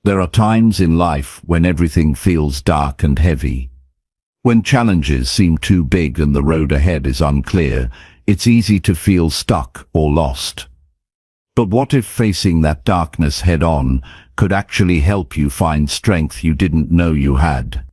There are times in life when everything feels dark and heavy. When challenges seem too big and the road ahead is unclear, it's easy to feel stuck or lost. But what if facing that darkness head-on could actually help you find strength you didn't know you had?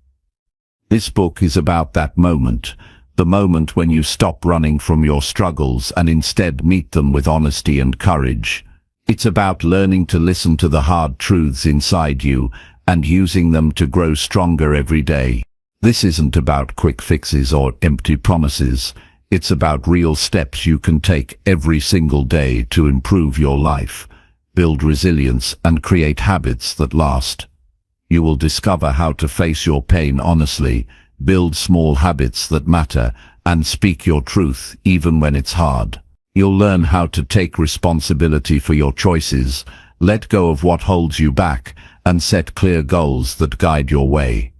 This book is about that moment, the moment when you stop running from your struggles and instead meet them with honesty and courage. It's about learning to listen to the hard truths inside you and using them to grow stronger every day. This isn't about quick fixes or empty promises. It's about real steps you can take every single day to improve your life, build resilience, and create habits that last. You will discover how to face your pain honestly, build small habits that matter, and speak your truth even when it's hard. You'll learn how to take responsibility for your choices, let go of what holds you back, and set clear goals that guide your way.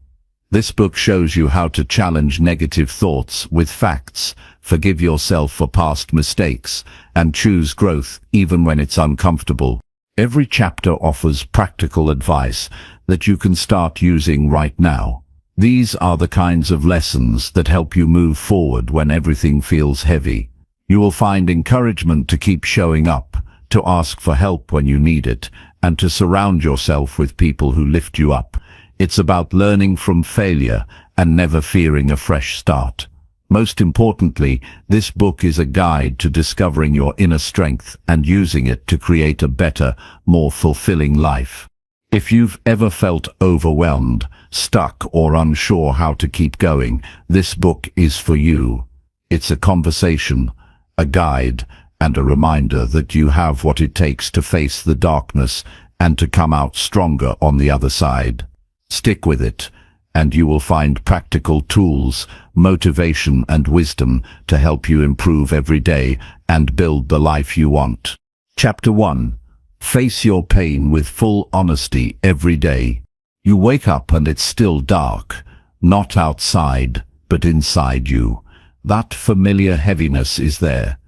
This book shows you how to challenge negative thoughts with facts, forgive yourself for past mistakes, and choose growth even when it's uncomfortable. Every chapter offers practical advice that you can start using right now. These are the kinds of lessons that help you move forward when everything feels heavy. You will find encouragement to keep showing up, to ask for help when you need it, and to surround yourself with people who lift you up. It's about learning from failure and never fearing a fresh start. Most importantly, this book is a guide to discovering your inner strength and using it to create a better, more fulfilling life. If you've ever felt overwhelmed, stuck, or unsure how to keep going, this book is for you. It's a conversation, a guide, and a reminder that you have what it takes to face the darkness and to come out stronger on the other side. Stick with it, and you will find practical tools, motivation, and wisdom to help you improve every day and build the life you want. Chapter 1. Face your pain with full honesty every day. You wake up and it's still dark, not outside, but inside you. That familiar heaviness is there,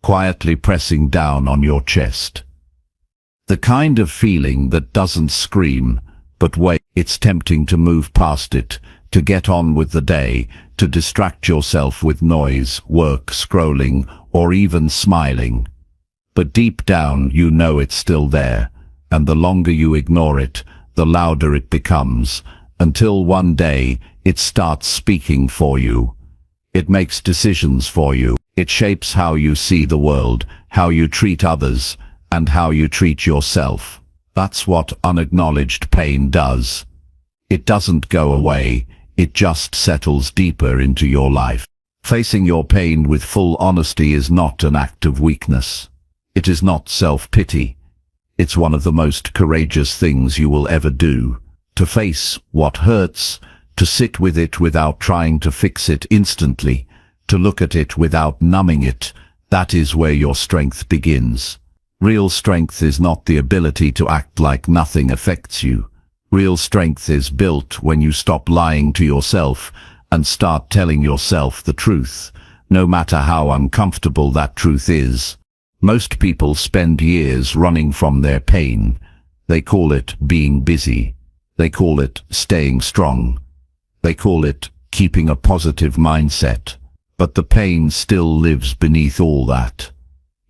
quietly pressing down on your chest. The kind of feeling that doesn't scream, but wait. It's tempting to move past it, to get on with the day, to distract yourself with noise, work, scrolling, or even smiling. But deep down you know it's still there, and the longer you ignore it, the louder it becomes, until one day it starts speaking for you. It makes decisions for you. It shapes how you see the world, how you treat others, and how you treat yourself. That's what unacknowledged pain does. It doesn't go away, it just settles deeper into your life. Facing your pain with full honesty is not an act of weakness. It is not self-pity. It's one of the most courageous things you will ever do. To face what hurts, to sit with it without trying to fix it instantly, to look at it without numbing it, that is where your strength begins. Real strength is not the ability to act like nothing affects you. Real strength is built when you stop lying to yourself and start telling yourself the truth, no matter how uncomfortable that truth is. Most people spend years running from their pain. They call it being busy. They call it staying strong. They call it keeping a positive mindset. But the pain still lives beneath all that.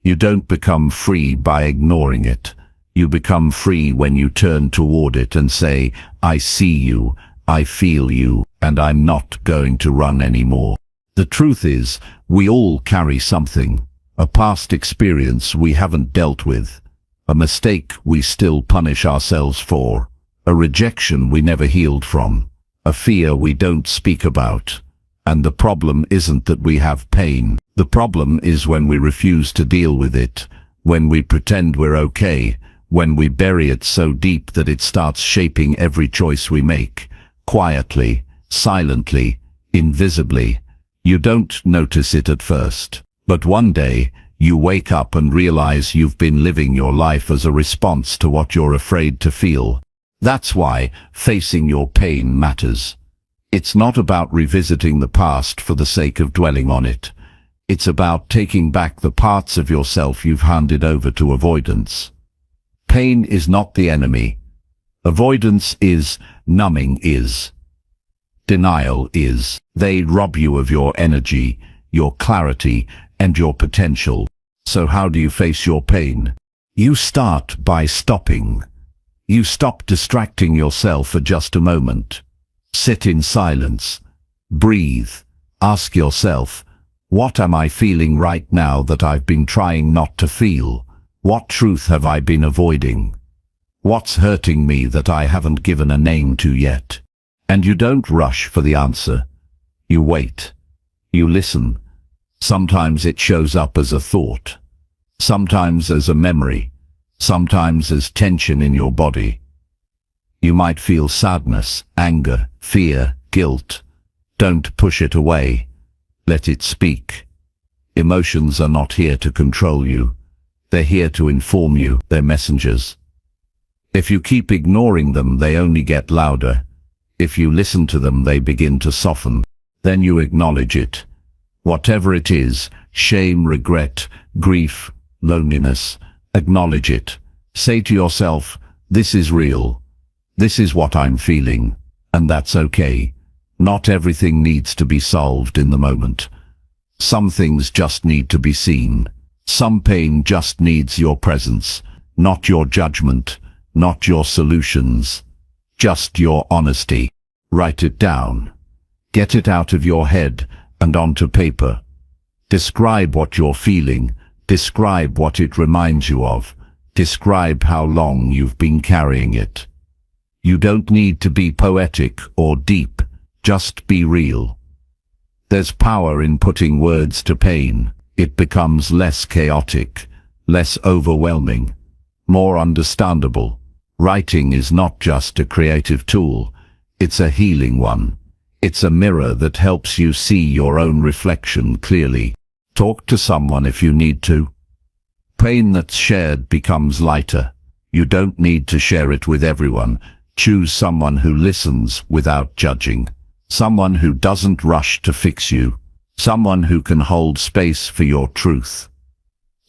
You don't become free by ignoring it. You become free when you turn toward it and say, I see you, I feel you, and I'm not going to run anymore. The truth is, we all carry something. A past experience we haven't dealt with. A mistake we still punish ourselves for. A rejection we never healed from. A fear we don't speak about. And the problem isn't that we have pain. The problem is when we refuse to deal with it, when we pretend we're okay, when we bury it so deep that it starts shaping every choice we make, quietly, silently, invisibly. You don't notice it at first, but one day, you wake up and realize you've been living your life as a response to what you're afraid to feel. That's why facing your pain matters. It's not about revisiting the past for the sake of dwelling on it. It's about taking back the parts of yourself you've handed over to avoidance. Pain is not the enemy. Avoidance is, numbing is, denial is. They rob you of your energy, your clarity, and your potential. So how do you face your pain? You start by stopping. You stop distracting yourself for just a moment. Sit in silence. Breathe. Ask yourself, what am I feeling right now that I've been trying not to feel? What truth have I been avoiding? What's hurting me that I haven't given a name to yet? And you don't rush for the answer. You wait. You listen. Sometimes it shows up as a thought. Sometimes as a memory. Sometimes as tension in your body. You might feel sadness, anger, fear, guilt. Don't push it away. Let it speak. Emotions are not here to control you. They're here to inform you. They're messengers. If you keep ignoring them, they only get louder. If you listen to them, they begin to soften. Then you acknowledge it. Whatever it is, shame, regret, grief, loneliness, acknowledge it. Say to yourself, this is real. This is what I'm feeling. And that's okay. Not everything needs to be solved in the moment. Some things just need to be seen. Some pain just needs your presence, not your judgment, not your solutions, just your honesty. Write it down. Get it out of your head and onto paper. Describe what you're feeling. Describe what it reminds you of. Describe how long you've been carrying it. You don't need to be poetic or deep. Just be real. There's power in putting words to pain. It becomes less chaotic, less overwhelming, more understandable. Writing is not just a creative tool. It's a healing one. It's a mirror that helps you see your own reflection clearly. Talk to someone if you need to. Pain that's shared becomes lighter. You don't need to share it with everyone. Choose someone who listens without judging. Someone who doesn't rush to fix you. Someone who can hold space for your truth.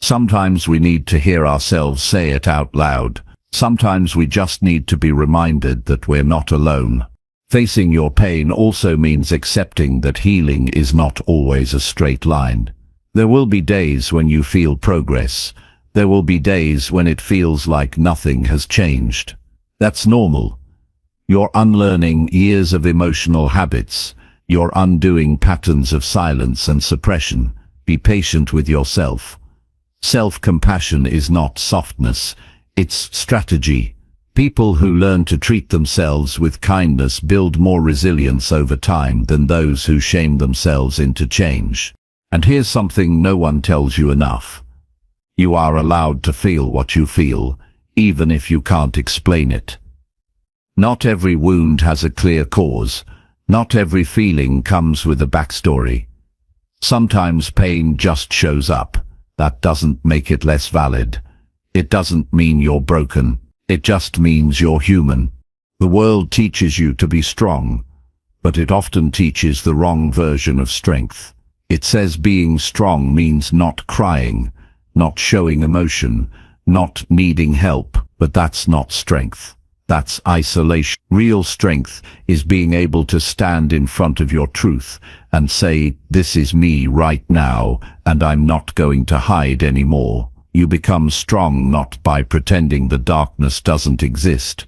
Sometimes we need to hear ourselves say it out loud. Sometimes we just need to be reminded that we're not alone. Facing your pain also means accepting that healing is not always a straight line. There will be days when you feel progress. There will be days when it feels like nothing has changed. That's normal. You're unlearning years of emotional habits. You're undoing patterns of silence and suppression. Be patient with yourself. Self-compassion is not softness. It's strategy. People who learn to treat themselves with kindness build more resilience over time than those who shame themselves into change. And here's something no one tells you enough. You are allowed to feel what you feel, even if you can't explain it. Not every wound has a clear cause. Not every feeling comes with a backstory. Sometimes pain just shows up. That doesn't make it less valid. It doesn't mean you're broken. It just means you're human. The world teaches you to be strong, but it often teaches the wrong version of strength. It says being strong means not crying, not showing emotion, not needing help, but that's not strength. That's isolation. Real strength is being able to stand in front of your truth and say, this is me right now, and I'm not going to hide anymore. You become strong not by pretending the darkness doesn't exist,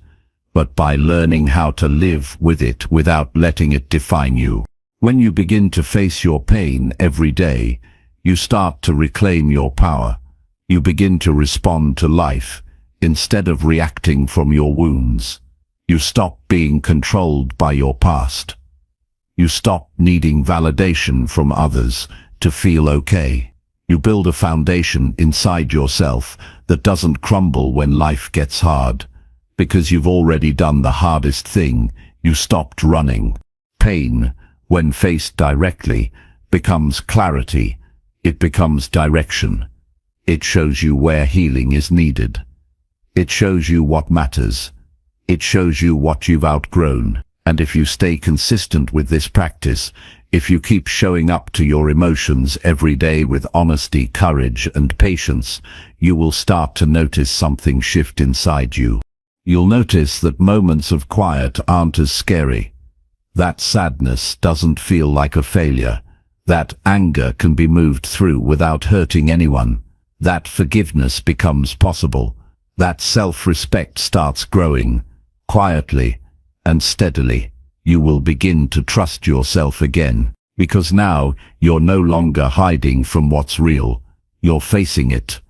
but by learning how to live with it without letting it define you. When you begin to face your pain every day, you start to reclaim your power. You begin to respond to life instead of reacting from your wounds. You stop being controlled by your past. You stop needing validation from others to feel okay. You build a foundation inside yourself that doesn't crumble when life gets hard. Because you've already done the hardest thing, you stopped running. Pain, when faced directly, becomes clarity. It becomes direction. It shows you where healing is needed. It shows you what matters. It shows you what you've outgrown. And if you stay consistent with this practice, if you keep showing up to your emotions every day with honesty, courage, and patience, you will start to notice something shift inside you. You'll notice that moments of quiet aren't as scary. That sadness doesn't feel like a failure. That anger can be moved through without hurting anyone. That forgiveness becomes possible. That self-respect starts growing. Quietly and steadily, you will begin to trust yourself again, because now you're no longer hiding from what's real. You're facing it.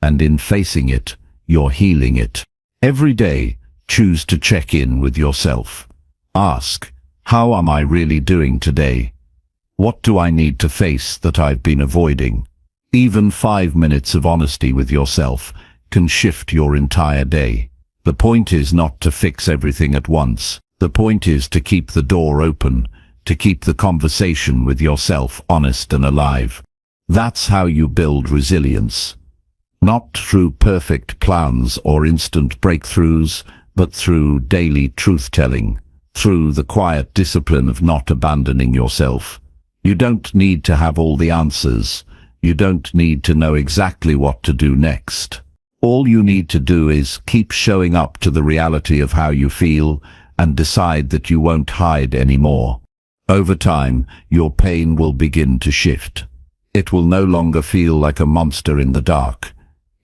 And in facing it, you're healing it. Every day, choose to check in with yourself. Ask, how am I really doing today? What do I need to face that I've been avoiding? Even 5 minutes of honesty with yourself can shift your entire day. The point is not to fix everything at once. The point is to keep the door open, to keep the conversation with yourself honest and alive. That's how you build resilience. Not through perfect plans or instant breakthroughs, but through daily truth-telling, through the quiet discipline of not abandoning yourself. You don't need to have all the answers. You don't need to know exactly what to do next. All you need to do is keep showing up to the reality of how you feel and decide that you won't hide anymore. Over time, your pain will begin to shift. It will no longer feel like a monster in the dark.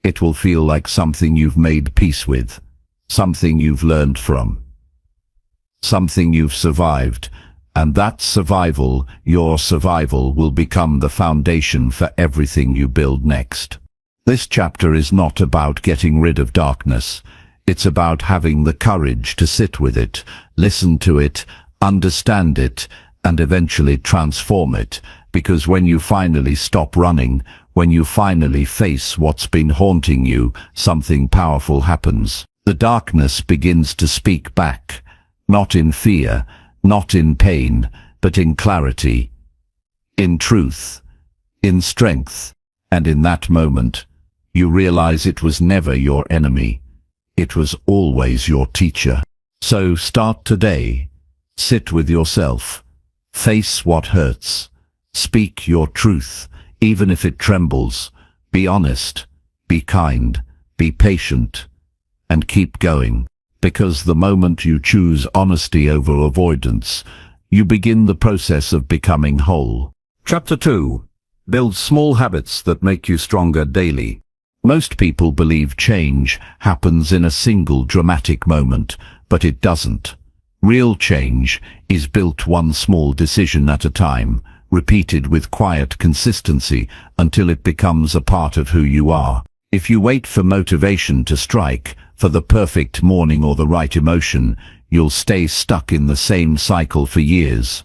It will feel like something you've made peace with, something you've learned from, something you've survived, and that survival, your survival, will become the foundation for everything you build next. This chapter is not about getting rid of darkness. It's about having the courage to sit with it, listen to it, understand it, and eventually transform it, because when you finally stop running, when you finally face what's been haunting you, something powerful happens. The darkness begins to speak back, not in fear, not in pain, but in clarity, in truth, in strength, and in that moment, you realize it was never your enemy. It was always your teacher. So start today. Sit with yourself. Face what hurts. Speak your truth, even if it trembles. Be honest. Be kind. Be patient. And keep going. Because the moment you choose honesty over avoidance, you begin the process of becoming whole. Chapter 2. Build small habits that make you stronger daily. Most people believe change happens in a single dramatic moment, but it doesn't. Real change is built one small decision at a time, repeated with quiet consistency until it becomes a part of who you are. If you wait for motivation to strike, for the perfect morning or the right emotion, you'll stay stuck in the same cycle for years.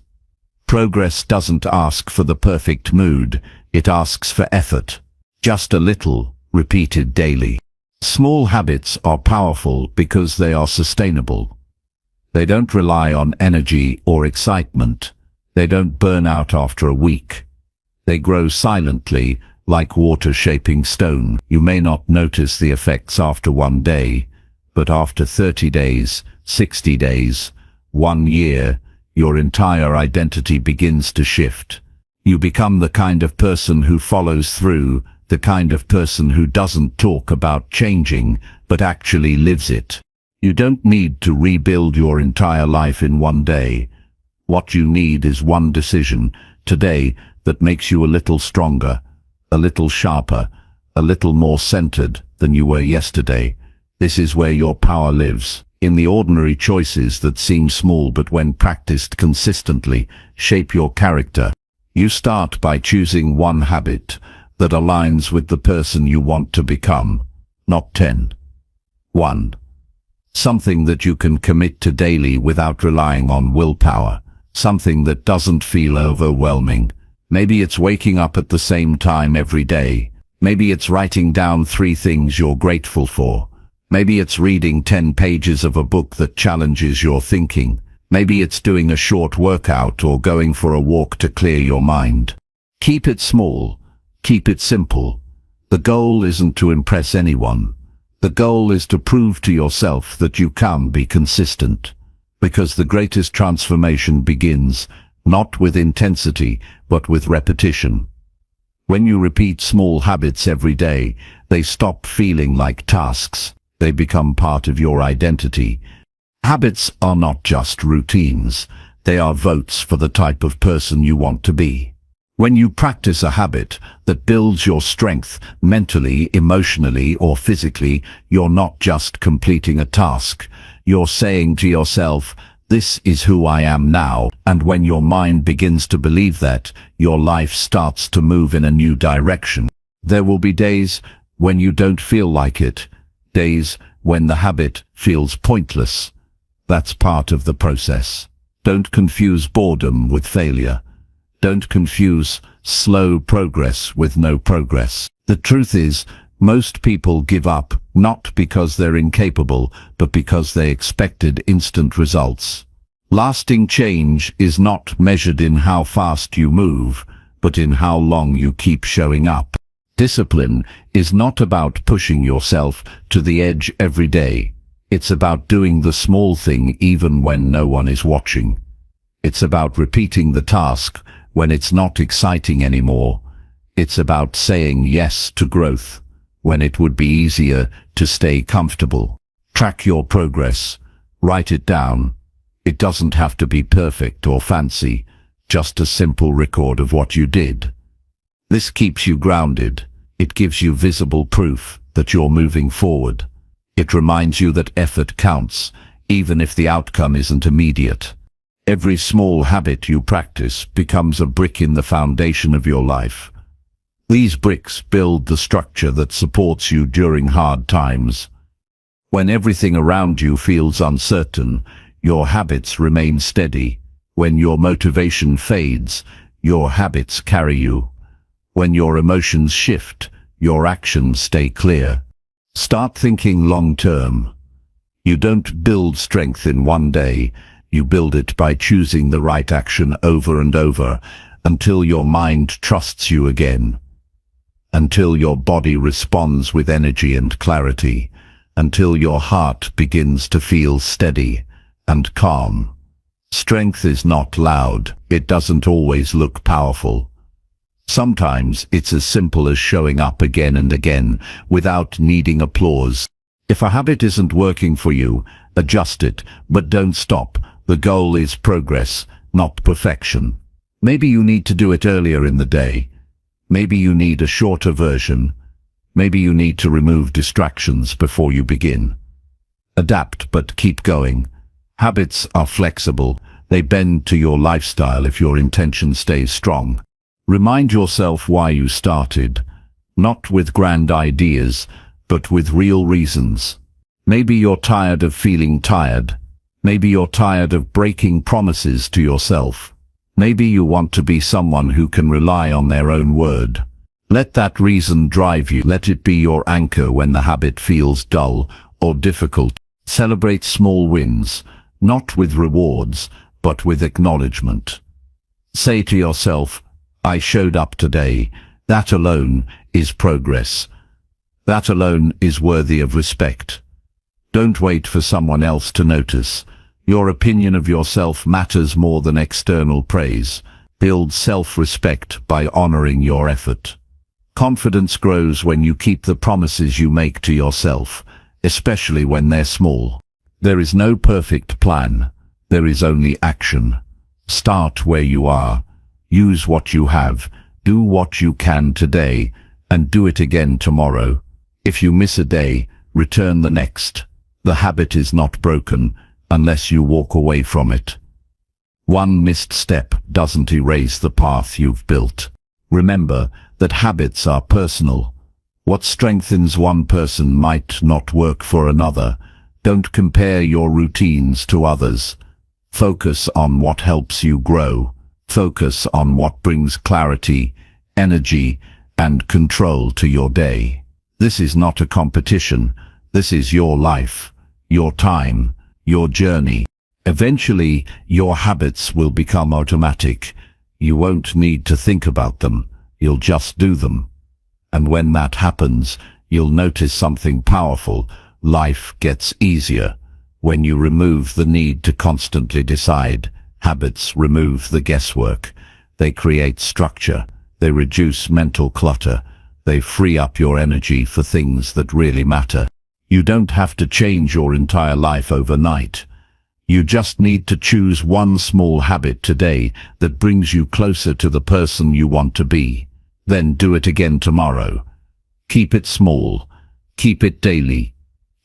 Progress doesn't ask for the perfect mood, it asks for effort. Just a little, repeated daily. Small habits are powerful because they are sustainable. They don't rely on energy or excitement. They don't burn out after a week. They grow silently, like water shaping stone. You may not notice the effects after one day, but after 30 days, 60 days, 1 year, your entire identity begins to shift. You become the kind of person who follows through, the kind of person who doesn't talk about changing, but actually lives it. You don't need to rebuild your entire life in one day. What you need is one decision, today, that makes you a little stronger, a little sharper, a little more centered than you were yesterday. This is where your power lives, in the ordinary choices that seem small but when practiced consistently, shape your character. You start by choosing one habit that aligns with the person you want to become, not 10. 1. Something that you can commit to daily without relying on willpower. Something that doesn't feel overwhelming. Maybe it's waking up at the same time every day. Maybe it's writing down 3 things you're grateful for. Maybe it's reading 10 pages of a book that challenges your thinking. Maybe it's doing a short workout or going for a walk to clear your mind. Keep it small. Keep it simple. The goal isn't to impress anyone. The goal is to prove to yourself that you can be consistent. Because the greatest transformation begins, not with intensity, but with repetition. When you repeat small habits every day, they stop feeling like tasks. They become part of your identity. Habits are not just routines. They are votes for the type of person you want to be. When you practice a habit that builds your strength mentally, emotionally, or physically, you're not just completing a task. You're saying to yourself, "This is who I am now." And when your mind begins to believe that, your life starts to move in a new direction. There will be days when you don't feel like it, days when the habit feels pointless. That's part of the process. Don't confuse boredom with failure. Don't confuse slow progress with no progress. The truth is, most people give up not because they're incapable, but because they expected instant results. Lasting change is not measured in how fast you move, but in how long you keep showing up. Discipline is not about pushing yourself to the edge every day. It's about doing the small thing even when no one is watching. It's about repeating the task when it's not exciting anymore. It's about saying yes to growth when it would be easier to stay comfortable. Track your progress. Write it down. It doesn't have to be perfect or fancy, just a simple record of what you did. This keeps you grounded. It gives you visible proof that you're moving forward. It reminds you that effort counts, even if the outcome isn't immediate. Every small habit you practice becomes a brick in the foundation of your life. These bricks build the structure that supports you during hard times. When everything around you feels uncertain, your habits remain steady. When your motivation fades, your habits carry you. When your emotions shift, your actions stay clear. Start thinking long-term. You don't build strength in one day. You build it by choosing the right action over and over, until your mind trusts you again. Until your body responds with energy and clarity. Until your heart begins to feel steady and calm. Strength is not loud. It doesn't always look powerful. Sometimes it's as simple as showing up again and again without needing applause. If a habit isn't working for you, adjust it, but don't stop. The goal is progress, not perfection. Maybe you need to do it earlier in the day. Maybe you need a shorter version. Maybe you need to remove distractions before you begin. Adapt, but keep going. Habits are flexible. They bend to your lifestyle if your intention stays strong. Remind yourself why you started, not with grand ideas, but with real reasons. Maybe you're tired of feeling tired. Maybe you're tired of breaking promises to yourself. Maybe you want to be someone who can rely on their own word. Let that reason drive you. Let it be your anchor when the habit feels dull or difficult. Celebrate small wins, not with rewards, but with acknowledgement. Say to yourself, "I showed up today." That alone is progress. That alone is worthy of respect. Don't wait for someone else to notice. Your opinion of yourself matters more than external praise. Build self-respect by honoring your effort. Confidence grows when you keep the promises you make to yourself, especially when they're small. There is no perfect plan. There is only action. Start where you are. Use what you have. Do what you can today, and do it again tomorrow. If you miss a day, return the next. The habit is not broken unless you walk away from it. One missed step doesn't erase the path you've built. Remember that habits are personal. What strengthens one person might not work for another. Don't compare your routines to others. Focus on what helps you grow. Focus on what brings clarity, energy, and control to your day. This is not a competition. This is your life, your time, your journey. Eventually, your habits will become automatic. You won't need to think about them. You'll just do them. And when that happens, you'll notice something powerful. Life gets easier. When you remove the need to constantly decide, habits remove the guesswork. They create structure. They reduce mental clutter. They free up your energy for things that really matter. You don't have to change your entire life overnight. You just need to choose one small habit today that brings you closer to the person you want to be. Then do it again tomorrow. Keep it small. Keep it daily.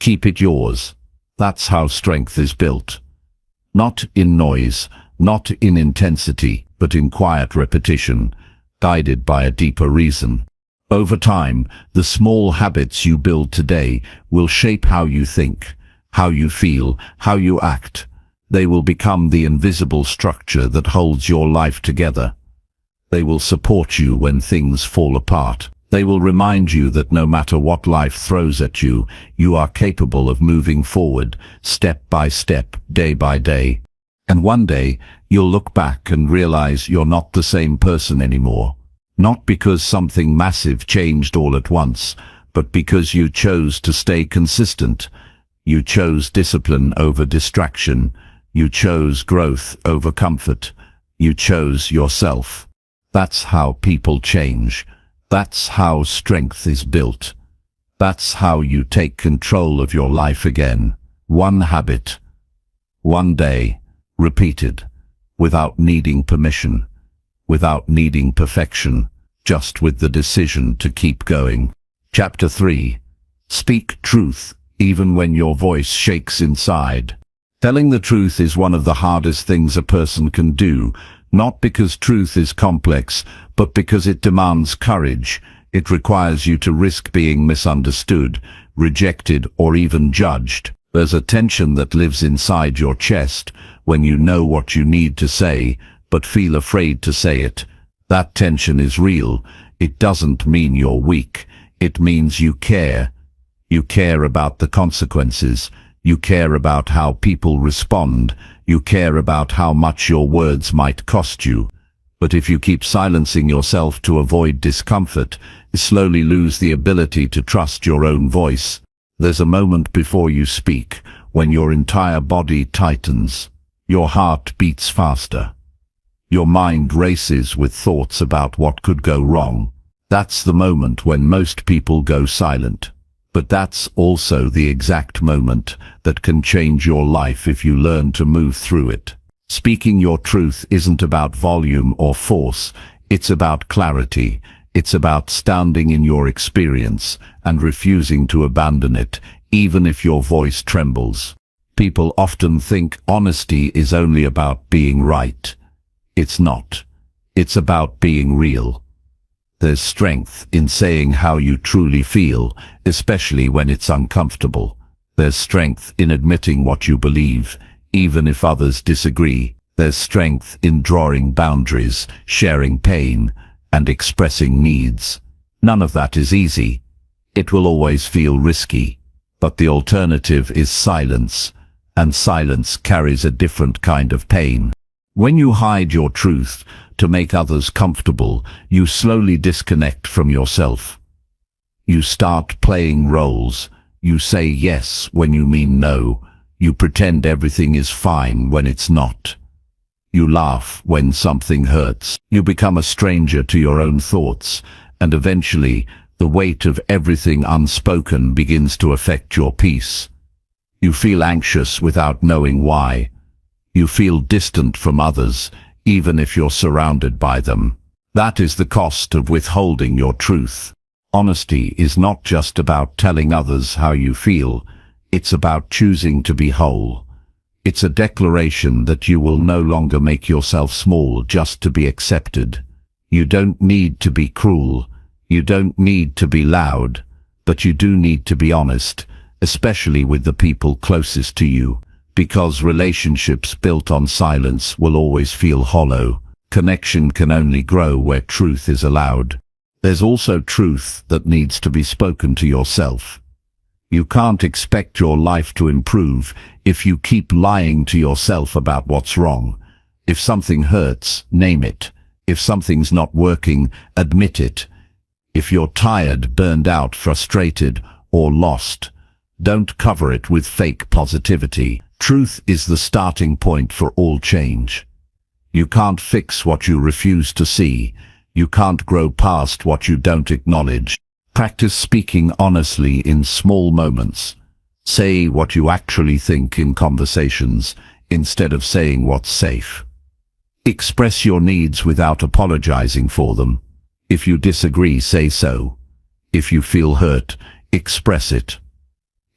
Keep it yours. That's how strength is built. Not in noise, not in intensity, but in quiet repetition, guided by a deeper reason. Over time, the small habits you build today will shape how you think, how you feel, how you act. They will become the invisible structure that holds your life together. They will support you when things fall apart. They will remind you that no matter what life throws at you, you are capable of moving forward, step by step, day by day. And one day, you'll look back and realize you're not the same person anymore. Not because something massive changed all at once, but because you chose to stay consistent. You chose discipline over distraction. You chose growth over comfort. You chose yourself. That's how people change. That's how strength is built. That's how you take control of your life again. One habit. One day. Repeated. Without needing permission. Without needing perfection. Just with the decision to keep going. Chapter 3. Speak truth, even when your voice shakes inside. Telling the truth is one of the hardest things a person can do, not because truth is complex, but because it demands courage. It requires you to risk being misunderstood, rejected, or even judged. There's a tension that lives inside your chest when you know what you need to say, but feel afraid to say it. That tension is real. It doesn't mean you're weak. It means you care. You care about the consequences. You care about how people respond. You care about how much your words might cost you. But if you keep silencing yourself to avoid discomfort, you slowly lose the ability to trust your own voice. There's a moment before you speak, when your entire body tightens. Your heart beats faster. Your mind races with thoughts about what could go wrong. That's the moment when most people go silent. But that's also the exact moment that can change your life if you learn to move through it. Speaking your truth isn't about volume or force. It's about clarity. It's about standing in your experience and refusing to abandon it, even if your voice trembles. People often think honesty is only about being right. It's not. It's about being real. There's strength in saying how you truly feel, especially when it's uncomfortable. There's strength in admitting what you believe, even if others disagree. There's strength in drawing boundaries, sharing pain, and expressing needs. None of that is easy. It will always feel risky. But the alternative is silence, and silence carries a different kind of pain. When you hide your truth to make others comfortable, you slowly disconnect from yourself. You start playing roles. You say yes when you mean no. You pretend everything is fine when it's not. You laugh when something hurts. You become a stranger to your own thoughts, and eventually, the weight of everything unspoken begins to affect your peace. You feel anxious without knowing why. You feel distant from others, even if you're surrounded by them. That is the cost of withholding your truth. Honesty is not just about telling others how you feel. It's about choosing to be whole. It's a declaration that you will no longer make yourself small just to be accepted. You don't need to be cruel. You don't need to be loud. But you do need to be honest, especially with the people closest to you. Because relationships built on silence will always feel hollow. Connection can only grow where truth is allowed. There's also truth that needs to be spoken to yourself. You can't expect your life to improve if you keep lying to yourself about what's wrong. If something hurts, name it. If something's not working, admit it. If you're tired, burned out, frustrated, or lost, don't cover it with fake positivity. Truth is the starting point for all change. You can't fix what you refuse to see. You can't grow past what you don't acknowledge. Practice speaking honestly in small moments. Say what you actually think in conversations, instead of saying what's safe. Express your needs without apologizing for them. If you disagree, say so. If you feel hurt, express it.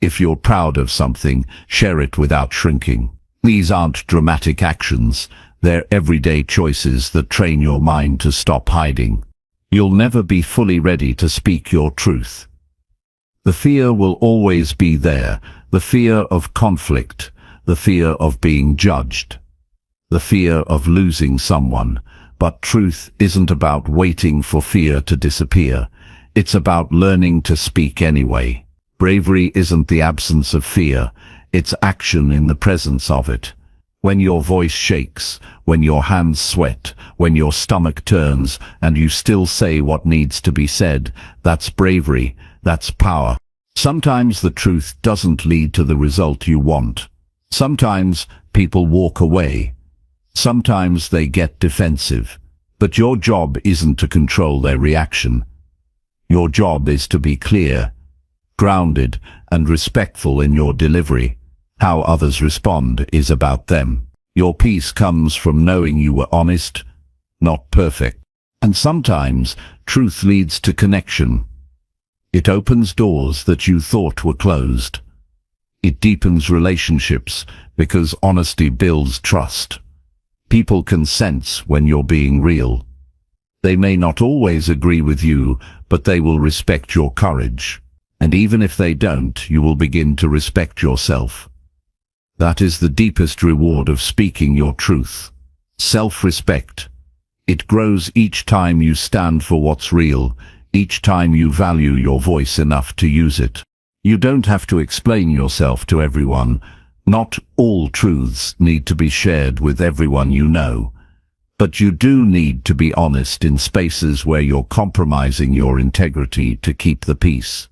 If you're proud of something, share it without shrinking. These aren't dramatic actions, they're everyday choices that train your mind to stop hiding. You'll never be fully ready to speak your truth. The fear will always be there, the fear of conflict, the fear of being judged, the fear of losing someone. But truth isn't about waiting for fear to disappear. It's about learning to speak anyway. Bravery isn't the absence of fear, it's action in the presence of it. When your voice shakes, when your hands sweat, when your stomach turns, and you still say what needs to be said, that's bravery, that's power. Sometimes the truth doesn't lead to the result you want. Sometimes people walk away. Sometimes they get defensive. But your job isn't to control their reaction. Your job is to be clear, grounded, and respectful in your delivery. How others respond is about them. Your peace comes from knowing you were honest, not perfect. And sometimes truth leads to connection. It opens doors that you thought were closed. It deepens relationships because honesty builds trust. People can sense when you're being real. They may not always agree with you, but they will respect your courage. And even if they don't, you will begin to respect yourself. That is the deepest reward of speaking your truth. Self-respect. It grows each time you stand for what's real, each time you value your voice enough to use it. You don't have to explain yourself to everyone. Not all truths need to be shared with everyone you know. But you do need to be honest in spaces where you're compromising your integrity to keep the peace.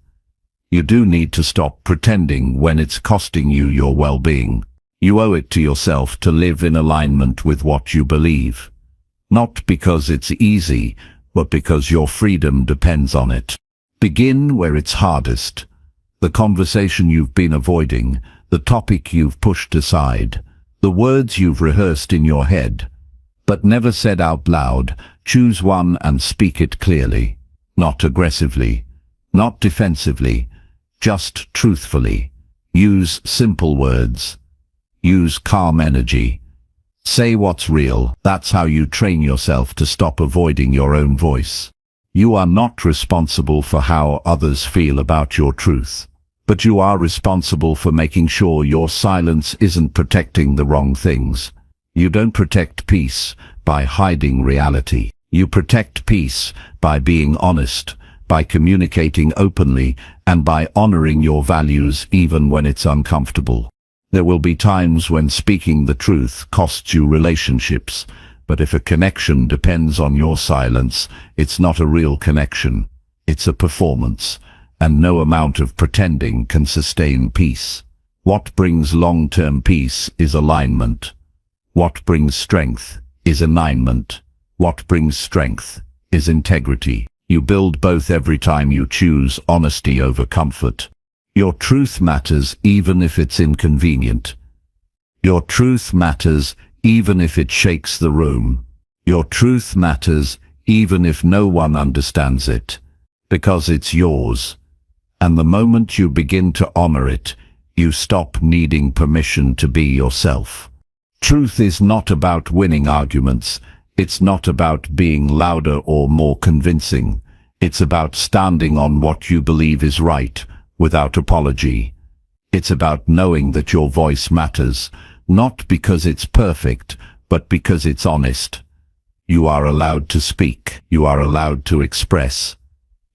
You do need to stop pretending when it's costing you your well-being. You owe it to yourself to live in alignment with what you believe. Not because it's easy, but because your freedom depends on it. Begin where it's hardest. The conversation you've been avoiding, the topic you've pushed aside, the words you've rehearsed in your head, but never said out loud. Choose one and speak it clearly. Not aggressively, not defensively, just truthfully. Use simple words. Use calm energy. Say what's real. That's how you train yourself to stop avoiding your own voice. You are not responsible for how others feel about your truth. But you are responsible for making sure your silence isn't protecting the wrong things. You don't protect peace by hiding reality. You protect peace by being honest, by communicating openly, and by honoring your values even when it's uncomfortable. There will be times when speaking the truth costs you relationships, but if a connection depends on your silence, it's not a real connection. It's a performance, and no amount of pretending can sustain peace. What brings long-term peace is alignment. What brings strength is alignment. What brings strength is integrity. You build both every time you choose honesty over comfort. Your truth matters even if it's inconvenient. Your truth matters even if it shakes the room. Your truth matters even if no one understands it, because it's yours. And the moment you begin to honor it, you stop needing permission to be yourself. Truth is not about winning arguments. It's not about being louder or more convincing. It's about standing on what you believe is right, without apology. It's about knowing that your voice matters, not because it's perfect, but because it's honest. You are allowed to speak. You are allowed to express.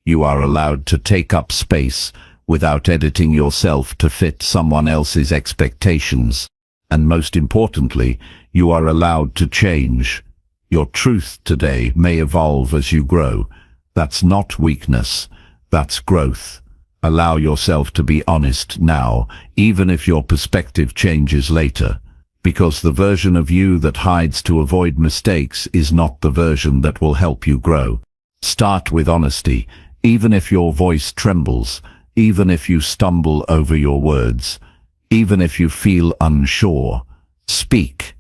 You are allowed to take up space without editing yourself to fit someone else's expectations. And most importantly, you are allowed to change. Your truth today may evolve as you grow. That's not weakness. That's growth. Allow yourself to be honest now, even if your perspective changes later. Because the version of you that hides to avoid mistakes is not the version that will help you grow. Start with honesty, even if your voice trembles, Even if you stumble over your words, even if you feel unsure, speak.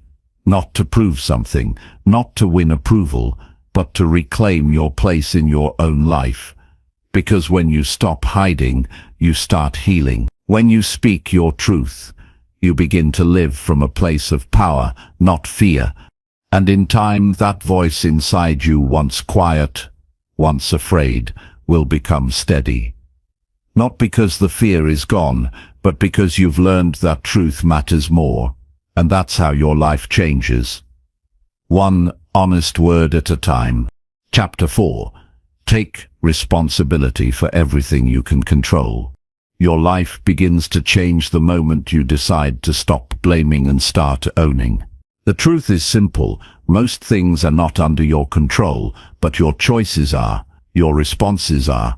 Not to prove something, not to win approval, but to reclaim your place in your own life. Because when you stop hiding, you start healing. When you speak your truth, you begin to live from a place of power, not fear. And in time, that voice inside you, once quiet, once afraid, will become steady. Not because the fear is gone, but because you've learned that truth matters more. And that's how your life changes. One honest word at a time. Chapter 4. Take responsibility for everything you can control. Your life begins to change the moment you decide to stop blaming and start owning. The truth is simple. Most things are not under your control, but your choices are, your responses are.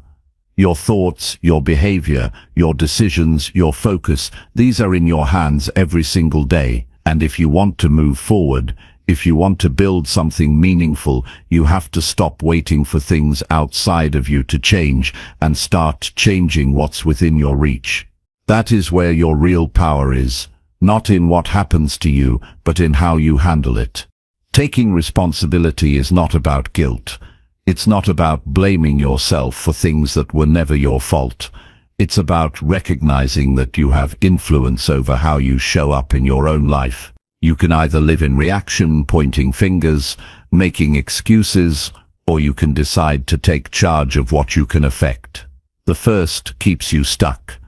Your thoughts, your behavior, your decisions, your focus, these are in your hands every single day. And if you want to move forward, if you want to build something meaningful, you have to stop waiting for things outside of you to change and start changing what's within your reach. That is where your real power is, not in what happens to you, but in how you handle it. Taking responsibility is not about guilt. It's not about blaming yourself for things that were never your fault. It's about recognizing that you have influence over how you show up in your own life. You can either live in reaction, pointing fingers, making excuses, or you can decide to take charge of what you can affect. The first keeps you stuck.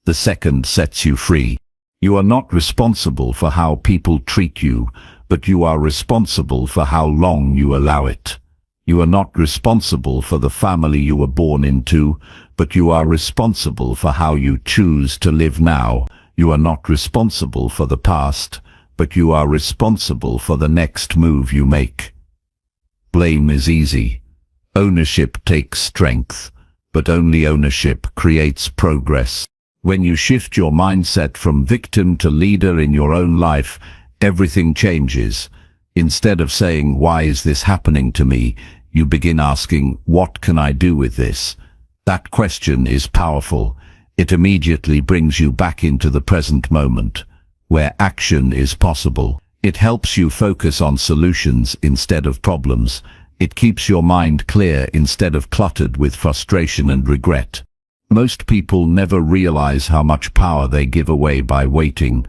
The second sets you free. You are not responsible for how people treat you, but you are responsible for how long you allow it. You are not responsible for the family you were born into, but you are responsible for how you choose to live now. You are not responsible for the past, but you are responsible for the next move you make. Blame is easy. Ownership takes strength, but only ownership creates progress. When you shift your mindset from victim to leader in your own life, everything changes. Instead of saying, "Why is this happening to me?" you begin asking, "What can I do with this?" That question is powerful. It immediately brings you back into the present moment, where action is possible. It helps you focus on solutions instead of problems. It keeps your mind clear instead of cluttered with frustration and regret. Most people never realize how much power they give away by waiting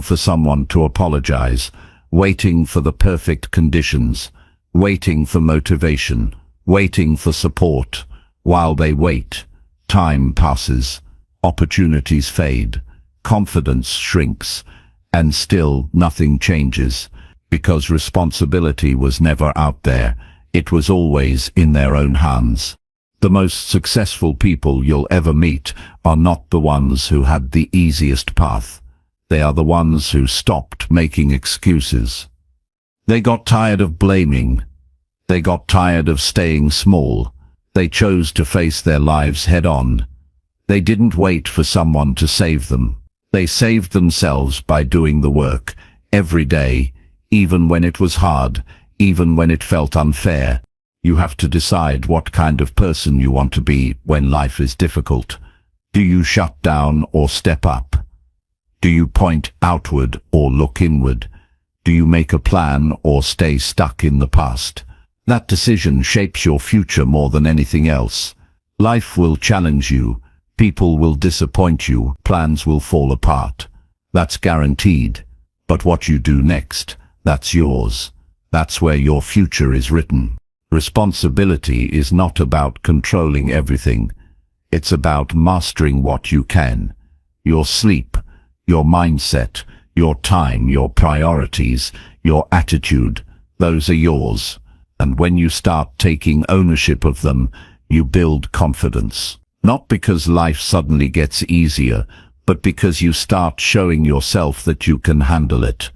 for someone to apologize, waiting for the perfect conditions, waiting for motivation, waiting for support. While they wait, time passes, opportunities fade, confidence shrinks, and still nothing changes, because responsibility was never out there. It was always in their own hands. The most successful people you'll ever meet are not the ones who had the easiest path. They are the ones who stopped making excuses. They got tired of blaming. They got tired of staying small. They chose to face their lives head-on. They didn't wait for someone to save them. They saved themselves by doing the work, every day, even when it was hard, even when it felt unfair. You have to decide what kind of person you want to be when life is difficult. Do you shut down or step up? Do you point outward or look inward? Do you make a plan or stay stuck in the past? That decision shapes your future more than anything else. Life will challenge you. People will disappoint you. Plans will fall apart. That's guaranteed. But what you do next, that's yours. That's where your future is written. Responsibility is not about controlling everything. It's about mastering what you can. Your sleep, your mindset, your time, your priorities, your attitude, those are yours. And when you start taking ownership of them, you build confidence. Not because life suddenly gets easier, but because you start showing yourself that you can handle it,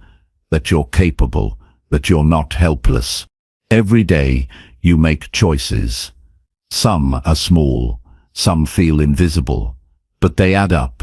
that you're capable, that you're not helpless. Every day, you make choices. Some are small, some feel invisible, but they add up.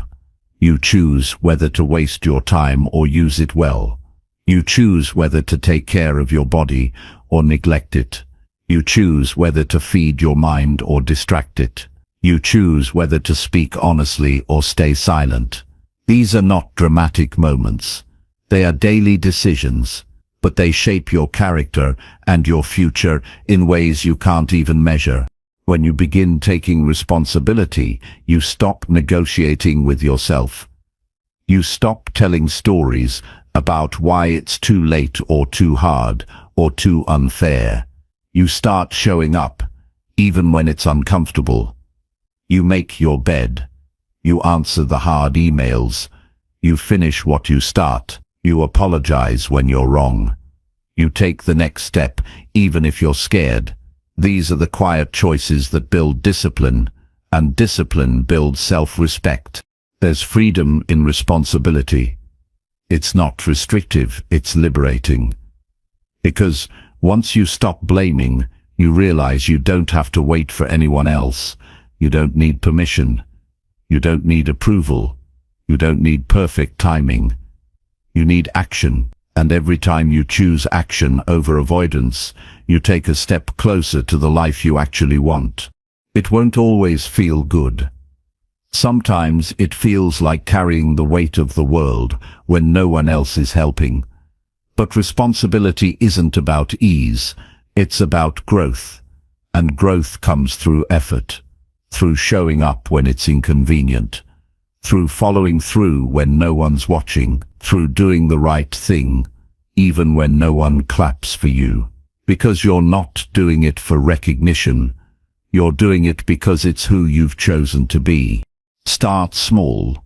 You choose whether to waste your time or use it well. You choose whether to take care of your body or neglect it. You choose whether to feed your mind or distract it. You choose whether to speak honestly or stay silent. These are not dramatic moments. They are daily decisions, but they shape your character and your future in ways you can't even measure. When you begin taking responsibility, you stop negotiating with yourself. You stop telling stories about why it's too late or too hard or too unfair. You start showing up, even when it's uncomfortable. You make your bed. You answer the hard emails. You finish what you start. You apologize when you're wrong. You take the next step, even if you're scared. These are the quiet choices that build discipline, and discipline builds self-respect. There's freedom in responsibility. It's not restrictive, it's liberating. Because once you stop blaming, you realize you don't have to wait for anyone else. You don't need permission. You don't need approval. You don't need perfect timing. You need action. And every time you choose action over avoidance, you take a step closer to the life you actually want. It won't always feel good. Sometimes it feels like carrying the weight of the world when no one else is helping. But responsibility isn't about ease, it's about growth. And growth comes through effort, through showing up when it's inconvenient, through following through when no one's watching, through doing the right thing, even when no one claps for you. Because you're not doing it for recognition, you're doing it because it's who you've chosen to be. Start small.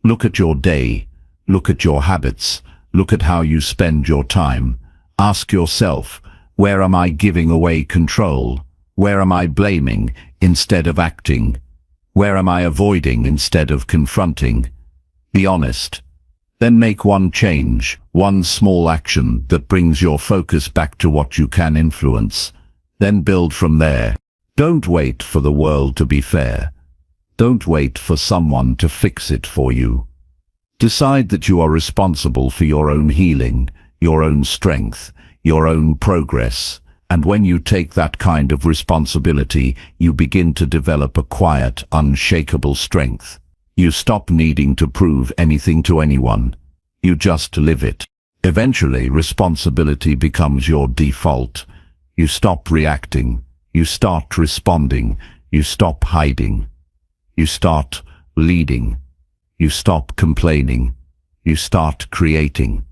Look at your day. Look at your habits. Look at how you spend your time. Ask yourself, where am I giving away control? Where am I blaming instead of acting? Where am I avoiding instead of confronting? Be honest. Then make one change, one small action that brings your focus back to what you can influence. Then build from there. Don't wait for the world to be fair. Don't wait for someone to fix it for you. Decide that you are responsible for your own healing, your own strength, your own progress. And when you take that kind of responsibility, you begin to develop a quiet, unshakable strength. You stop needing to prove anything to anyone. You just live it. Eventually, responsibility becomes your default. You stop reacting. You start responding. You stop hiding. You start leading. You stop complaining. You start creating.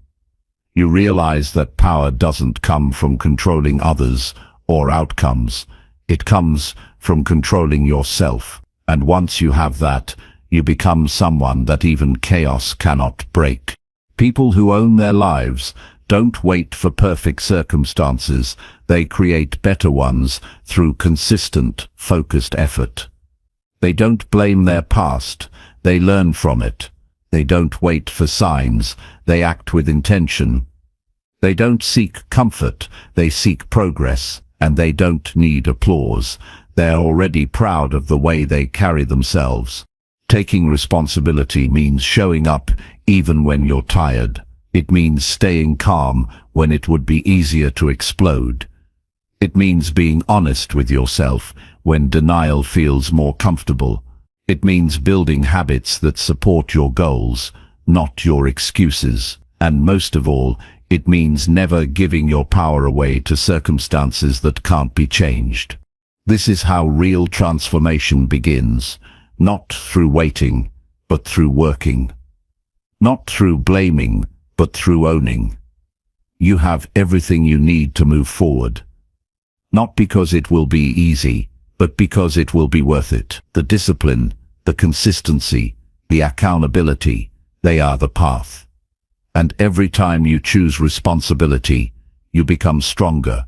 You realize that power doesn't come from controlling others or outcomes. It comes from controlling yourself. And once you have that, you become someone that even chaos cannot break. People who own their lives don't wait for perfect circumstances. They create better ones through consistent, focused effort. They don't blame their past. They learn from it. They don't wait for signs. They act with intention. They don't seek comfort. They seek progress. And they don't need applause. They're already proud of the way they carry themselves. Taking responsibility means showing up even when you're tired. It means staying calm when it would be easier to explode. It means being honest with yourself when denial feels more comfortable. It means building habits that support your goals, not your excuses. And most of all, it means never giving your power away to circumstances that can't be changed. This is how real transformation begins, not through waiting, but through working. Not through blaming, but through owning. You have everything you need to move forward. Not because it will be easy, but because it will be worth it. The discipline, the consistency, the accountability, they are the path. And every time you choose responsibility, you become stronger,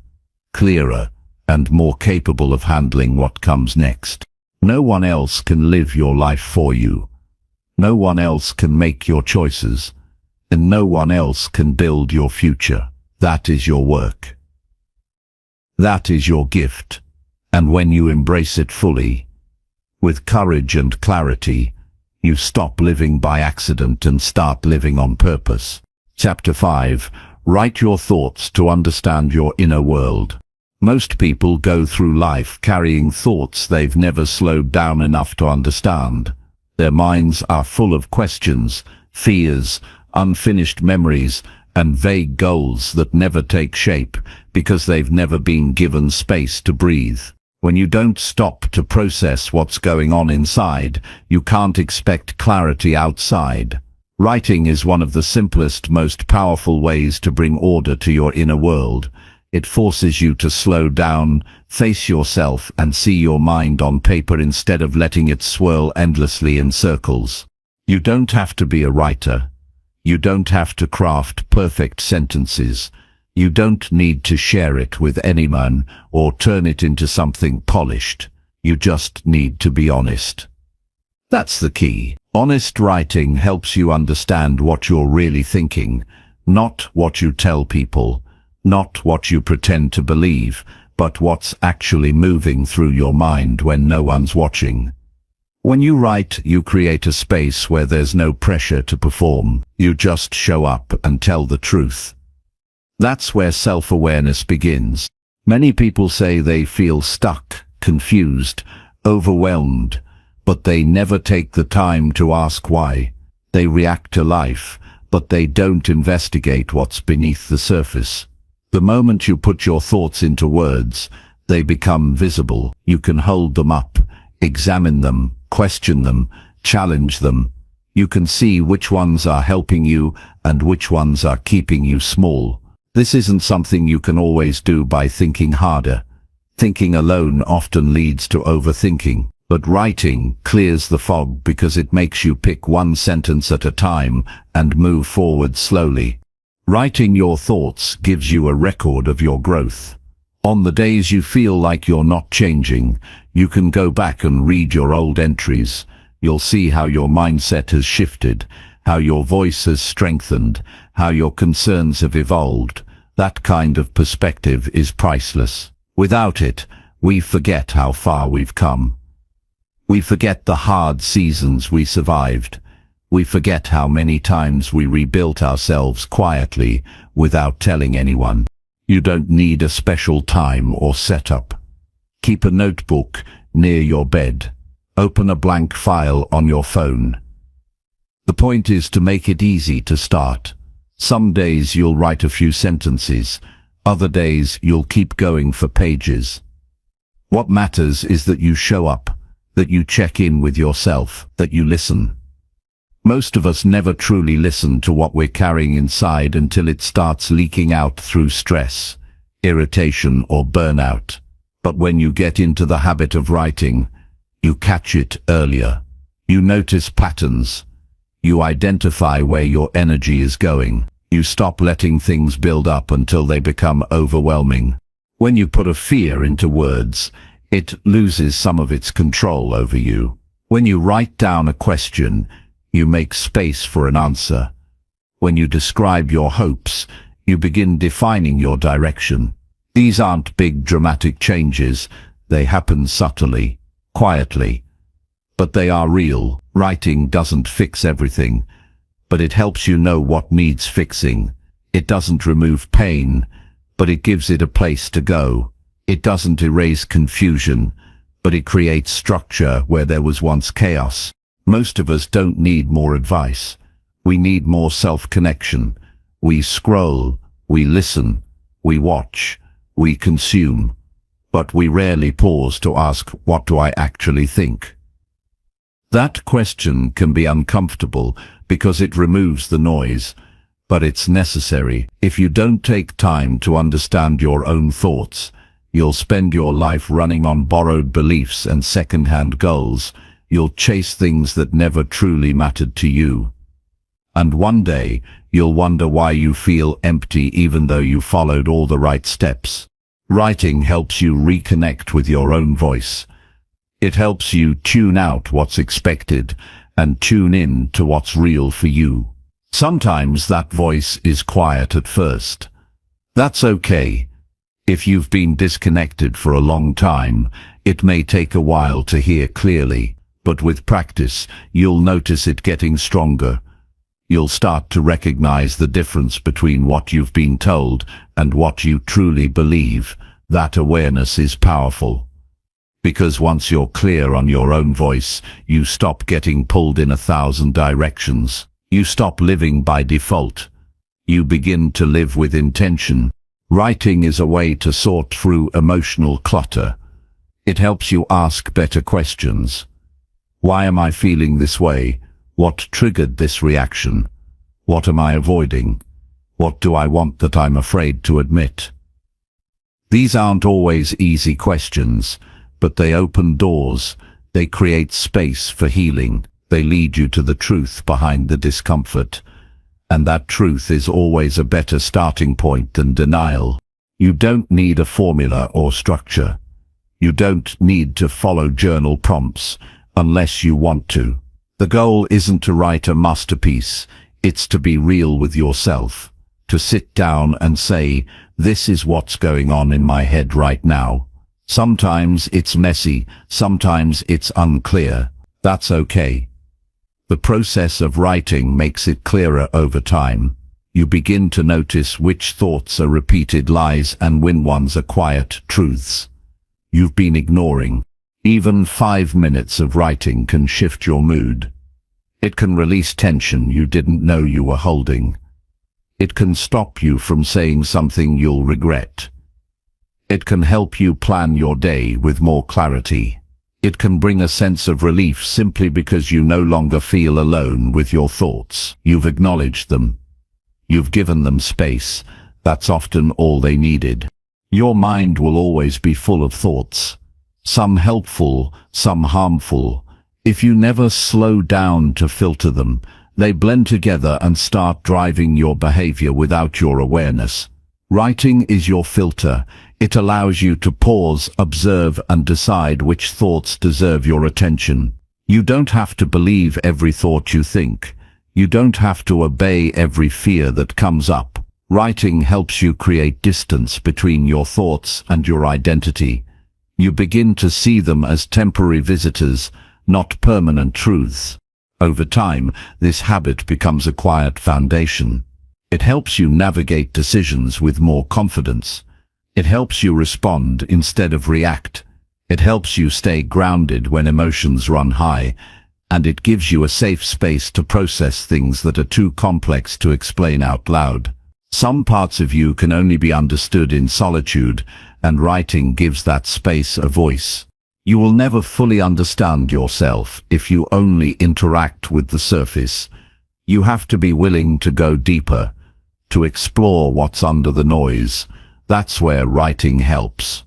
clearer, and more capable of handling what comes next. No one else can live your life for you. No one else can make your choices. And no one else can build your future. That is your work. That is your gift. And when you embrace it fully, with courage and clarity, you stop living by accident and start living on purpose. Chapter 5. Write your thoughts to understand your inner world. Most people go through life carrying thoughts they've never slowed down enough to understand. Their minds are full of questions, fears, unfinished memories, and vague goals that never take shape because they've never been given space to breathe. When you don't stop to process what's going on inside, you can't expect clarity outside. Writing is one of the simplest, most powerful ways to bring order to your inner world. It forces you to slow down, face yourself, and see your mind on paper instead of letting it swirl endlessly in circles. You don't have to be a writer. You don't have to craft perfect sentences. You don't need to share it with anyone or turn it into something polished. You just need to be honest. That's the key. Honest writing helps you understand what you're really thinking, not what you tell people, not what you pretend to believe, but what's actually moving through your mind when no one's watching. When you write, you create a space where there's no pressure to perform. You just show up and tell the truth. That's where self-awareness begins. Many people say they feel stuck, confused, overwhelmed, but they never take the time to ask why. They react to life, but they don't investigate what's beneath the surface. The moment you put your thoughts into words, they become visible. You can hold them up, examine them, question them, challenge them. You can see which ones are helping you and which ones are keeping you small. This isn't something you can always do by thinking harder. Thinking alone often leads to overthinking, but writing clears the fog because it makes you pick one sentence at a time and move forward slowly. Writing your thoughts gives you a record of your growth. On the days you feel like you're not changing, you can go back and read your old entries. You'll see how your mindset has shifted, how your voice has strengthened, how your concerns have evolved. That kind of perspective is priceless. Without it, we forget how far we've come. We forget the hard seasons we survived. We forget how many times we rebuilt ourselves quietly without telling anyone. You don't need a special time or setup. Keep a notebook near your bed. Open a blank file on your phone. The point is to make it easy to start. Some days you'll write a few sentences. Other days you'll keep going for pages. What matters is that you show up, that you check in with yourself, that you listen. Most of us never truly listen to what we're carrying inside until it starts leaking out through stress, irritation, or burnout. But when you get into the habit of writing, you catch it earlier. You notice patterns. You identify where your energy is going. You stop letting things build up until they become overwhelming. When you put a fear into words, it loses some of its control over you. When you write down a question, you make space for an answer. When you describe your hopes, you begin defining your direction. These aren't big dramatic changes. They happen subtly, quietly. But they are real. Writing doesn't fix everything, but it helps you know what needs fixing. It doesn't remove pain, but it gives it a place to go. It doesn't erase confusion, but it creates structure where there was once chaos. Most of us don't need more advice. We need more self-connection. We scroll, we listen, we watch, we consume, but we rarely pause to ask, what do I actually think? That question can be uncomfortable because it removes the noise, but it's necessary. If you don't take time to understand your own thoughts, you'll spend your life running on borrowed beliefs and second-hand goals. You'll chase things that never truly mattered to you. And one day, you'll wonder why you feel empty even though you followed all the right steps. Writing helps you reconnect with your own voice. It helps you tune out what's expected and tune in to what's real for you. Sometimes that voice is quiet at first. That's okay. If you've been disconnected for a long time, it may take a while to hear clearly. But with practice, you'll notice it getting stronger. You'll start to recognize the difference between what you've been told and what you truly believe. That awareness is powerful. Because once you're clear on your own voice, you stop getting pulled in 1,000 directions. You stop living by default. You begin to live with intention. Writing is a way to sort through emotional clutter. It helps you ask better questions. Why am I feeling this way? What triggered this reaction? What am I avoiding? What do I want that I'm afraid to admit? These aren't always easy questions, but they open doors. They create space for healing. They lead you to the truth behind the discomfort. And that truth is always a better starting point than denial. You don't need a formula or structure. You don't need to follow journal prompts unless you want to. The goal isn't to write a masterpiece, it's to be real with yourself. To sit down and say, this is what's going on in my head right now. Sometimes it's messy, sometimes it's unclear. That's okay. The process of writing makes it clearer over time. You begin to notice which thoughts are repeated lies and which ones are quiet truths you've been ignoring. Even 5 minutes of writing can shift your mood. It can release tension you didn't know you were holding. It can stop you from saying something you'll regret. It can help you plan your day with more clarity. It can bring a sense of relief simply because you no longer feel alone with your thoughts. You've acknowledged them. You've given them space. That's often all they needed. Your mind will always be full of thoughts. Some helpful, some harmful. If you never slow down to filter them, they blend together and start driving your behavior without your awareness. Writing is your filter. It allows you to pause, observe, and decide which thoughts deserve your attention. You don't have to believe every thought you think. You don't have to obey every fear that comes up. Writing helps you create distance between your thoughts and your identity. You begin to see them as temporary visitors, not permanent truths. Over time, this habit becomes a quiet foundation. It helps you navigate decisions with more confidence. It helps you respond instead of react. It helps you stay grounded when emotions run high, and it gives you a safe space to process things that are too complex to explain out loud. Some parts of you can only be understood in solitude, and writing gives that space a voice. You will never fully understand yourself if you only interact with the surface. You have to be willing to go deeper, to explore what's under the noise. That's where writing helps.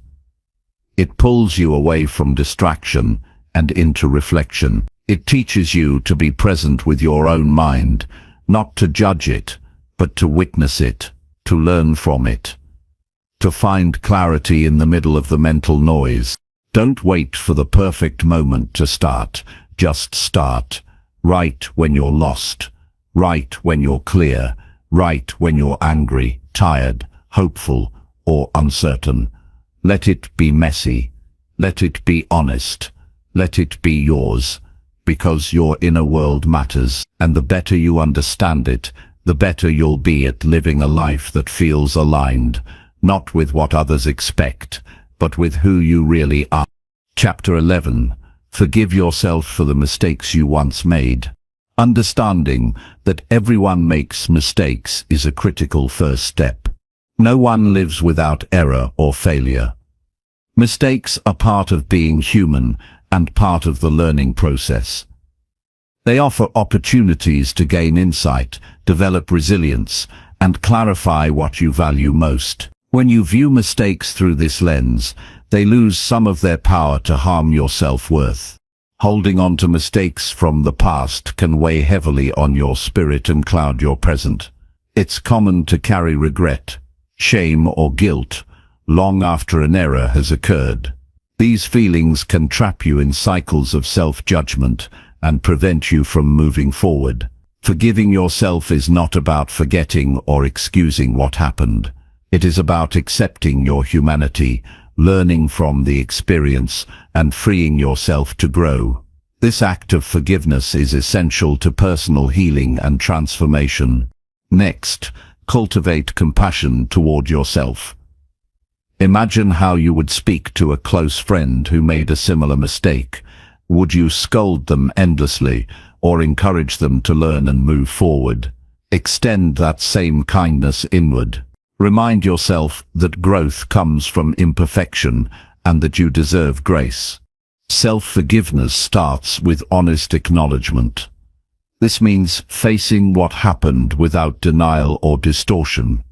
It pulls you away from distraction and into reflection. It teaches you to be present with your own mind, not to judge it, but to witness it, to learn from it, to find clarity in the middle of the mental noise. Don't wait for the perfect moment to start. Just start. Write when you're lost. Write when you're clear. Write when you're angry, tired, hopeful, or uncertain. Let it be messy. Let it be honest. Let it be yours. Because your inner world matters, and the better you understand it, the better you'll be at living a life that feels aligned, not with what others expect, but with who you really are. Chapter 11. Forgive yourself for the mistakes you once made. Understanding that everyone makes mistakes is a critical first step. No one lives without error or failure. Mistakes are part of being human and part of the learning process. They offer opportunities to gain insight, develop resilience, and clarify what you value most. When you view mistakes through this lens, they lose some of their power to harm your self-worth. Holding on to mistakes from the past can weigh heavily on your spirit and cloud your present. It's common to carry regret, shame, or guilt long after an error has occurred. These feelings can trap you in cycles of self-judgment and prevent you from moving forward. Forgiving yourself is not about forgetting or excusing what happened. It is about accepting your humanity, learning from the experience, and freeing yourself to grow. This act of forgiveness is essential to personal healing and transformation. Next, cultivate compassion toward yourself. Imagine how you would speak to a close friend who made a similar mistake. Would you scold them endlessly or encourage them to learn and move forward? Extend that same kindness inward. Remind yourself that growth comes from imperfection and that you deserve grace. Self-forgiveness starts with honest acknowledgement. This means facing what happened without denial or distortion.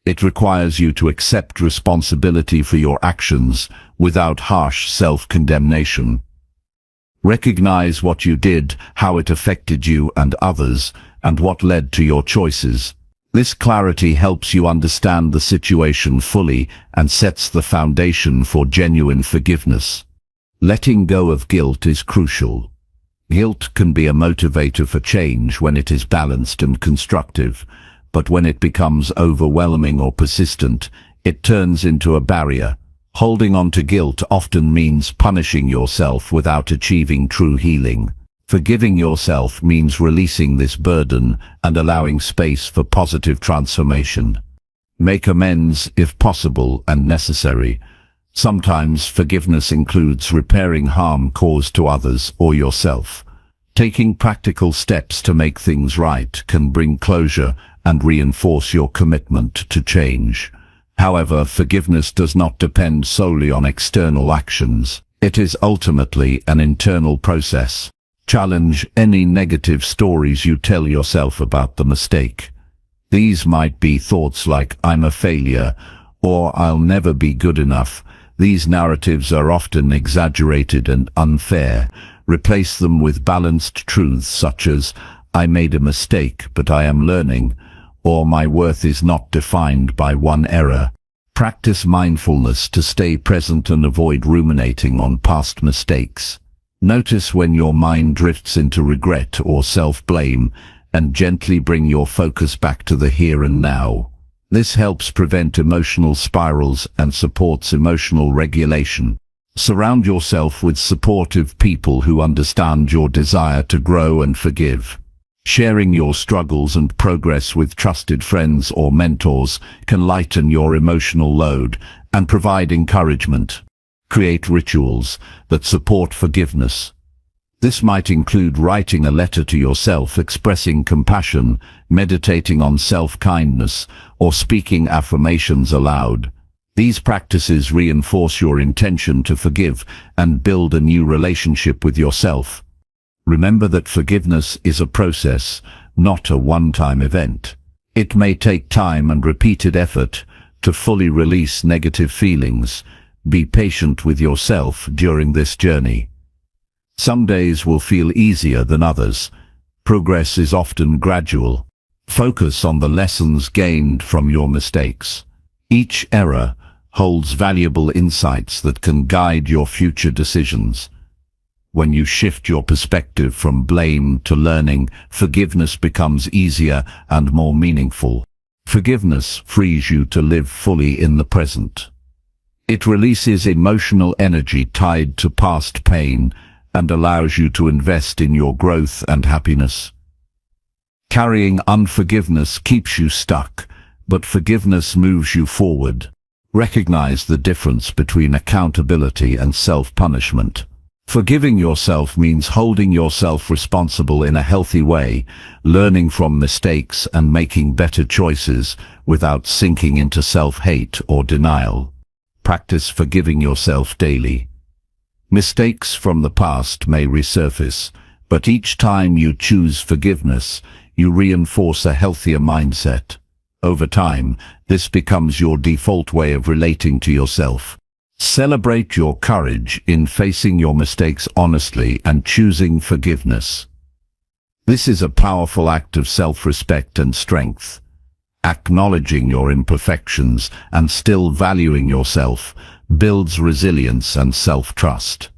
It requires you to accept responsibility for your actions without harsh self-condemnation. Recognize what you did, how it affected you and others, and what led to your choices. This clarity helps you understand the situation fully and sets the foundation for genuine forgiveness. Letting go of guilt is crucial. Guilt can be a motivator for change when it is balanced and constructive, but when it becomes overwhelming or persistent, it turns into a barrier. Holding on to guilt often means punishing yourself without achieving true healing. Forgiving yourself means releasing this burden and allowing space for positive transformation. Make amends if possible and necessary. Sometimes forgiveness includes repairing harm caused to others or yourself. Taking practical steps to make things right can bring closure and reinforce your commitment to change. However, forgiveness does not depend solely on external actions. It is ultimately an internal process. Challenge any negative stories you tell yourself about the mistake. These might be thoughts like, "I'm a failure," or "I'll never be good enough." These narratives are often exaggerated and unfair. Replace them with balanced truths such as, "I made a mistake, but I am learning," or "My worth is not defined by one error." Practice mindfulness to stay present and avoid ruminating on past mistakes. Notice when your mind drifts into regret or self-blame and gently bring your focus back to the here and now. This helps prevent emotional spirals and supports emotional regulation. Surround yourself with supportive people who understand your desire to grow and forgive. Sharing your struggles and progress with trusted friends or mentors can lighten your emotional load and provide encouragement. Create rituals that support forgiveness. This might include writing a letter to yourself expressing compassion, meditating on self-kindness, or speaking affirmations aloud. These practices reinforce your intention to forgive and build a new relationship with yourself. Remember that forgiveness is a process, not a one-time event. It may take time and repeated effort to fully release negative feelings. Be patient with yourself during this journey. Some days will feel easier than others. Progress is often gradual. Focus on the lessons gained from your mistakes. Each error holds valuable insights that can guide your future decisions. When you shift your perspective from blame to learning, forgiveness becomes easier and more meaningful. Forgiveness frees you to live fully in the present. It releases emotional energy tied to past pain and allows you to invest in your growth and happiness. Carrying unforgiveness keeps you stuck, but forgiveness moves you forward. Recognize the difference between accountability and self-punishment. Forgiving yourself means holding yourself responsible in a healthy way, learning from mistakes and making better choices without sinking into self-hate or denial. Practice forgiving yourself daily. Mistakes from the past may resurface, but each time you choose forgiveness, you reinforce a healthier mindset. Over time, this becomes your default way of relating to yourself. Celebrate your courage in facing your mistakes honestly and choosing forgiveness. This is a powerful act of self-respect and strength. Acknowledging your imperfections and still valuing yourself builds resilience and self-trust.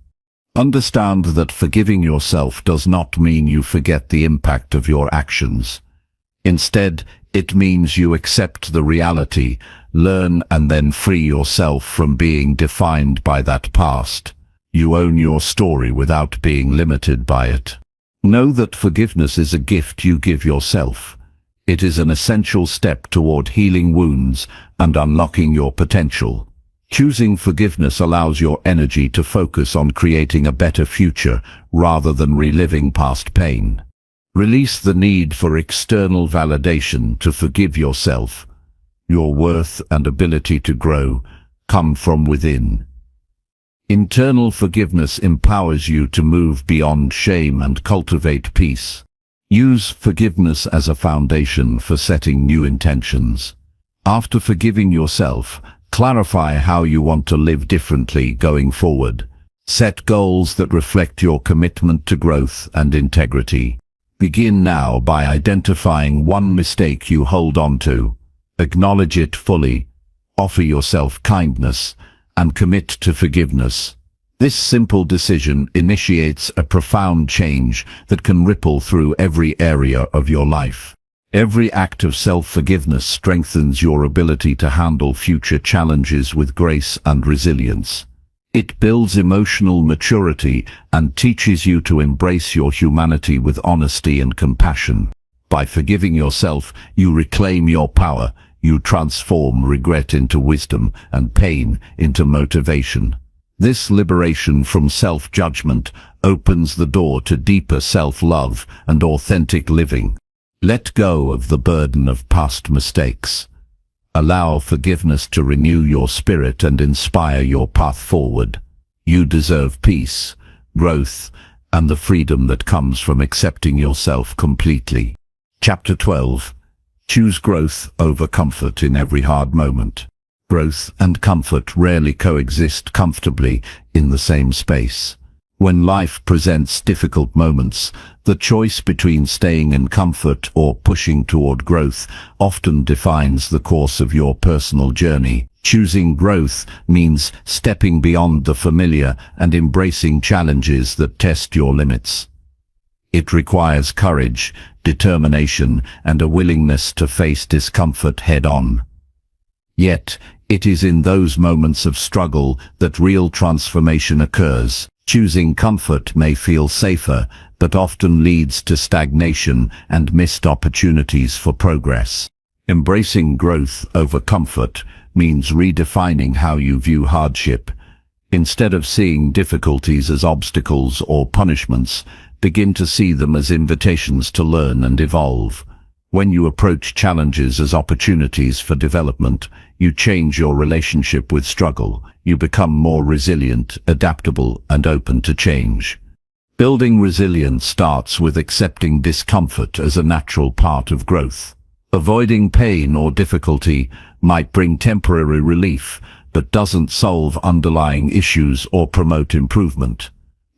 Understand that forgiving yourself does not mean you forget the impact of your actions. Instead, it means you accept the reality, learn and then free yourself from being defined by that past. You own your story without being limited by it. Know that forgiveness is a gift you give yourself. It is an essential step toward healing wounds and unlocking your potential. Choosing forgiveness allows your energy to focus on creating a better future rather than reliving past pain. Release the need for external validation to forgive yourself. Your worth and ability to grow come from within. Internal forgiveness empowers you to move beyond shame and cultivate peace. Use forgiveness as a foundation for setting new intentions. After forgiving yourself, clarify how you want to live differently going forward. Set goals that reflect your commitment to growth and integrity. Begin now by identifying one mistake you hold on to. Acknowledge it fully, offer yourself kindness, and commit to forgiveness. This simple decision initiates a profound change that can ripple through every area of your life. Every act of self-forgiveness strengthens your ability to handle future challenges with grace and resilience. It builds emotional maturity and teaches you to embrace your humanity with honesty and compassion. By forgiving yourself, you reclaim your power. You transform regret into wisdom and pain into motivation. This liberation from self-judgment opens the door to deeper self-love and authentic living. Let go of the burden of past mistakes. Allow forgiveness to renew your spirit and inspire your path forward. You deserve peace, growth, and the freedom that comes from accepting yourself completely. Chapter 12. Choose growth over comfort in every hard moment. Growth and comfort rarely coexist comfortably in the same space. When life presents difficult moments, the choice between staying in comfort or pushing toward growth often defines the course of your personal journey. Choosing growth means stepping beyond the familiar and embracing challenges that test your limits. It requires courage, determination, and a willingness to face discomfort head-on. Yet, it is in those moments of struggle that real transformation occurs. Choosing comfort may feel safer, but often leads to stagnation and missed opportunities for progress. Embracing growth over comfort means redefining how you view hardship. Instead of seeing difficulties as obstacles or punishments, begin to see them as invitations to learn and evolve. When you approach challenges as opportunities for development, you change your relationship with struggle. You become more resilient, adaptable, and open to change. Building resilience starts with accepting discomfort as a natural part of growth. Avoiding pain or difficulty might bring temporary relief, but doesn't solve underlying issues or promote improvement.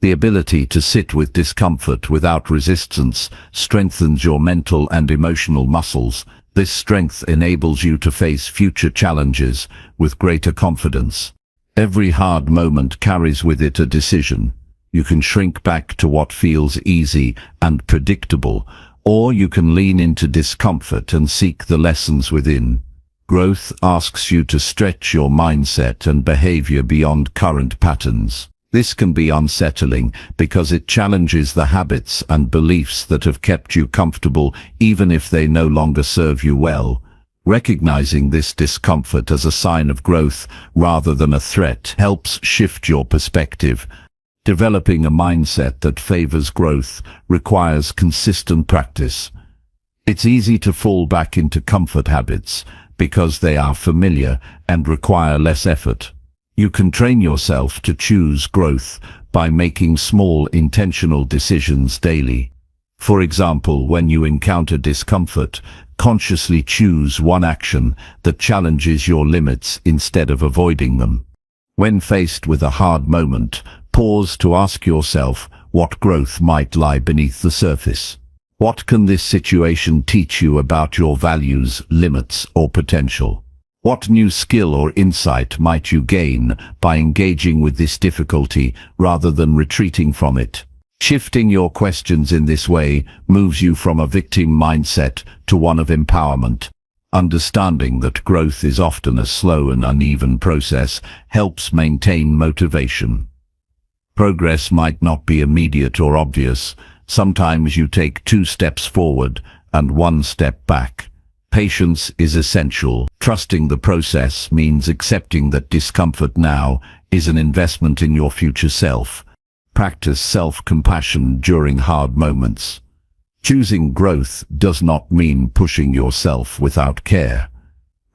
The ability to sit with discomfort without resistance strengthens your mental and emotional muscles. This strength enables you to face future challenges with greater confidence. Every hard moment carries with it a decision. You can shrink back to what feels easy and predictable, or you can lean into discomfort and seek the lessons within. Growth asks you to stretch your mindset and behavior beyond current patterns. This can be unsettling because it challenges the habits and beliefs that have kept you comfortable even if they no longer serve you well. Recognizing this discomfort as a sign of growth rather than a threat helps shift your perspective. Developing a mindset that favors growth requires consistent practice. It's easy to fall back into comfort habits because they are familiar and require less effort. You can train yourself to choose growth by making small intentional decisions daily. For example, when you encounter discomfort, consciously choose one action that challenges your limits instead of avoiding them. When faced with a hard moment, pause to ask yourself what growth might lie beneath the surface. What can this situation teach you about your values, limits, or potential? What new skill or insight might you gain by engaging with this difficulty rather than retreating from it? Shifting your questions in this way moves you from a victim mindset to one of empowerment. Understanding that growth is often a slow and uneven process helps maintain motivation. Progress might not be immediate or obvious. Sometimes you take 2 steps forward and 1 step back. Patience is essential. Trusting the process means accepting that discomfort now is an investment in your future self. Practice self-compassion during hard moments. Choosing growth does not mean pushing yourself without care.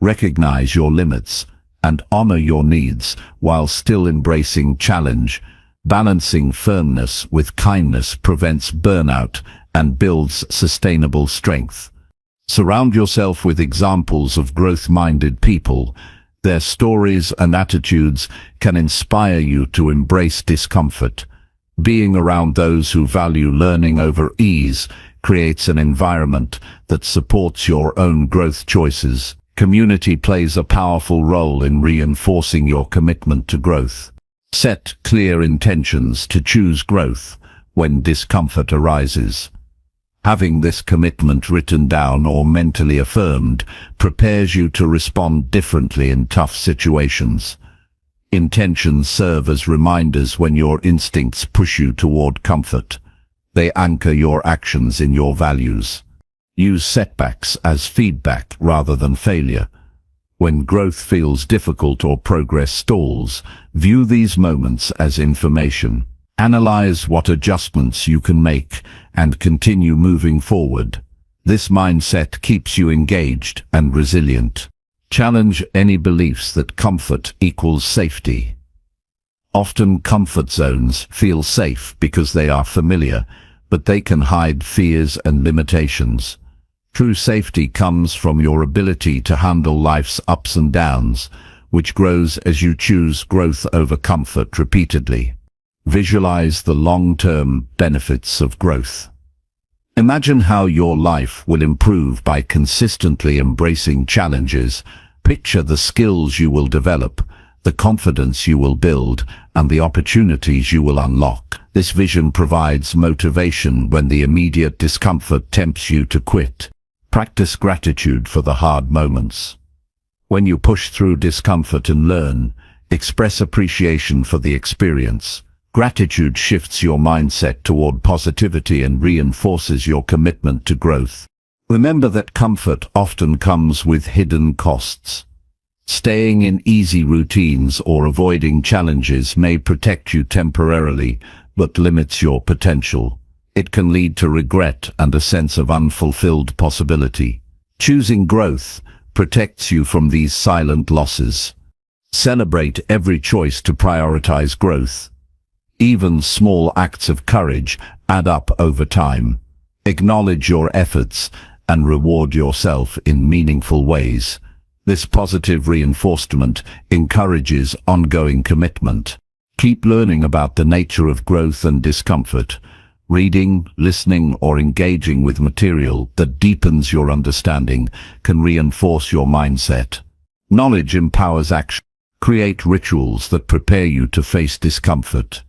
Recognize your limits and honor your needs while still embracing challenge. Balancing firmness with kindness prevents burnout and builds sustainable strength. Surround yourself with examples of growth-minded people. Their stories and attitudes can inspire you to embrace discomfort. Being around those who value learning over ease creates an environment that supports your own growth choices. Community plays a powerful role in reinforcing your commitment to growth. Set clear intentions to choose growth when discomfort arises. Having this commitment written down or mentally affirmed prepares you to respond differently in tough situations. Intentions serve as reminders when your instincts push you toward comfort. They anchor your actions in your values. Use setbacks as feedback rather than failure. When growth feels difficult or progress stalls, view these moments as information. Analyze what adjustments you can make and continue moving forward. This mindset keeps you engaged and resilient. Challenge any beliefs that comfort equals safety. Often comfort zones feel safe because they are familiar, but they can hide fears and limitations. True safety comes from your ability to handle life's ups and downs, which grows as you choose growth over comfort repeatedly. Visualize the long-term benefits of growth. Imagine how your life will improve by consistently embracing challenges. Picture the skills you will develop, the confidence you will build, and the opportunities you will unlock. This vision provides motivation when the immediate discomfort tempts you to quit. Practice gratitude for the hard moments. When you push through discomfort and learn, express appreciation for the experience. Gratitude shifts your mindset toward positivity and reinforces your commitment to growth. Remember that comfort often comes with hidden costs. Staying in easy routines or avoiding challenges may protect you temporarily, but limits your potential. It can lead to regret and a sense of unfulfilled possibility. Choosing growth protects you from these silent losses. Celebrate every choice to prioritize growth. Even small acts of courage add up over time. Acknowledge your efforts and reward yourself in meaningful ways. This positive reinforcement encourages ongoing commitment. Keep learning about the nature of growth and discomfort. Reading, listening, or engaging with material that deepens your understanding can reinforce your mindset. Knowledge empowers action. Create rituals that prepare you to face discomfort.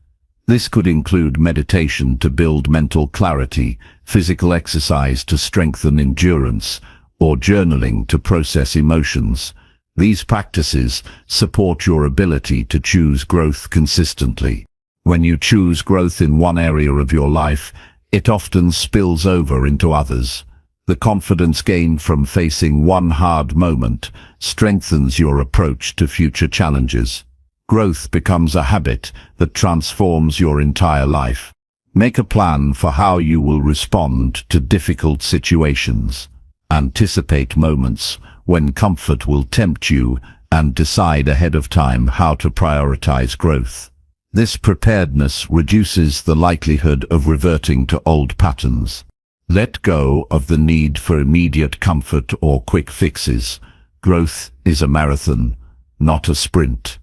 This could include meditation to build mental clarity, physical exercise to strengthen endurance, or journaling to process emotions. These practices support your ability to choose growth consistently. When you choose growth in one area of your life, it often spills over into others. The confidence gained from facing one hard moment strengthens your approach to future challenges. Growth becomes a habit that transforms your entire life. Make a plan for how you will respond to difficult situations. Anticipate moments when comfort will tempt you and decide ahead of time how to prioritize growth. This preparedness reduces the likelihood of reverting to old patterns. Let go of the need for immediate comfort or quick fixes. Growth is a marathon, not a sprint.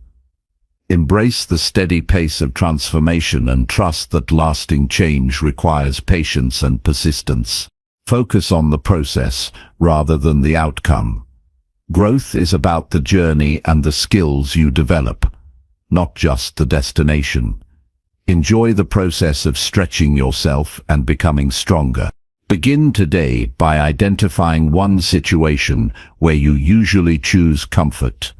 Embrace the steady pace of transformation and trust that lasting change requires patience and persistence. Focus on the process rather than the outcome. Growth is about the journey and the skills you develop, not just the destination. Enjoy the process of stretching yourself and becoming stronger. Begin today by identifying one situation where you usually choose comfort.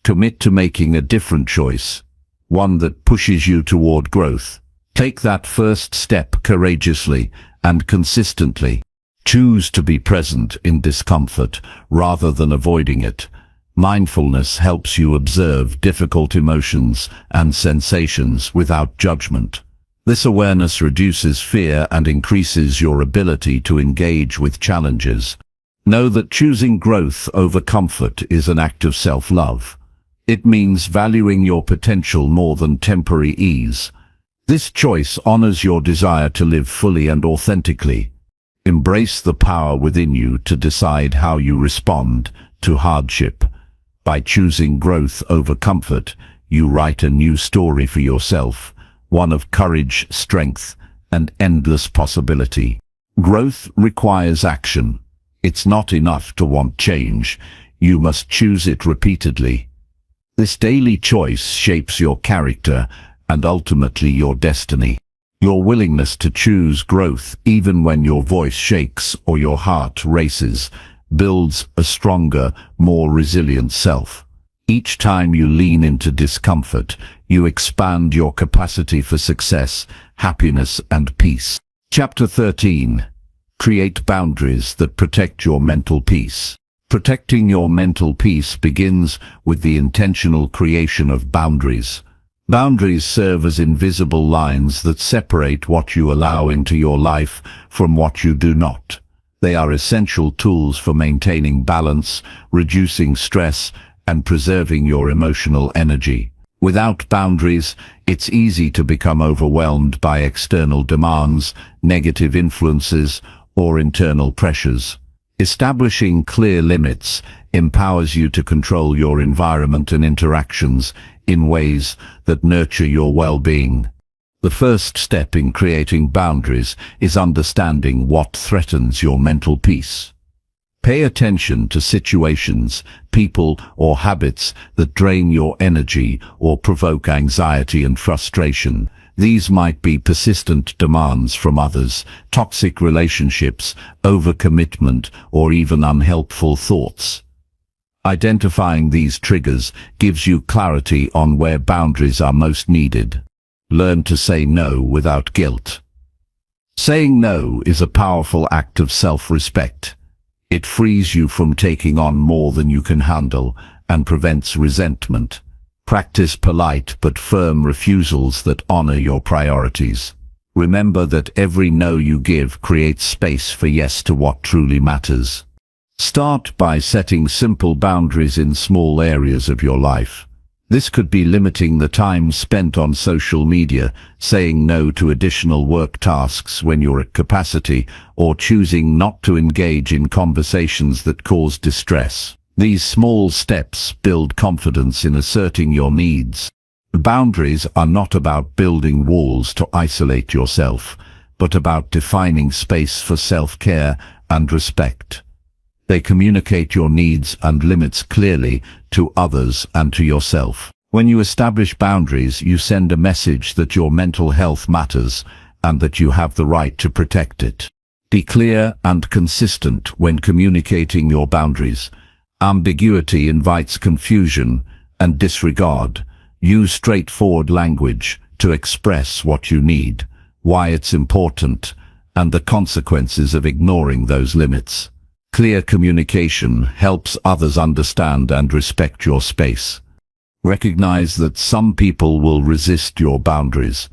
Commit to making a different choice, one that pushes you toward growth. Take that first step courageously and consistently. Choose to be present in discomfort rather than avoiding it. Mindfulness helps you observe difficult emotions and sensations without judgment. This awareness reduces fear and increases your ability to engage with challenges. Know that choosing growth over comfort is an act of self-love. It means valuing your potential more than temporary ease. This choice honors your desire to live fully and authentically. Embrace the power within you to decide how you respond to hardship. By choosing growth over comfort, you write a new story for yourself, one of courage, strength, and endless possibility. Growth requires action. It's not enough to want change. You must choose it repeatedly. This daily choice shapes your character and ultimately your destiny. Your willingness to choose growth even when your voice shakes or your heart races builds a stronger, more resilient self. Each time you lean into discomfort, you expand your capacity for success, happiness, and peace. Chapter 13. Create boundaries that protect your mental peace. Protecting your mental peace begins with the intentional creation of boundaries. Boundaries serve as invisible lines that separate what you allow into your life from what you do not. They are essential tools for maintaining balance, reducing stress, and preserving your emotional energy. Without boundaries, it's easy to become overwhelmed by external demands, negative influences, or internal pressures. Establishing clear limits empowers you to control your environment and interactions in ways that nurture your well-being. The first step in creating boundaries is understanding what threatens your mental peace. Pay attention to situations, people, or habits that drain your energy or provoke anxiety and frustration. These might be persistent demands from others, toxic relationships, overcommitment, or even unhelpful thoughts. Identifying these triggers gives you clarity on where boundaries are most needed. Learn to say no without guilt. Saying no is a powerful act of self-respect. It frees you from taking on more than you can handle and prevents resentment. Practice polite but firm refusals that honor your priorities. Remember that every no you give creates space for yes to what truly matters. Start by setting simple boundaries in small areas of your life. This could be limiting the time spent on social media, saying no to additional work tasks when you're at capacity, or choosing not to engage in conversations that cause distress. These small steps build confidence in asserting your needs. Boundaries are not about building walls to isolate yourself, but about defining space for self-care and respect. They communicate your needs and limits clearly to others and to yourself. When you establish boundaries, you send a message that your mental health matters and that you have the right to protect it. Be clear and consistent when communicating your boundaries. Ambiguity invites confusion and disregard. Use straightforward language to express what you need, why it's important, and the consequences of ignoring those limits. Clear communication helps others understand and respect your space. Recognize that some people will resist your boundaries.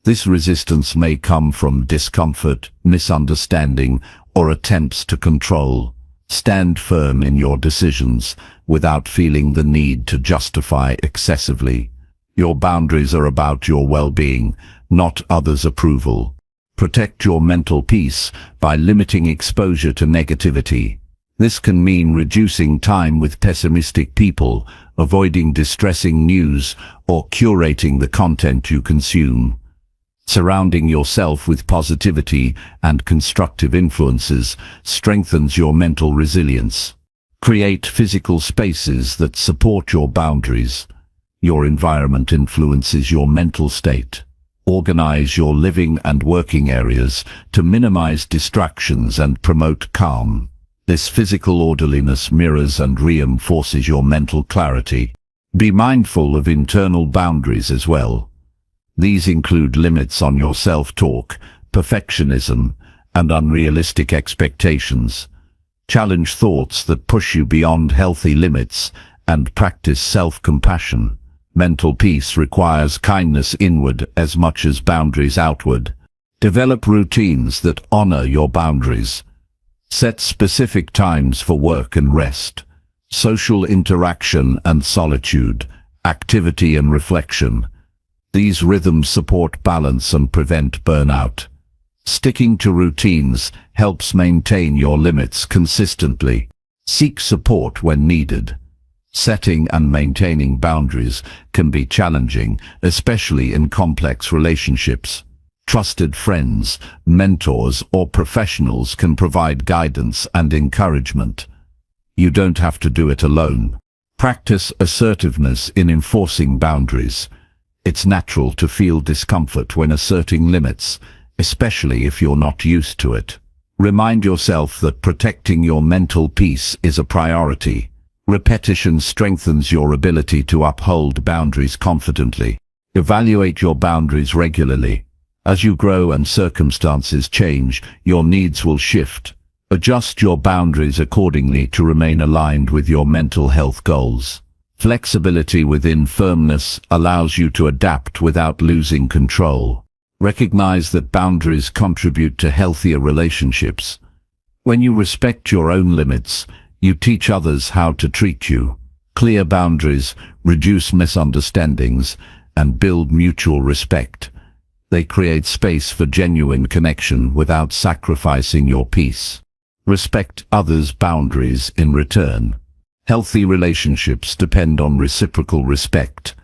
This resistance may come from discomfort, misunderstanding, or attempts to control. Stand firm in your decisions without feeling the need to justify excessively. Your boundaries are about your well-being, not others' approval. Protect your mental peace by limiting exposure to negativity. This can mean reducing time with pessimistic people, avoiding distressing news, or curating the content you consume. Surrounding yourself with positivity and constructive influences strengthens your mental resilience. Create physical spaces that support your boundaries. Your environment influences your mental state. Organize your living and working areas to minimize distractions and promote calm. This physical orderliness mirrors and reinforces your mental clarity. Be mindful of internal boundaries as well. These include limits on your self-talk, perfectionism, and unrealistic expectations. Challenge thoughts that push you beyond healthy limits and practice self-compassion. Mental peace requires kindness inward as much as boundaries outward. Develop routines that honor your boundaries. Set specific times for work and rest, social interaction and solitude, activity and reflection. These rhythms support balance and prevent burnout. Sticking to routines helps maintain your limits consistently. Seek support when needed. Setting and maintaining boundaries can be challenging, especially in complex relationships. Trusted friends, mentors, or professionals can provide guidance and encouragement. You don't have to do it alone. Practice assertiveness in enforcing boundaries. It's natural to feel discomfort when asserting limits, especially if you're not used to it. Remind yourself that protecting your mental peace is a priority. Repetition strengthens your ability to uphold boundaries confidently. Evaluate your boundaries regularly. As you grow and circumstances change, your needs will shift. Adjust your boundaries accordingly to remain aligned with your mental health goals. Flexibility within firmness allows you to adapt without losing control. Recognize that boundaries contribute to healthier relationships. When you respect your own limits, you teach others how to treat you. Clear boundaries reduce misunderstandings and build mutual respect. They create space for genuine connection without sacrificing your peace. Respect others' boundaries in return. Healthy relationships depend on reciprocal respect.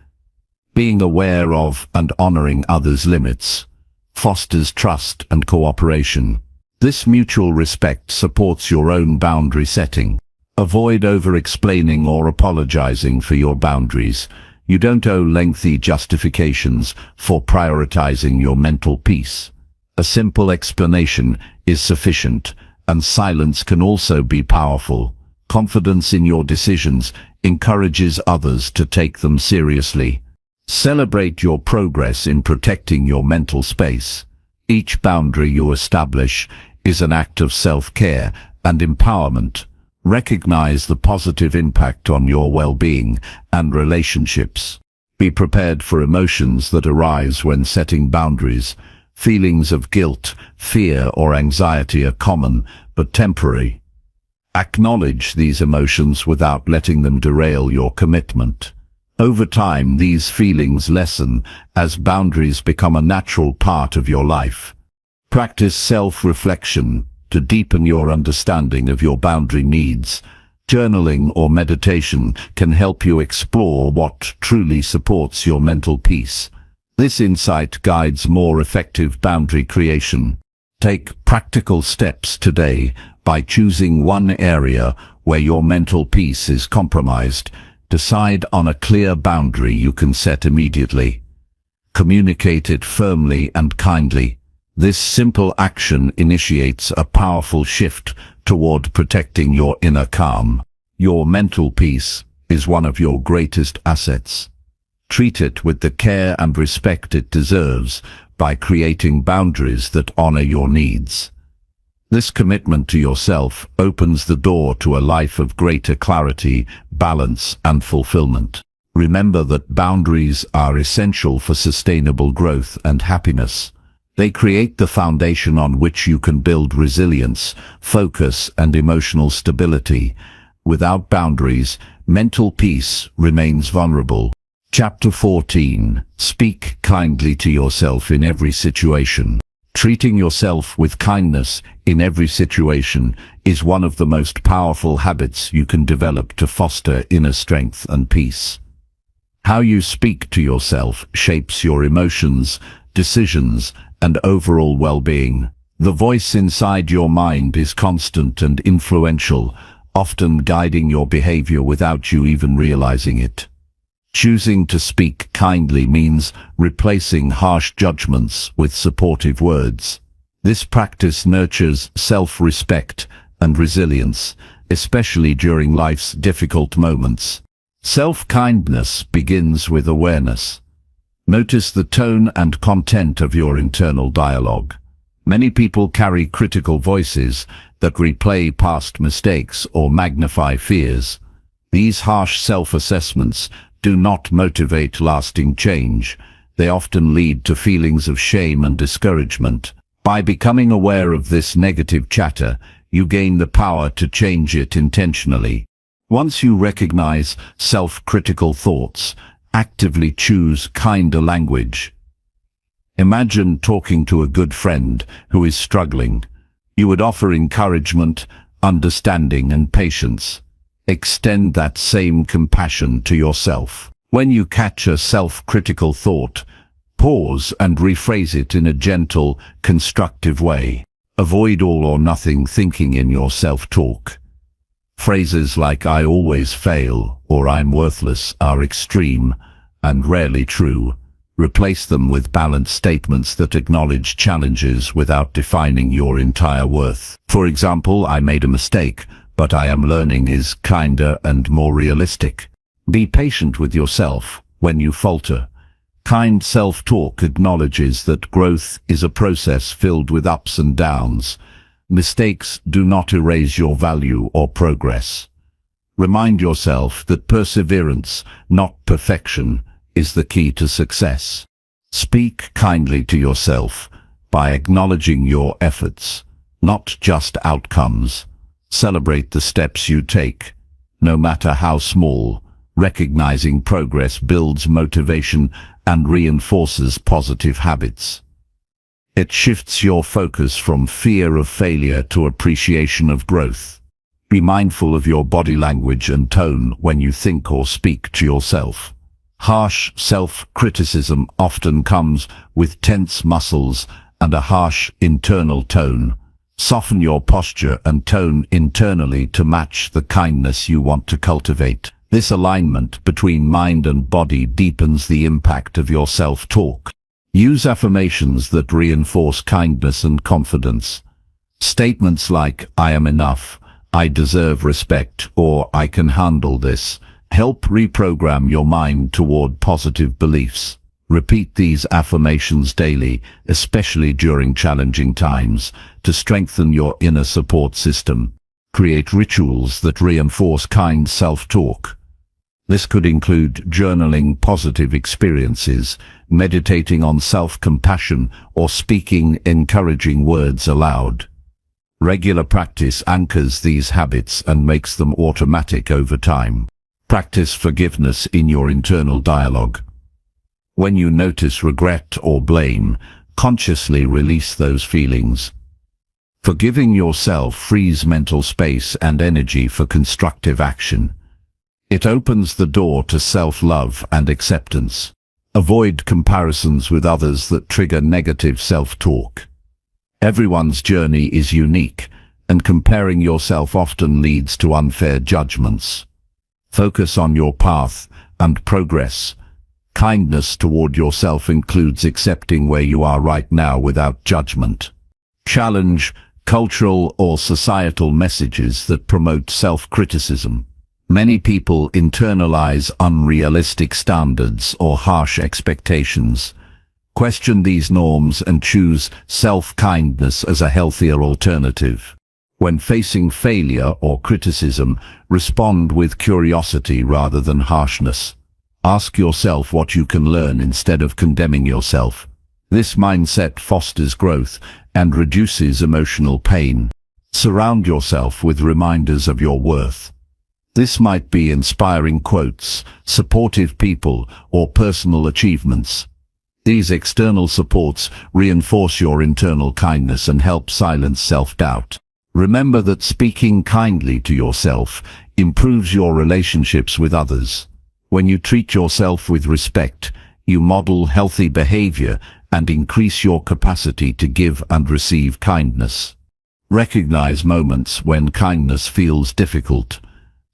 Being aware of and honoring others' limits fosters trust and cooperation. This mutual respect supports your own boundary setting. Avoid over-explaining or apologizing for your boundaries. You don't owe lengthy justifications for prioritizing your mental peace. A simple explanation is sufficient, and silence can also be powerful. Confidence in your decisions encourages others to take them seriously. Celebrate your progress in protecting your mental space. Each boundary you establish is an act of self-care and empowerment. Recognize the positive impact on your well-being and relationships. Be prepared for emotions that arise when setting boundaries. Feelings of guilt, fear, or anxiety are common, but temporary. Acknowledge these emotions without letting them derail your commitment. Over time, these feelings lessen as boundaries become a natural part of your life. Practice self-reflection to deepen your understanding of your boundary needs. Journaling or meditation can help you explore what truly supports your mental peace. This insight guides more effective boundary creation. Take practical steps today by choosing one area where your mental peace is compromised. Decide on a clear boundary you can set immediately. Communicate it firmly and kindly. This simple action initiates a powerful shift toward protecting your inner calm. Your mental peace is one of your greatest assets. Treat it with the care and respect it deserves by creating boundaries that honor your needs. This commitment to yourself opens the door to a life of greater clarity, balance, and fulfillment. Remember that boundaries are essential for sustainable growth and happiness. They create the foundation on which you can build resilience, focus, and emotional stability. Without boundaries, mental peace remains vulnerable. Chapter 14. Speak kindly to yourself in every situation. Treating yourself with kindness in every situation is one of the most powerful habits you can develop to foster inner strength and peace. How you speak to yourself shapes your emotions, decisions, and overall well-being. The voice inside your mind is constant and influential, often guiding your behavior without you even realizing it. Choosing to speak kindly means replacing harsh judgments with supportive words. This practice nurtures self-respect and resilience, especially during life's difficult moments. Self-kindness begins with awareness. Notice the tone and content of your internal dialogue. Many people carry critical voices that replay past mistakes or magnify fears. These harsh self-assessments do not motivate lasting change. They often lead to feelings of shame and discouragement. By becoming aware of this negative chatter, you gain the power to change it intentionally. Once you recognize self-critical thoughts, actively choose kinder language. Imagine talking to a good friend who is struggling. You would offer encouragement, understanding, and patience. Extend that same compassion to yourself. When you catch a self-critical thought, pause and rephrase it in a gentle, constructive way. Avoid all or nothing thinking in your self-talk. Phrases like "I always fail" or "I'm worthless" are extreme and rarely true. Replace them with balanced statements that acknowledge challenges without defining your entire worth. For example, "I made a mistake, but I am learning" is kinder and more realistic. Be patient with yourself when you falter. Kind self-talk acknowledges that growth is a process filled with ups and downs. Mistakes do not erase your value or progress. Remind yourself that perseverance, not perfection, is the key to success. Speak kindly to yourself by acknowledging your efforts, not just outcomes. Celebrate the steps you take, no matter how small. Recognizing progress builds motivation and reinforces positive habits. It shifts your focus from fear of failure to appreciation of growth. Be mindful of your body language and tone when you think or speak to yourself. Harsh self-criticism often comes with tense muscles and a harsh internal tone. Soften your posture and tone internally to match the kindness you want to cultivate. This alignment between mind and body deepens the impact of your self-talk. Use affirmations that reinforce kindness and confidence. Statements like "I am enough," "I deserve respect," or "I can handle this" help reprogram your mind toward positive beliefs. Repeat these affirmations daily, especially during challenging times, to strengthen your inner support system. Create rituals that reinforce kind self-talk. This could include journaling positive experiences, meditating on self-compassion, or speaking encouraging words aloud. Regular practice anchors these habits and makes them automatic over time. Practice forgiveness in your internal dialogue. When you notice regret or blame, consciously release those feelings. Forgiving yourself frees mental space and energy for constructive action. It opens the door to self-love and acceptance. Avoid comparisons with others that trigger negative self-talk. Everyone's journey is unique, and comparing yourself often leads to unfair judgments. Focus on your path and progress. Kindness toward yourself includes accepting where you are right now without judgment. Challenge cultural or societal messages that promote self-criticism. Many people internalize unrealistic standards or harsh expectations. Question these norms and choose self-kindness as a healthier alternative. When facing failure or criticism, respond with curiosity rather than harshness. Ask yourself what you can learn instead of condemning yourself. This mindset fosters growth and reduces emotional pain. Surround yourself with reminders of your worth. This might be inspiring quotes, supportive people, or personal achievements. These external supports reinforce your internal kindness and help silence self-doubt. Remember that speaking kindly to yourself improves your relationships with others. When you treat yourself with respect, you model healthy behavior and increase your capacity to give and receive kindness. Recognize moments when kindness feels difficult.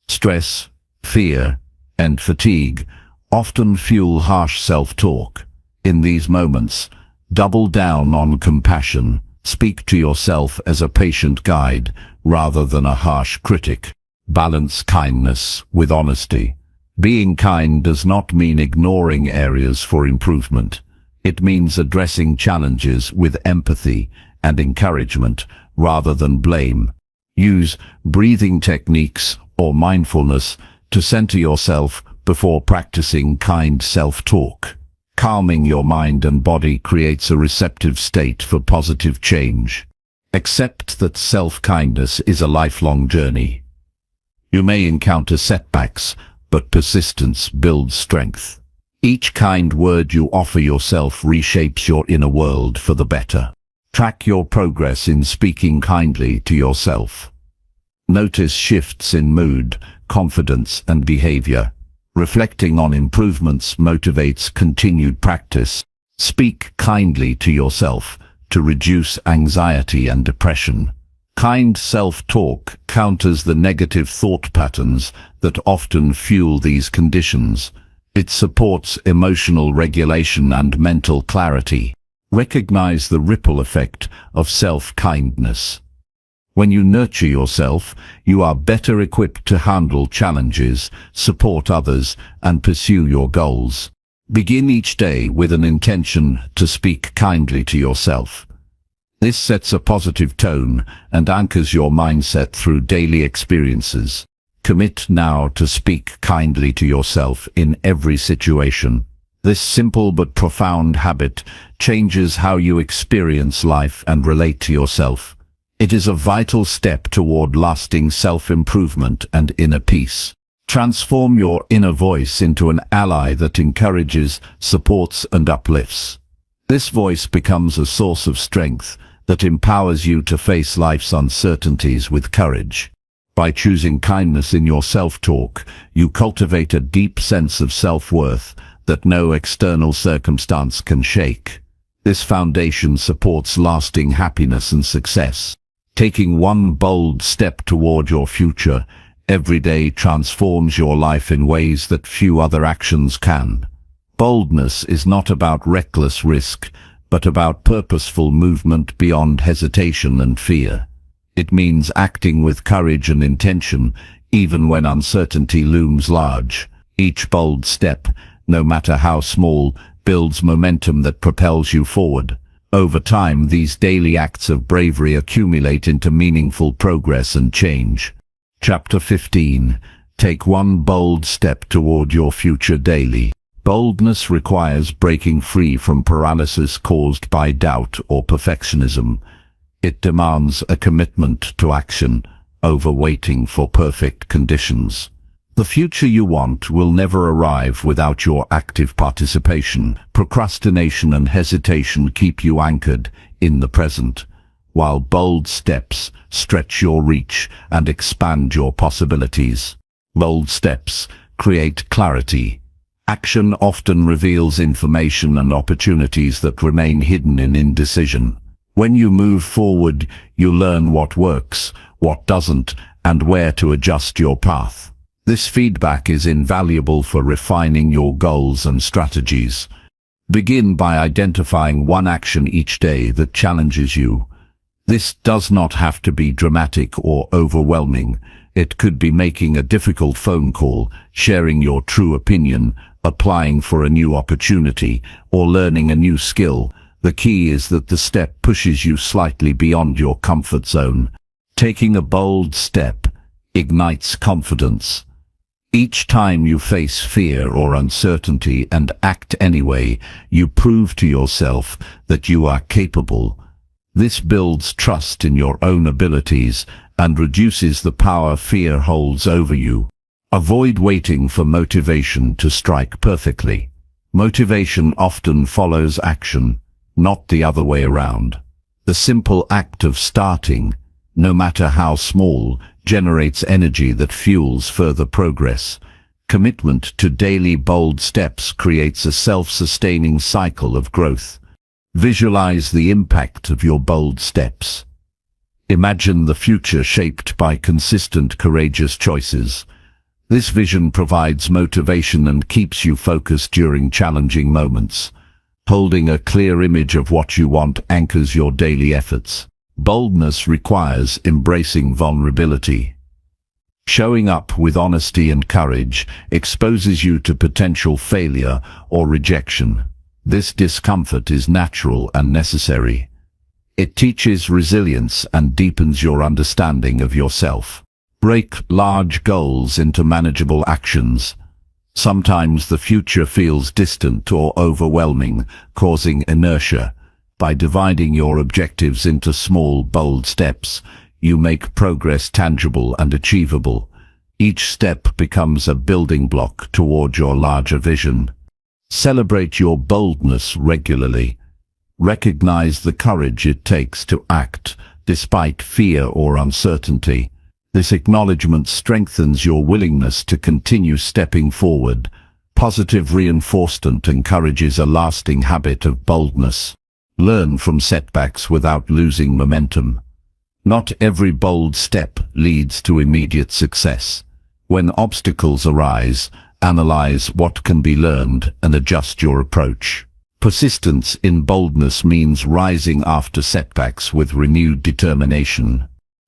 Stress, fear, and fatigue often fuel harsh self-talk. In these moments, double down on compassion. Speak to yourself as a patient guide rather than a harsh critic. Balance kindness with honesty. Being kind does not mean ignoring areas for improvement. It means addressing challenges with empathy and encouragement rather than blame. Use breathing techniques or mindfulness to center yourself before practicing kind self-talk. Calming your mind and body creates a receptive state for positive change. Accept that self-kindness is a lifelong journey. You may encounter setbacks, but persistence builds strength. Each kind word you offer yourself reshapes your inner world for the better. Track your progress in speaking kindly to yourself. Notice shifts in mood, confidence, and behavior. Reflecting on improvements motivates continued practice. Speak kindly to yourself to reduce anxiety and depression. Kind self-talk counters the negative thought patterns that often fuel these conditions. It supports emotional regulation and mental clarity. Recognize the ripple effect of self-kindness. When you nurture yourself, you are better equipped to handle challenges, support others, and pursue your goals. Begin each day with an intention to speak kindly to yourself. This sets a positive tone and anchors your mindset through daily experiences. Commit now to speak kindly to yourself in every situation. This simple but profound habit changes how you experience life and relate to yourself. It is a vital step toward lasting self-improvement and inner peace. Transform your inner voice into an ally that encourages, supports, and uplifts. This voice becomes a source of strength that empowers you to face life's uncertainties with courage. By choosing kindness in your self-talk, you cultivate a deep sense of self-worth that no external circumstance can shake. This foundation supports lasting happiness and success. Taking one bold step toward your future every day transforms your life in ways that few other actions can. Boldness is not about reckless risk, but about purposeful movement beyond hesitation and fear. It means acting with courage and intention, even when uncertainty looms large. Each bold step, no matter how small, builds momentum that propels you forward. Over time, these daily acts of bravery accumulate into meaningful progress and change. Chapter 15. Take one bold step toward your future daily. Boldness requires breaking free from paralysis caused by doubt or perfectionism. It demands a commitment to action over waiting for perfect conditions. The future you want will never arrive without your active participation. Procrastination and hesitation keep you anchored in the present, while bold steps stretch your reach and expand your possibilities. Bold steps create clarity. Action often reveals information and opportunities that remain hidden in indecision. When you move forward, you learn what works, what doesn't, and where to adjust your path. This feedback is invaluable for refining your goals and strategies. Begin by identifying one action each day that challenges you. This does not have to be dramatic or overwhelming. It could be making a difficult phone call, sharing your true opinion, applying for a new opportunity, or learning a new skill. The key is that the step pushes you slightly beyond your comfort zone. Taking a bold step ignites confidence. Each time you face fear or uncertainty and act anyway, you prove to yourself that you are capable. This builds trust in your own abilities and reduces the power fear holds over you. Avoid waiting for motivation to strike perfectly. Motivation often follows action, not the other way around. The simple act of starting, no matter how small, generates energy that fuels further progress. Commitment to daily bold steps creates a self-sustaining cycle of growth. Visualize the impact of your bold steps. Imagine the future shaped by consistent, courageous choices. This vision provides motivation and keeps you focused during challenging moments. Holding a clear image of what you want anchors your daily efforts. Boldness requires embracing vulnerability. Showing up with honesty and courage exposes you to potential failure or rejection. This discomfort is natural and necessary. It teaches resilience and deepens your understanding of yourself. Break large goals into manageable actions. Sometimes the future feels distant or overwhelming, causing inertia. By dividing your objectives into small, bold steps, you make progress tangible and achievable. Each step becomes a building block toward your larger vision. Celebrate your boldness regularly. Recognize the courage it takes to act, despite fear or uncertainty. This acknowledgement strengthens your willingness to continue stepping forward. Positive reinforcement encourages a lasting habit of boldness. Learn from setbacks without losing momentum. Not every bold step leads to immediate success. When obstacles arise, analyze what can be learned and adjust your approach. Persistence in boldness means rising after setbacks with renewed determination.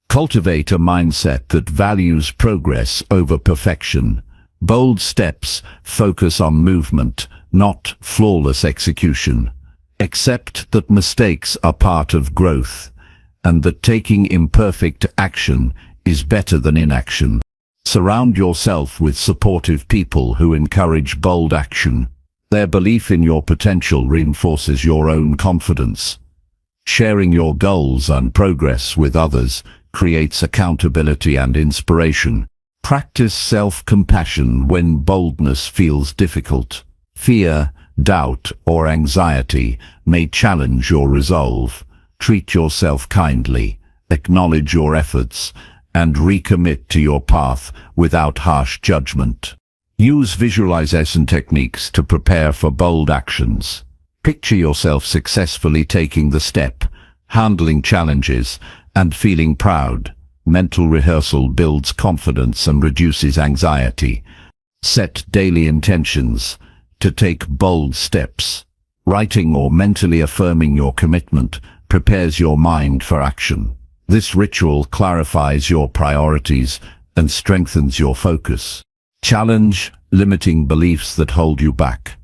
Cultivate a mindset that values progress over perfection. Bold steps focus on movement, not flawless execution. Accept that mistakes are part of growth, and that taking imperfect action is better than inaction. Surround yourself with supportive people who encourage bold action. Their belief in your potential reinforces your own confidence. Sharing your goals and progress with others creates accountability and inspiration. Practice self-compassion when boldness feels difficult. Fear, doubt, or anxiety may challenge your resolve. Treat yourself kindly, acknowledge your efforts, and recommit to your path without harsh judgment. Use visualization techniques to prepare for bold actions. Picture yourself successfully taking the step, handling challenges, and feeling proud. Mental rehearsal builds confidence and reduces anxiety. Set daily intentions to take bold steps. Writing or mentally affirming your commitment prepares your mind for action. This ritual clarifies your priorities and strengthens your focus. Challenge limiting beliefs that hold you back.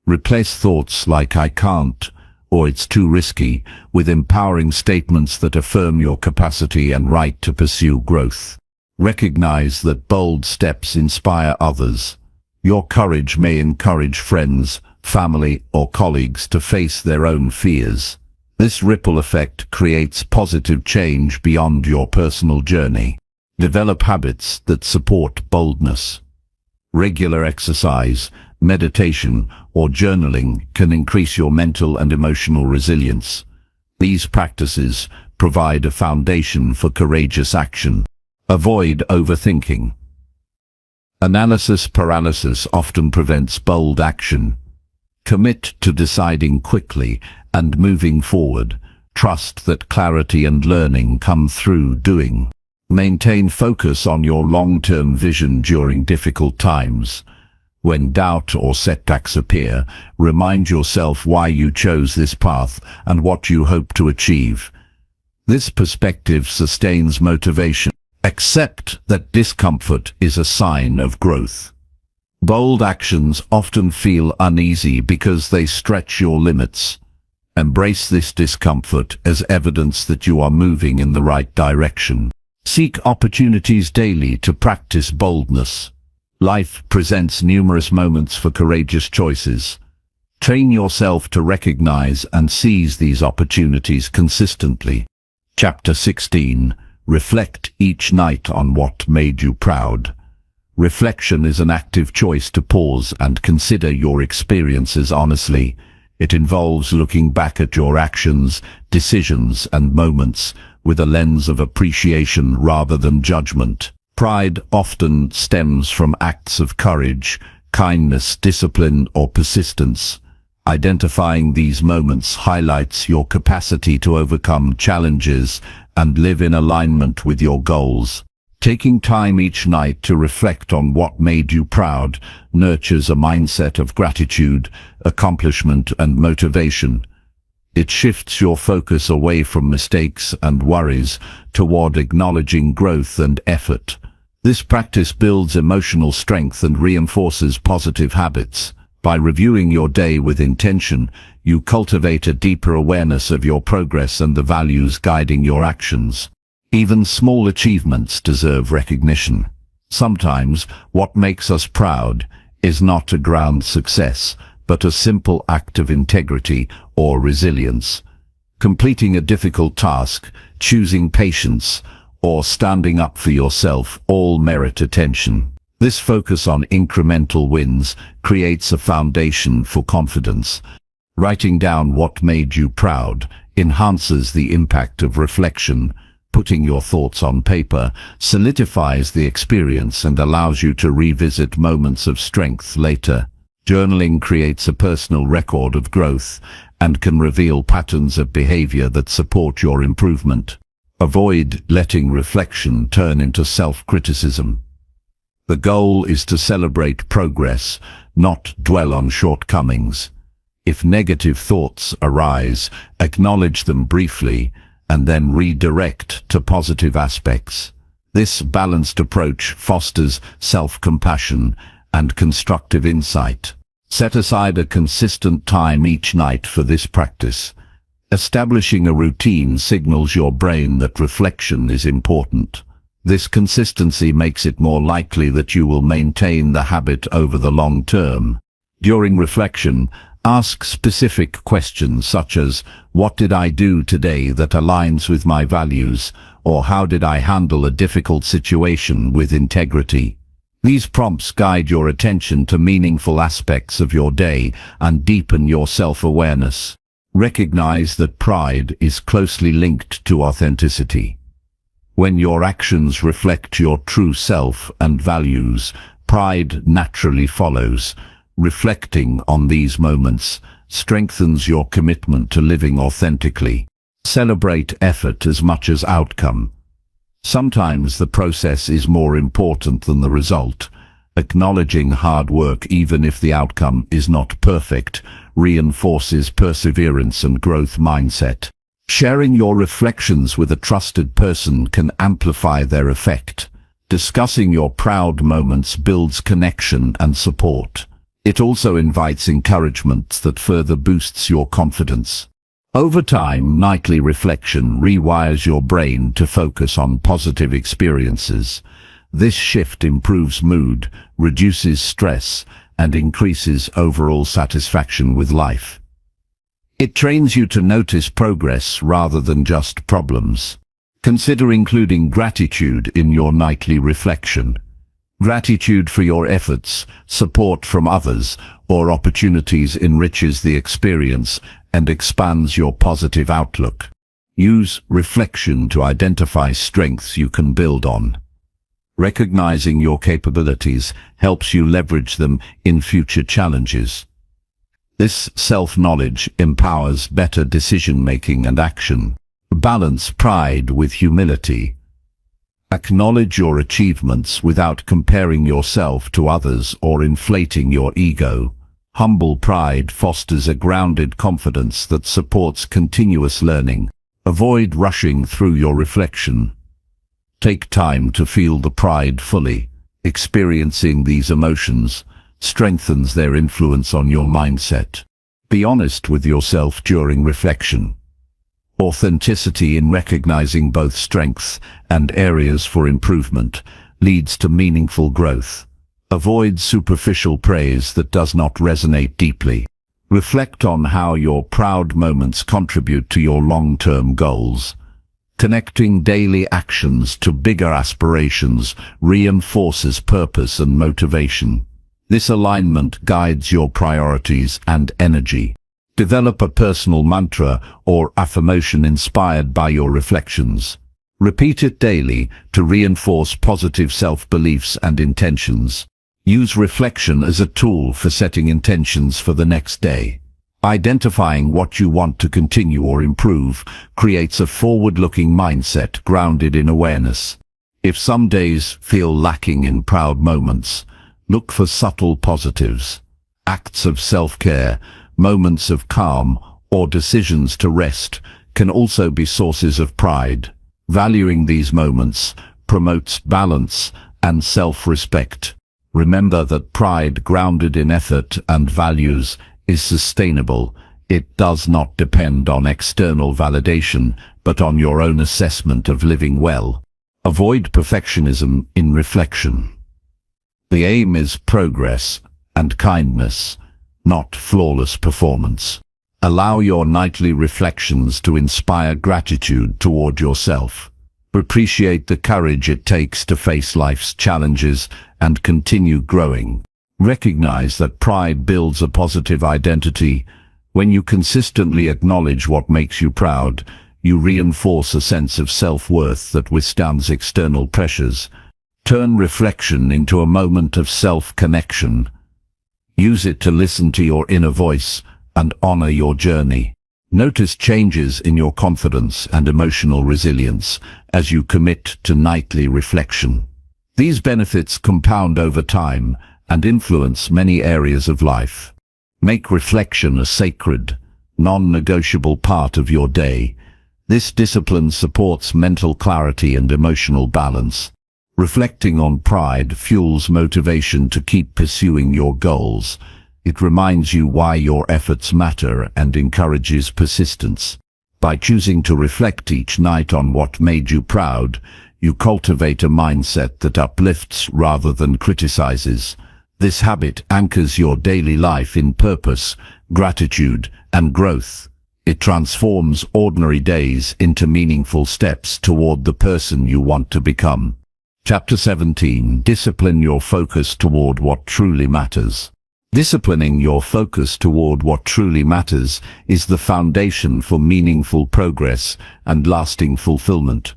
Replace thoughts like "I can't" or "it's too risky" with empowering statements that affirm your capacity and right to pursue growth. Recognize that bold steps inspire others. Your courage may encourage friends, family, or colleagues to face their own fears. This ripple effect creates positive change beyond your personal journey. Develop habits that support boldness. Regular exercise, meditation, or journaling can increase your mental and emotional resilience. These practices provide a foundation for courageous action. Avoid overthinking. Analysis paralysis often prevents bold action. Commit to deciding quickly and moving forward. Trust that clarity and learning come through doing. Maintain focus on your long-term vision during difficult times. When doubt or setbacks appear, remind yourself why you chose this path and what you hope to achieve. This perspective sustains motivation. Accept that discomfort is a sign of growth. Bold actions often feel uneasy because they stretch your limits. Embrace this discomfort as evidence that you are moving in the right direction. Seek opportunities daily to practice boldness. Life presents numerous moments for courageous choices. Train yourself to recognize and seize these opportunities consistently. Chapter 16. Reflect each night on what made you proud. Reflection is an active choice to pause and consider your experiences honestly. It involves looking back at your actions, decisions, and moments with a lens of appreciation rather than judgment. Pride often stems from acts of courage, kindness, discipline, or persistence. Identifying these moments highlights your capacity to overcome challenges and live in alignment with your goals. Taking time each night to reflect on what made you proud nurtures a mindset of gratitude, accomplishment, and motivation. It shifts your focus away from mistakes and worries toward acknowledging growth and effort. This practice builds emotional strength and reinforces positive habits. By reviewing your day with intention, you cultivate a deeper awareness of your progress and the values guiding your actions. Even small achievements deserve recognition. Sometimes, what makes us proud is not a grand success, but a simple act of integrity or resilience. Completing a difficult task, choosing patience, or standing up for yourself all merit attention. This focus on incremental wins creates a foundation for confidence. Writing down what made you proud enhances the impact of reflection. Putting your thoughts on paper solidifies the experience and allows you to revisit moments of strength later. Journaling creates a personal record of growth and can reveal patterns of behavior that support your improvement. Avoid letting reflection turn into self-criticism. The goal is to celebrate progress, not dwell on shortcomings. If negative thoughts arise, acknowledge them briefly and then redirect to positive aspects. This balanced approach fosters self-compassion and constructive insight. Set aside a consistent time each night for this practice. Establishing a routine signals your brain that reflection is important. This consistency makes it more likely that you will maintain the habit over the long term. During reflection, ask specific questions such as, what did I do today that aligns with my values? Or how did I handle a difficult situation with integrity? These prompts guide your attention to meaningful aspects of your day and deepen your self-awareness. Recognize that pride is closely linked to authenticity. When your actions reflect your true self and values, pride naturally follows. Reflecting on these moments strengthens your commitment to living authentically. Celebrate effort as much as outcome. Sometimes the process is more important than the result. Acknowledging hard work, even if the outcome is not perfect, reinforces perseverance and growth mindset. Sharing your reflections with a trusted person can amplify their effect. Discussing your proud moments builds connection and support. It also invites encouragement that further boosts your confidence. Over time, nightly reflection rewires your brain to focus on positive experiences. This shift improves mood, reduces stress, and increases overall satisfaction with life. It trains you to notice progress rather than just problems. Consider including gratitude in your nightly reflection. Gratitude for your efforts, support from others, or opportunities enriches the experience and expands your positive outlook. Use reflection to identify strengths you can build on. Recognizing your capabilities helps you leverage them in future challenges. This self-knowledge empowers better decision-making and action. Balance pride with humility. Acknowledge your achievements without comparing yourself to others or inflating your ego. Humble pride fosters a grounded confidence that supports continuous learning. Avoid rushing through your reflection. Take time to feel the pride fully. Experiencing these emotions strengthens their influence on your mindset. Be honest with yourself during reflection. Authenticity in recognizing both strengths and areas for improvement leads to meaningful growth. Avoid superficial praise that does not resonate deeply. Reflect on how your proud moments contribute to your long-term goals. Connecting daily actions to bigger aspirations reinforces purpose and motivation. This alignment guides your priorities and energy. Develop a personal mantra or affirmation inspired by your reflections. Repeat it daily to reinforce positive self-beliefs and intentions. Use reflection as a tool for setting intentions for the next day. Identifying what you want to continue or improve creates a forward-looking mindset grounded in awareness. If some days feel lacking in proud moments, look for subtle positives. Acts of self-care, moments of calm, or decisions to rest can also be sources of pride. Valuing these moments promotes balance and self-respect. Remember that pride grounded in effort and values is sustainable. It does not depend on external validation, but on your own assessment of living well. Avoid perfectionism in reflection. The aim is progress and kindness, not flawless performance. Allow your nightly reflections to inspire gratitude toward yourself. Appreciate the courage it takes to face life's challenges and continue growing. Recognize that pride builds a positive identity. When you consistently acknowledge what makes you proud, you reinforce a sense of self-worth that withstands external pressures. Turn reflection into a moment of self-connection. Use it to listen to your inner voice and honor your journey. Notice changes in your confidence and emotional resilience as you commit to nightly reflection. These benefits compound over time and influence many areas of life. Make reflection a sacred, non-negotiable part of your day. This discipline supports mental clarity and emotional balance. Reflecting on pride fuels motivation to keep pursuing your goals. It reminds you why your efforts matter and encourages persistence. By choosing to reflect each night on what made you proud, you cultivate a mindset that uplifts rather than criticizes. This habit anchors your daily life in purpose, gratitude, and growth. It transforms ordinary days into meaningful steps toward the person you want to become. Chapter 17. Discipline your focus toward what truly matters. Disciplining your focus toward what truly matters is the foundation for meaningful progress and lasting fulfillment.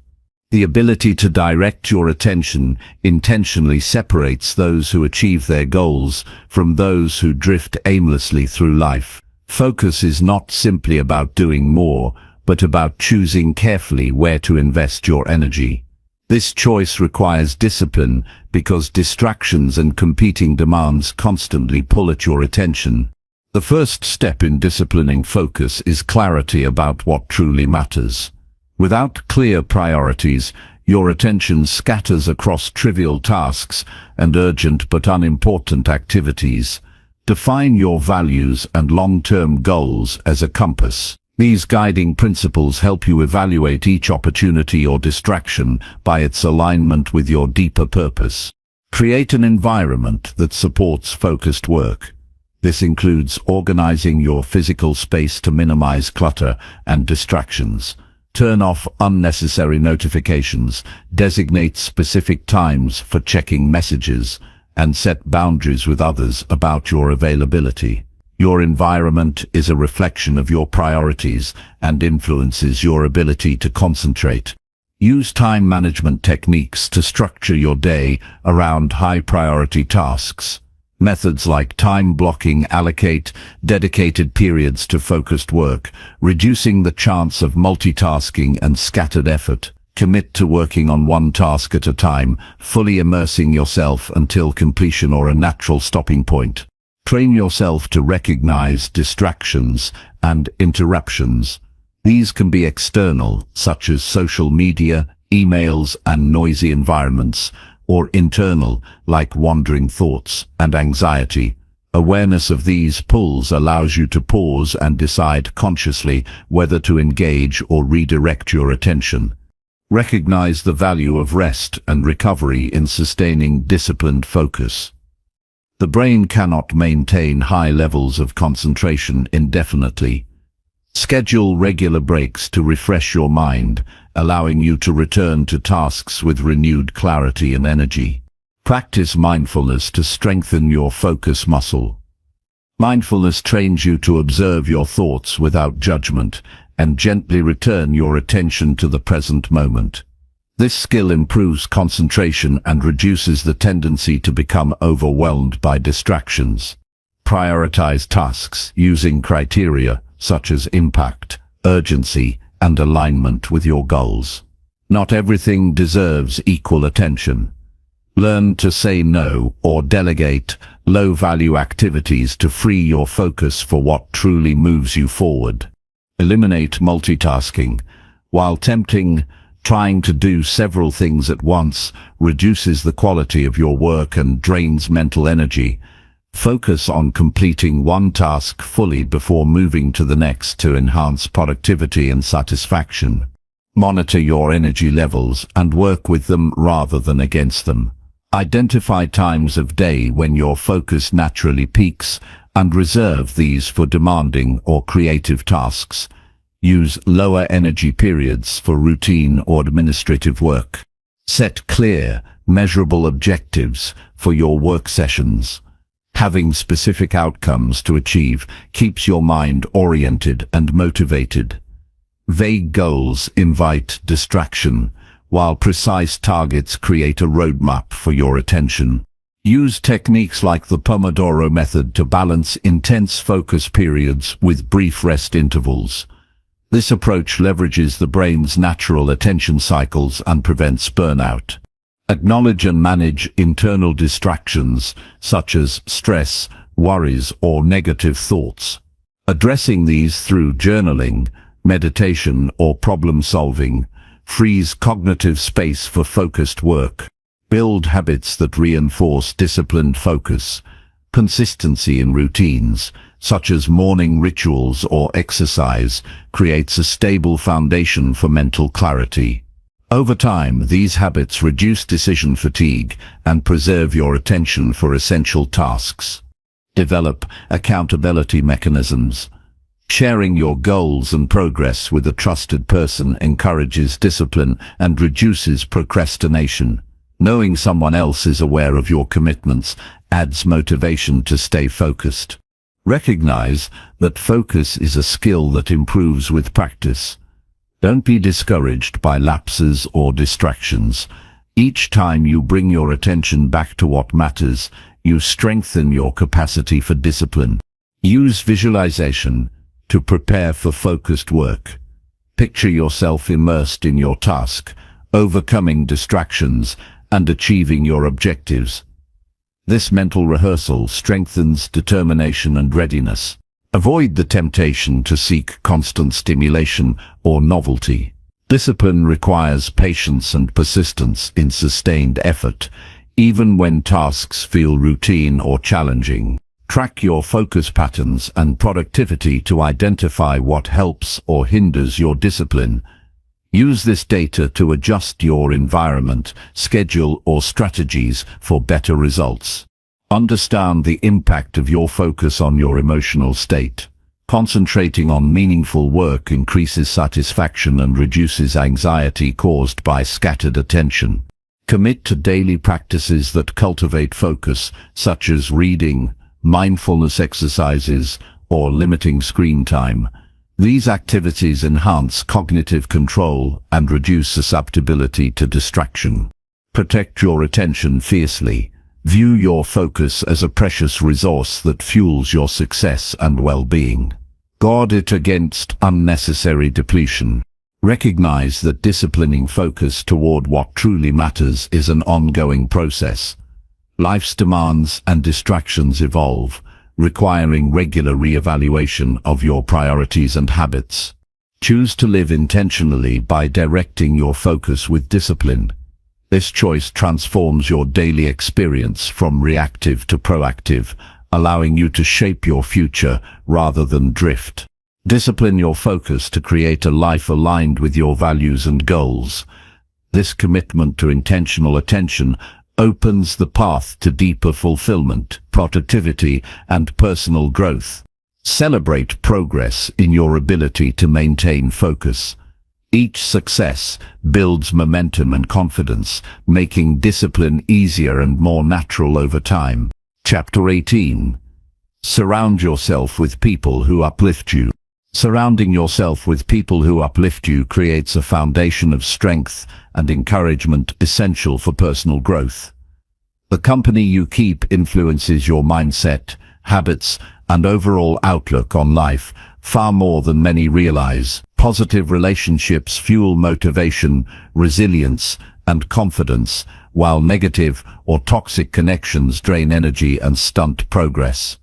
The ability to direct your attention intentionally separates those who achieve their goals from those who drift aimlessly through life. Focus is not simply about doing more, but about choosing carefully where to invest your energy. This choice requires discipline because distractions and competing demands constantly pull at your attention. The first step in disciplining focus is clarity about what truly matters. Without clear priorities, your attention scatters across trivial tasks and urgent but unimportant activities. Define your values and long-term goals as a compass. These guiding principles help you evaluate each opportunity or distraction by its alignment with your deeper purpose. Create an environment that supports focused work. This includes organizing your physical space to minimize clutter and distractions. Turn off unnecessary notifications, designate specific times for checking messages, and set boundaries with others about your availability. Your environment is a reflection of your priorities and influences your ability to concentrate. Use time management techniques to structure your day around high-priority tasks. Methods like time blocking allocate dedicated periods to focused work, reducing the chance of multitasking and scattered effort. Commit to working on one task at a time, fully immersing yourself until completion or a natural stopping point. Train yourself to recognize distractions and interruptions. These can be external, such as social media, emails, and noisy environments, or internal, like wandering thoughts and anxiety. Awareness of these pulls allows you to pause and decide consciously whether to engage or redirect your attention. Recognize the value of rest and recovery in sustaining disciplined focus. The brain cannot maintain high levels of concentration indefinitely. Schedule regular breaks to refresh your mind, allowing you to return to tasks with renewed clarity and energy. Practice mindfulness to strengthen your focus muscle. Mindfulness trains you to observe your thoughts without judgment and gently return your attention to the present moment. This skill improves concentration and reduces the tendency to become overwhelmed by distractions. Prioritize tasks using criteria such as impact, urgency, and alignment with your goals. Not everything deserves equal attention. Learn to say no or delegate low-value activities to free your focus for what truly moves you forward. Eliminate multitasking. While tempting, trying to do several things at once reduces the quality of your work and drains mental energy. Focus on completing one task fully before moving to the next to enhance productivity and satisfaction. Monitor your energy levels and work with them rather than against them. Identify times of day when your focus naturally peaks and reserve these for demanding or creative tasks. Use lower energy periods for routine or administrative work. Set clear, measurable objectives for your work sessions. Having specific outcomes to achieve keeps your mind oriented and motivated. Vague goals invite distraction, while precise targets create a roadmap for your attention. Use techniques like the Pomodoro method to balance intense focus periods with brief rest intervals. This approach leverages the brain's natural attention cycles and prevents burnout. Acknowledge and manage internal distractions, such as stress, worries, or negative thoughts. Addressing these through journaling, meditation, or problem-solving frees cognitive space for focused work. Build habits that reinforce disciplined focus. Consistency in routines, such as morning rituals or exercise, creates a stable foundation for mental clarity. Over time, these habits reduce decision fatigue and preserve your attention for essential tasks. Develop accountability mechanisms. Sharing your goals and progress with a trusted person encourages discipline and reduces procrastination. Knowing someone else is aware of your commitments adds motivation to stay focused. Recognize that focus is a skill that improves with practice. Don't be discouraged by lapses or distractions. Each time you bring your attention back to what matters, you strengthen your capacity for discipline. Use visualization to prepare for focused work. Picture yourself immersed in your task, overcoming distractions, and achieving your objectives. This mental rehearsal strengthens determination and readiness. Avoid the temptation to seek constant stimulation or novelty. Discipline requires patience and persistence in sustained effort, even when tasks feel routine or challenging. Track your focus patterns and productivity to identify what helps or hinders your discipline. Use this data to adjust your environment, schedule, or strategies for better results. Understand the impact of your focus on your emotional state. Concentrating on meaningful work increases satisfaction and reduces anxiety caused by scattered attention. Commit to daily practices that cultivate focus, such as reading, mindfulness exercises, or limiting screen time. These activities enhance cognitive control and reduce susceptibility to distraction. Protect your attention fiercely. View your focus as a precious resource that fuels your success and well-being. Guard it against unnecessary depletion. Recognize that disciplining focus toward what truly matters is an ongoing process. Life's demands and distractions evolve, requiring regular re-evaluation of your priorities and habits. Choose to live intentionally by directing your focus with discipline. This choice transforms your daily experience from reactive to proactive, allowing you to shape your future rather than drift. Discipline your focus to create a life aligned with your values and goals. This commitment to intentional attention opens the path to deeper fulfillment, productivity, and personal growth. Celebrate progress in your ability to maintain focus. Each success builds momentum and confidence, making discipline easier and more natural over time. Chapter 18. Surround yourself with people who uplift you. Surrounding yourself with people who uplift you creates a foundation of strength and encouragement essential for personal growth. The company you keep influences your mindset, habits, and overall outlook on life far more than many realize. Positive relationships fuel motivation, resilience, and confidence, while negative or toxic connections drain energy and stunt progress.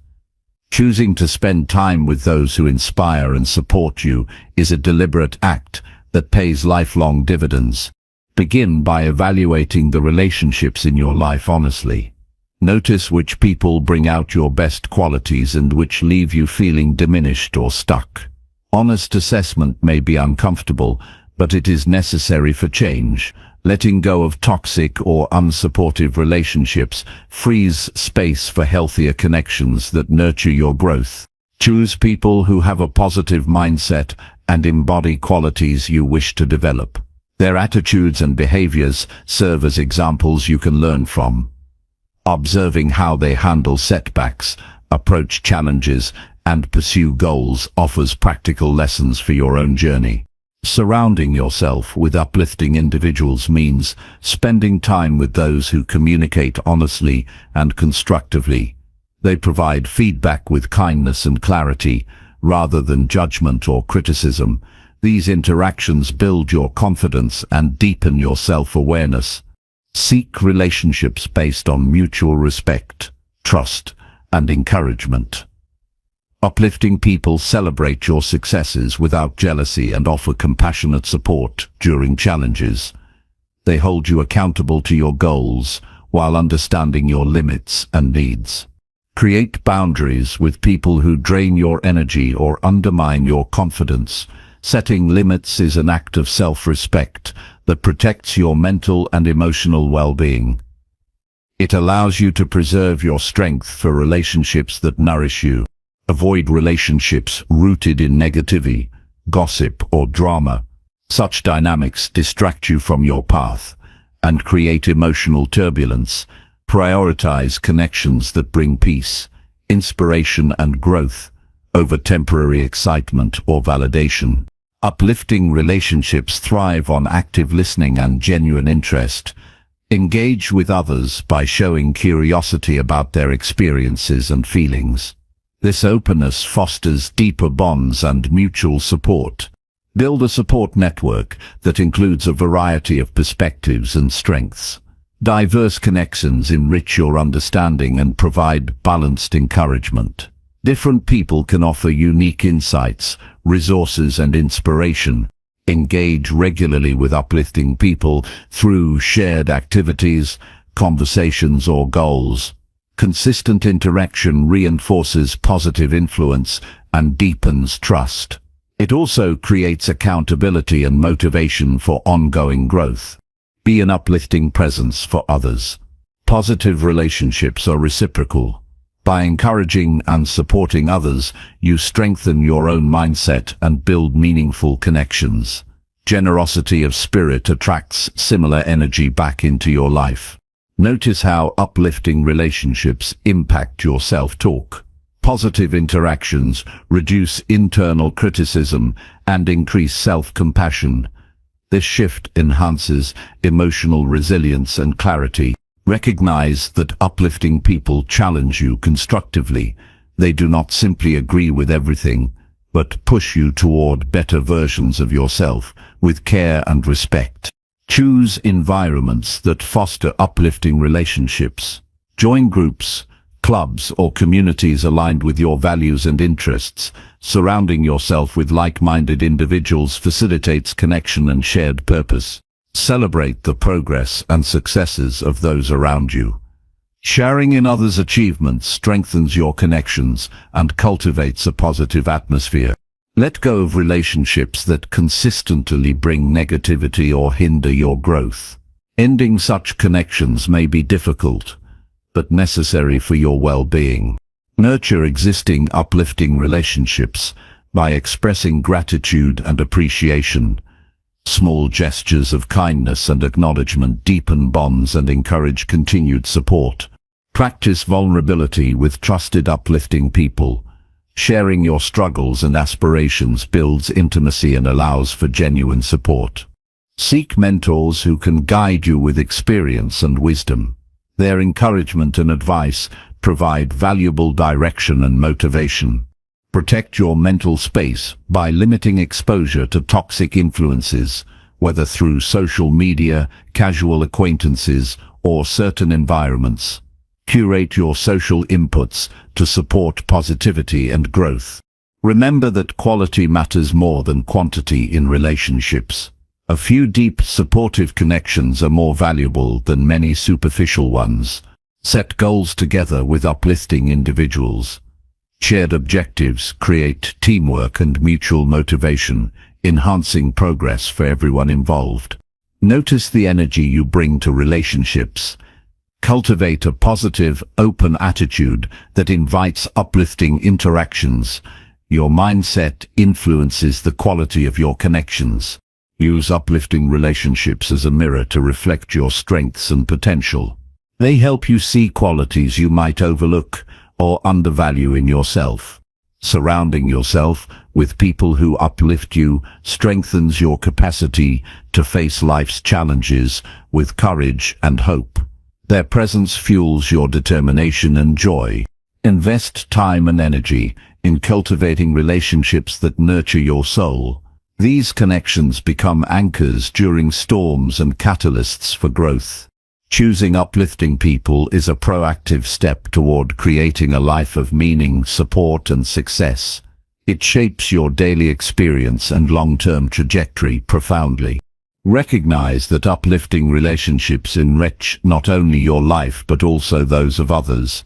Choosing to spend time with those who inspire and support you is a deliberate act that pays lifelong dividends. Begin by evaluating the relationships in your life honestly. Notice which people bring out your best qualities and which leave you feeling diminished or stuck. Honest assessment may be uncomfortable, but it is necessary for change. Letting go of toxic or unsupportive relationships frees space for healthier connections that nurture your growth. Choose people who have a positive mindset and embody qualities you wish to develop. Their attitudes and behaviors serve as examples you can learn from. Observing how they handle setbacks, approach challenges, and pursue goals offers practical lessons for your own journey. Surrounding yourself with uplifting individuals means spending time with those who communicate honestly and constructively. They provide feedback with kindness and clarity, rather than judgment or criticism. These interactions build your confidence and deepen your self-awareness. Seek relationships based on mutual respect, trust, and encouragement. Uplifting people celebrate your successes without jealousy and offer compassionate support during challenges. They hold you accountable to your goals while understanding your limits and needs. Create boundaries with people who drain your energy or undermine your confidence. Setting limits is an act of self-respect that protects your mental and emotional well-being. It allows you to preserve your strength for relationships that nourish you. Avoid relationships rooted in negativity, gossip, or drama. Such dynamics distract you from your path and create emotional turbulence. Prioritize connections that bring peace, inspiration, and growth over temporary excitement or validation. Uplifting relationships thrive on active listening and genuine interest. Engage with others by showing curiosity about their experiences and feelings. This openness fosters deeper bonds and mutual support. Build a support network that includes a variety of perspectives and strengths. Diverse connections enrich your understanding and provide balanced encouragement. Different people can offer unique insights, resources, and inspiration. Engage regularly with uplifting people through shared activities, conversations, or goals. Consistent interaction reinforces positive influence and deepens trust. It also creates accountability and motivation for ongoing growth. Be an uplifting presence for others. Positive relationships are reciprocal. By encouraging and supporting others, you strengthen your own mindset and build meaningful connections. Generosity of spirit attracts similar energy back into your life. Notice how uplifting relationships impact your self-talk. Positive interactions reduce internal criticism and increase self-compassion. This shift enhances emotional resilience and clarity. Recognize that uplifting people challenge you constructively. They do not simply agree with everything, but push you toward better versions of yourself with care and respect. Choose environments that foster uplifting relationships. Join groups, clubs, or communities aligned with your values and interests. Surrounding yourself with like-minded individuals facilitates connection and shared purpose. Celebrate the progress and successes of those around you. Sharing in others' achievements strengthens your connections and cultivates a positive atmosphere. Let go of relationships that consistently bring negativity or hinder your growth. Ending such connections may be difficult, but necessary for your well-being. Nurture existing uplifting relationships by expressing gratitude and appreciation. Small gestures of kindness and acknowledgement deepen bonds and encourage continued support. Practice vulnerability with trusted uplifting people. Sharing your struggles and aspirations builds intimacy and allows for genuine support. Seek mentors who can guide you with experience and wisdom. Their encouragement and advice provide valuable direction and motivation. Protect your mental space by limiting exposure to toxic influences, whether through social media, casual acquaintances, or certain environments. Curate your social inputs to support positivity and growth. Remember that quality matters more than quantity in relationships. A few deep, supportive connections are more valuable than many superficial ones. Set goals together with uplifting individuals. Shared objectives create teamwork and mutual motivation, enhancing progress for everyone involved. Notice the energy you bring to relationships. Cultivate a positive, open attitude that invites uplifting interactions. Your mindset influences the quality of your connections. Use uplifting relationships as a mirror to reflect your strengths and potential. They help you see qualities you might overlook or undervalue in yourself. Surrounding yourself with people who uplift you strengthens your capacity to face life's challenges with courage and hope. Their presence fuels your determination and joy. Invest time and energy in cultivating relationships that nurture your soul. These connections become anchors during storms and catalysts for growth. Choosing uplifting people is a proactive step toward creating a life of meaning, support, and success. It shapes your daily experience and long-term trajectory profoundly. Recognize that uplifting relationships enrich not only your life but also those of others.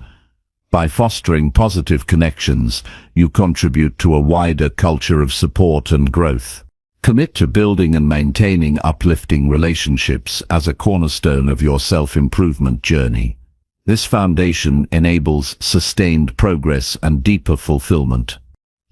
By fostering positive connections, you contribute to a wider culture of support and growth. Commit to building and maintaining uplifting relationships as a cornerstone of your self-improvement journey. This foundation enables sustained progress and deeper fulfillment.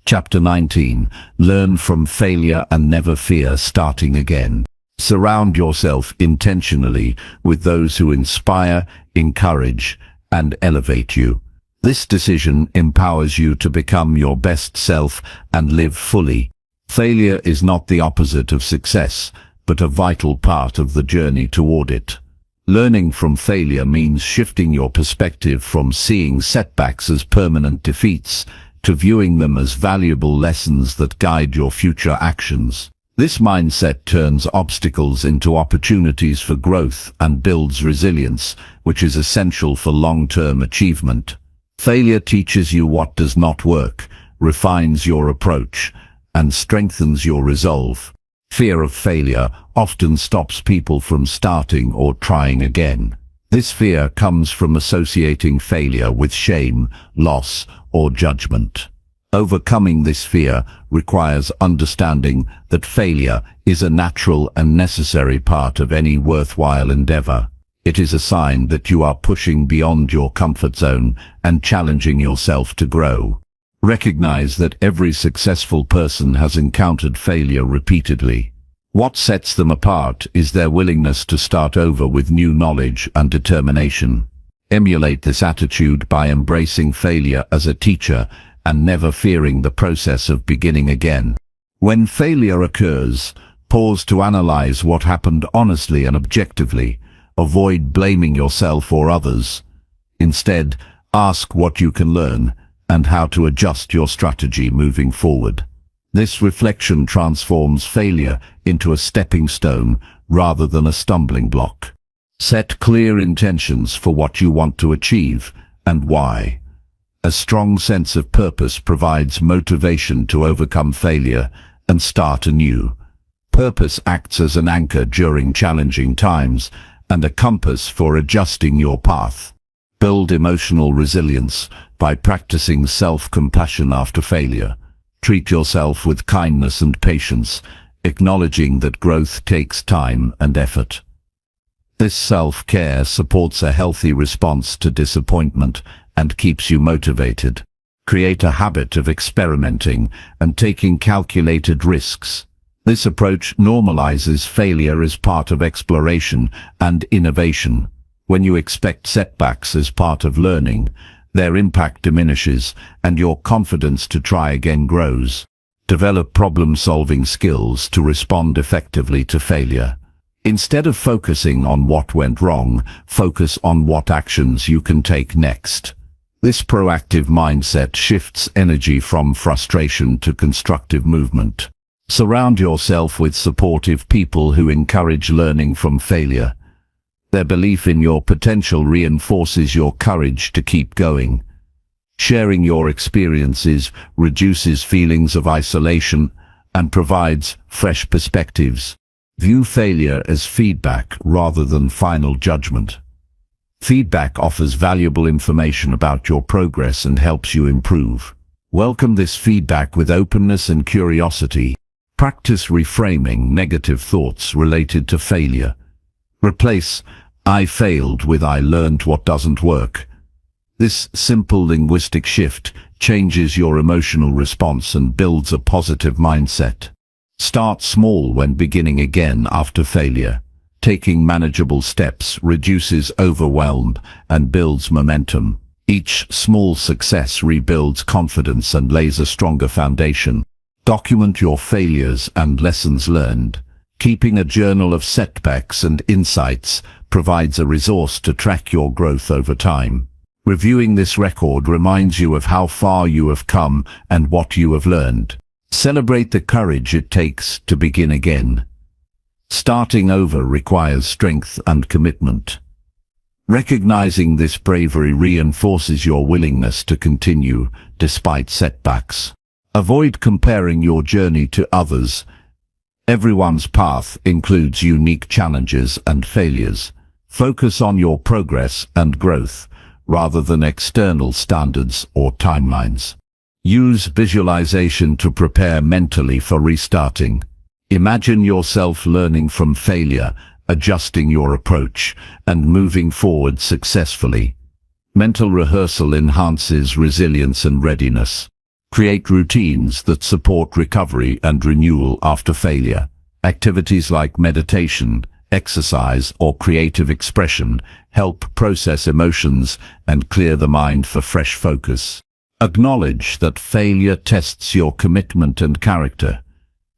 Chapter 19. Learn from failure and never fear starting again. Surround yourself intentionally with those who inspire, encourage, and elevate you. This decision empowers you to become your best self and live fully. Failure is not the opposite of success, but a vital part of the journey toward it. Learning from failure means shifting your perspective from seeing setbacks as permanent defeats to viewing them as valuable lessons that guide your future actions. This mindset turns obstacles into opportunities for growth and builds resilience, which is essential for long-term achievement. Failure teaches you what does not work, refines your approach, and strengthens your resolve. Fear of failure often stops people from starting or trying again. This fear comes from associating failure with shame, loss, or judgment. Overcoming this fear requires understanding that failure is a natural and necessary part of any worthwhile endeavor. It is a sign that you are pushing beyond your comfort zone and challenging yourself to grow. Recognize that every successful person has encountered failure repeatedly. What sets them apart is their willingness to start over with new knowledge and determination. Emulate this attitude by embracing failure as a teacher and never fearing the process of beginning again. When failure occurs, pause to analyze what happened honestly and objectively. Avoid blaming yourself or others. Instead, ask what you can learn and how to adjust your strategy moving forward. This reflection transforms failure into a stepping stone rather than a stumbling block. Set clear intentions for what you want to achieve and why. A strong sense of purpose provides motivation to overcome failure and start anew. Purpose acts as an anchor during challenging times and a compass for adjusting your path. Build emotional resilience by practicing self-compassion after failure. Treat yourself with kindness and patience, acknowledging that growth takes time and effort. This self-care supports a healthy response to disappointment and keeps you motivated. Create a habit of experimenting and taking calculated risks. This approach normalizes failure as part of exploration and innovation. When you expect setbacks as part of learning, their impact diminishes and your confidence to try again grows. Develop problem-solving skills to respond effectively to failure. Instead of focusing on what went wrong, focus on what actions you can take next. This proactive mindset shifts energy from frustration to constructive movement. Surround yourself with supportive people who encourage learning from failure. Their belief in your potential reinforces your courage to keep going. Sharing your experiences reduces feelings of isolation and provides fresh perspectives. View failure as feedback rather than final judgment. Feedback offers valuable information about your progress and helps you improve. Welcome this feedback with openness and curiosity. Practice reframing negative thoughts related to failure. Replace "I failed" with "I learned what doesn't work." This simple linguistic shift changes your emotional response and builds a positive mindset. Start small when beginning again after failure. Taking manageable steps reduces overwhelm and builds momentum. Each small success rebuilds confidence and lays a stronger foundation. Document your failures and lessons learned. Keeping a journal of setbacks and insights provides a resource to track your growth over time. Reviewing this record reminds you of how far you have come and what you have learned. Celebrate the courage it takes to begin again. Starting over requires strength and commitment. Recognizing this bravery reinforces your willingness to continue despite setbacks. Avoid comparing your journey to others. Everyone's path includes unique challenges and failures. Focus on your progress and growth, rather than external standards or timelines. Use visualization to prepare mentally for restarting. Imagine yourself learning from failure, adjusting your approach, and moving forward successfully. Mental rehearsal enhances resilience and readiness. Create routines that support recovery and renewal after failure. Activities like meditation, exercise, or creative expression help process emotions and clear the mind for fresh focus. Acknowledge that failure tests your commitment and character.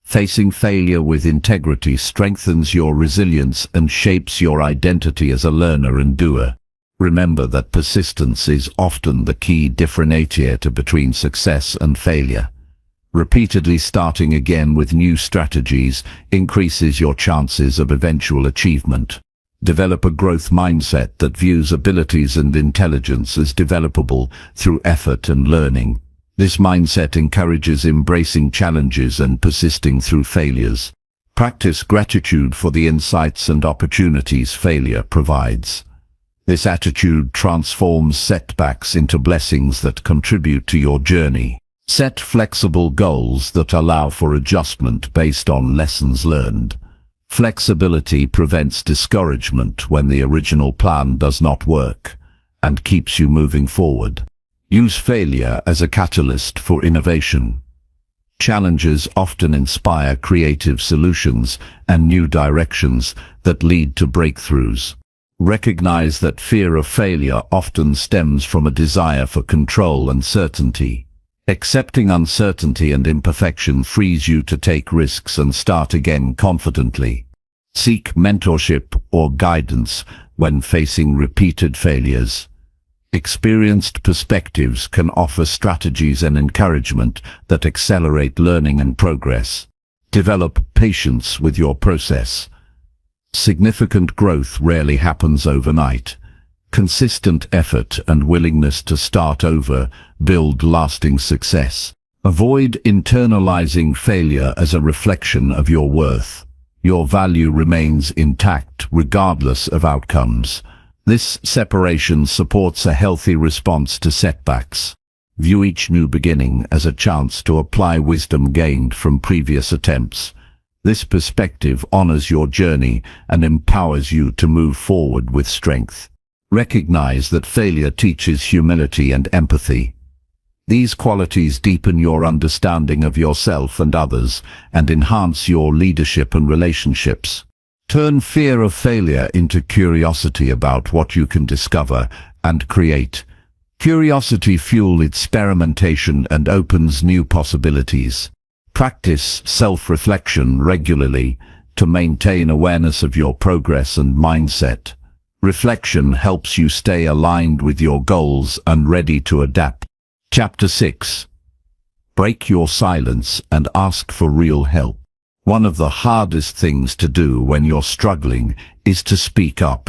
Facing failure with integrity strengthens your resilience and shapes your identity as a learner and doer. Remember that persistence is often the key differentiator between success and failure. Repeatedly starting again with new strategies increases your chances of eventual achievement. Develop a growth mindset that views abilities and intelligence as developable through effort and learning. This mindset encourages embracing challenges and persisting through failures. Practice gratitude for the insights and opportunities failure provides. This attitude transforms setbacks into blessings that contribute to your journey. Set flexible goals that allow for adjustment based on lessons learned. Flexibility prevents discouragement when the original plan does not work, and keeps you moving forward. Use failure as a catalyst for innovation. Challenges often inspire creative solutions and new directions that lead to breakthroughs. Recognize that fear of failure often stems from a desire for control and certainty. Accepting uncertainty and imperfection frees you to take risks and start again confidently. Seek mentorship or guidance when facing repeated failures. Experienced perspectives can offer strategies and encouragement that accelerate learning and progress. Develop patience with your process. Significant growth rarely happens overnight. Consistent effort and willingness to start over build lasting success. Avoid internalizing failure as a reflection of your worth. Your value remains intact regardless of outcomes. This separation supports a healthy response to setbacks. View each new beginning as a chance to apply wisdom gained from previous attempts. This perspective honors your journey and empowers you to move forward with strength. Recognize that failure teaches humility and empathy. These qualities deepen your understanding of yourself and others and enhance your leadership and relationships. Turn fear of failure into curiosity about what you can discover and create. Curiosity fuels experimentation and opens new possibilities. Practice self-reflection regularly to maintain awareness of your progress and mindset. Reflection helps you stay aligned with your goals and ready to adapt. Chapter 6. Break your silence and ask for real help. One of the hardest things to do when you're struggling is to speak up.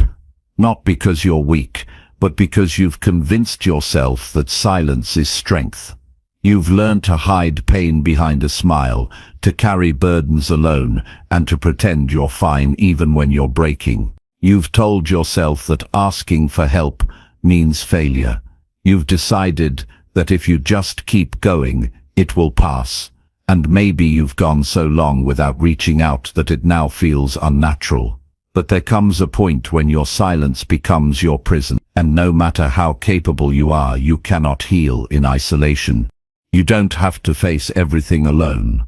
Not because you're weak, but because you've convinced yourself that silence is strength. You've learned to hide pain behind a smile, to carry burdens alone, and to pretend you're fine even when you're breaking. You've told yourself that asking for help means failure. You've decided that if you just keep going, it will pass. And maybe you've gone so long without reaching out that it now feels unnatural. But there comes a point when your silence becomes your prison, and no matter how capable you are, you cannot heal in isolation. You don't have to face everything alone.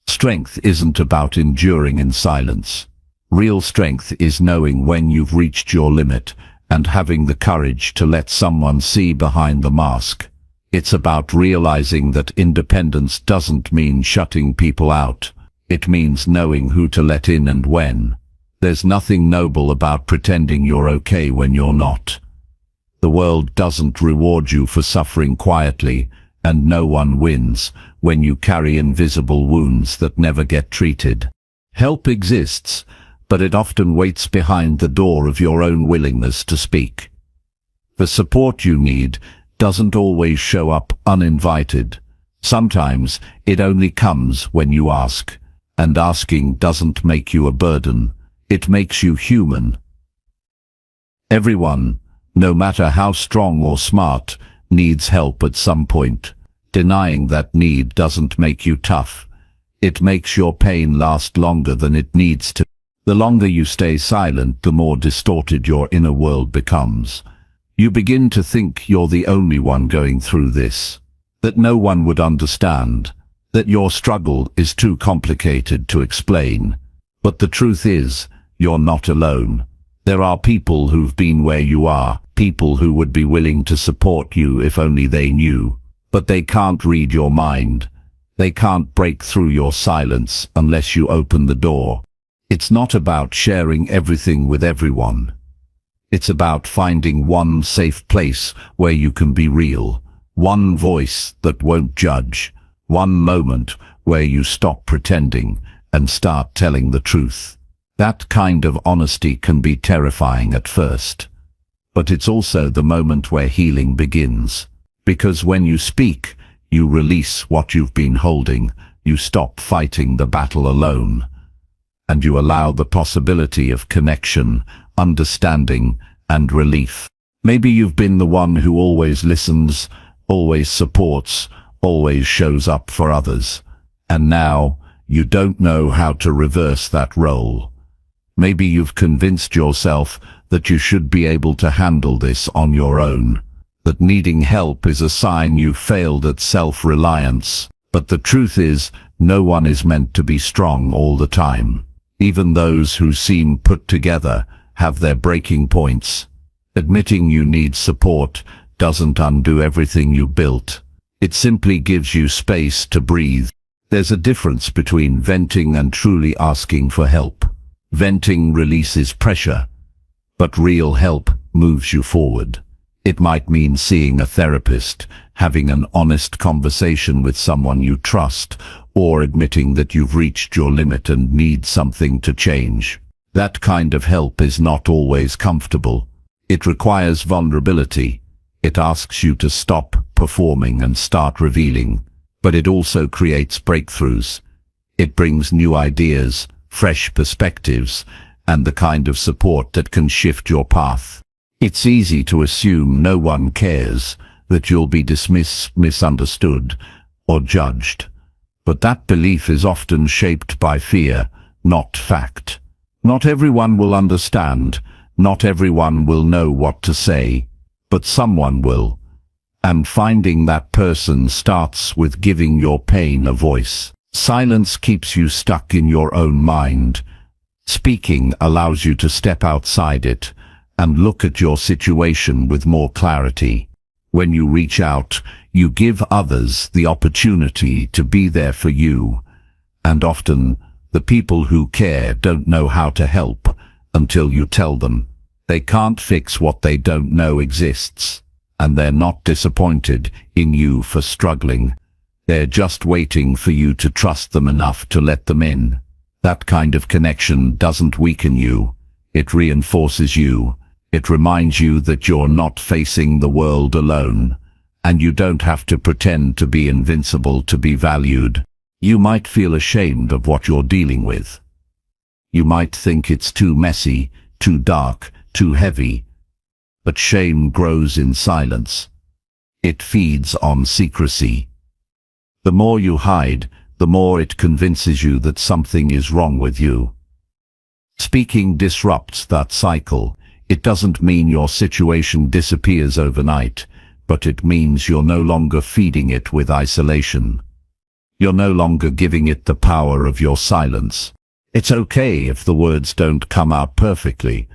Strength isn't about enduring in silence. Real strength is knowing when you've reached your limit and having the courage to let someone see behind the mask. It's about realizing that independence doesn't mean shutting people out. It means knowing who to let in and when. There's nothing noble about pretending you're okay when you're not. The world doesn't reward you for suffering quietly, and no one wins when you carry invisible wounds that never get treated. Help exists, but it often waits behind the door of your own willingness to speak. The support you need doesn't always show up uninvited. Sometimes it only comes when you ask, and asking doesn't make you a burden. It makes you human. Everyone, no matter how strong or smart, needs help at some point. Denying that need doesn't make you tough. It makes your pain last longer than it needs to. The longer you stay silent, the more distorted your inner world becomes. You begin to think you're the only one going through this, that no one would understand, that your struggle is too complicated to explain. But the truth is, you're not alone. There are people who've been where you are, people who would be willing to support you if only they knew. But they can't read your mind. They can't break through your silence unless you open the door. It's not about sharing everything with everyone. It's about finding one safe place where you can be real, one voice that won't judge, one moment where you stop pretending and start telling the truth. That kind of honesty can be terrifying at first, but it's also the moment where healing begins. Because when you speak, you release what you've been holding, you stop fighting the battle alone, and you allow the possibility of connection, understanding, and relief. Maybe you've been the one who always listens, always supports, always shows up for others, and now you don't know how to reverse that role. Maybe you've convinced yourself that you should be able to handle this on your own, that needing help is a sign you've failed at self-reliance. But the truth is, no one is meant to be strong all the time. Even those who seem put together have their breaking points. Admitting you need support doesn't undo everything you built. It simply gives you space to breathe. There's a difference between venting and truly asking for help. Venting releases pressure, but real help moves you forward. It might mean seeing a therapist, having an honest conversation with someone you trust, or admitting that you've reached your limit and need something to change. That kind of help is not always comfortable. It requires vulnerability. It asks you to stop performing and start revealing. But it also creates breakthroughs. It brings new ideas, fresh perspectives, and the kind of support that can shift your path. It's easy to assume no one cares, that you'll be dismissed, misunderstood, or judged. But that belief is often shaped by fear, not fact. Not everyone will understand, not everyone will know what to say, but someone will. And finding that person starts with giving your pain a voice. Silence keeps you stuck in your own mind. Speaking allows you to step outside it and look at your situation with more clarity. When you reach out, you give others the opportunity to be there for you. And often, the people who care don't know how to help until you tell them. They can't fix what they don't know exists, and they're not disappointed in you for struggling. They're just waiting for you to trust them enough to let them in. That kind of connection doesn't weaken you. It reinforces you. It reminds you that you're not facing the world alone, and you don't have to pretend to be invincible to be valued. You might feel ashamed of what you're dealing with. You might think it's too messy, too dark, too heavy. But shame grows in silence. It feeds on secrecy. The more you hide, the more it convinces you that something is wrong with you. Speaking disrupts that cycle. It doesn't mean your situation disappears overnight, but it means you're no longer feeding it with isolation. You're no longer giving it the power of your silence. It's okay if the words don't come out perfectly.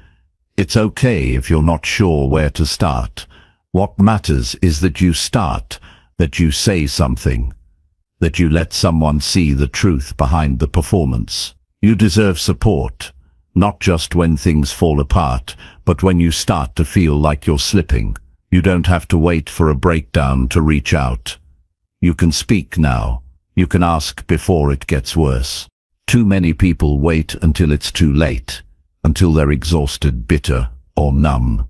It's okay if you're not sure where to start. What matters is that you start, that you say something, that you let someone see the truth behind the performance. You deserve support, not just when things fall apart, but when you start to feel like you're slipping. You don't have to wait for a breakdown to reach out. You can speak now. You can ask before it gets worse. Too many people wait until it's too late, until they're exhausted, bitter, or numb,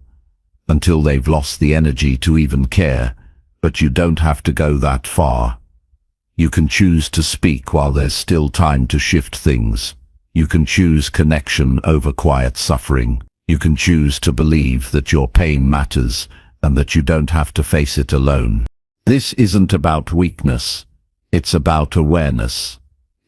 until they've lost the energy to even care. But you don't have to go that far. You can choose to speak while there's still time to shift things. You can choose connection over quiet suffering. You can choose to believe that your pain matters and that you don't have to face it alone. This isn't about weakness. It's about awareness.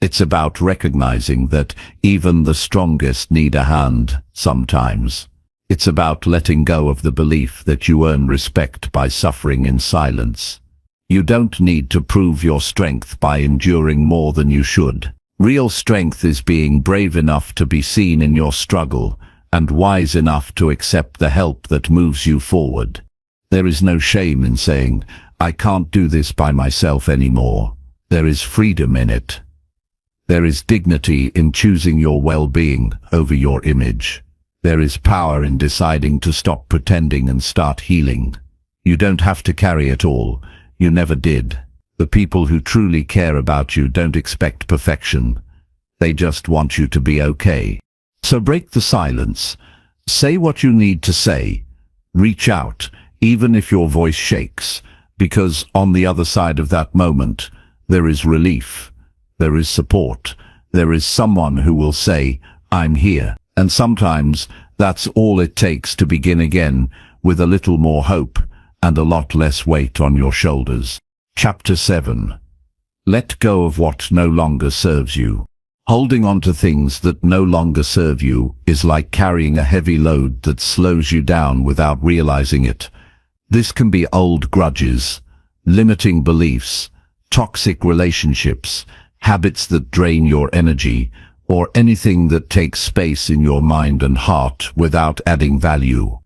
It's about recognizing that even the strongest need a hand sometimes. It's about letting go of the belief that you earn respect by suffering in silence. You don't need to prove your strength by enduring more than you should. Real strength is being brave enough to be seen in your struggle and wise enough to accept the help that moves you forward. There is no shame in saying, "I can't do this by myself anymore." There is freedom in it. There is dignity in choosing your well-being over your image. There is power in deciding to stop pretending and start healing. You don't have to carry it all. You never did. The people who truly care about you don't expect perfection. They just want you to be okay. So break the silence. Say what you need to say. Reach out, even if your voice shakes, because on the other side of that moment, there is relief. There is support. There is someone who will say, "I'm here." And sometimes that's all it takes to begin again with a little more hope and a lot less weight on your shoulders. Chapter 7. Let go of what no longer serves you. Holding on to things that no longer serve you is like carrying a heavy load that slows you down without realizing it. This can be old grudges, limiting beliefs, toxic relationships, habits that drain your energy, or anything that takes space in your mind and heart without adding value.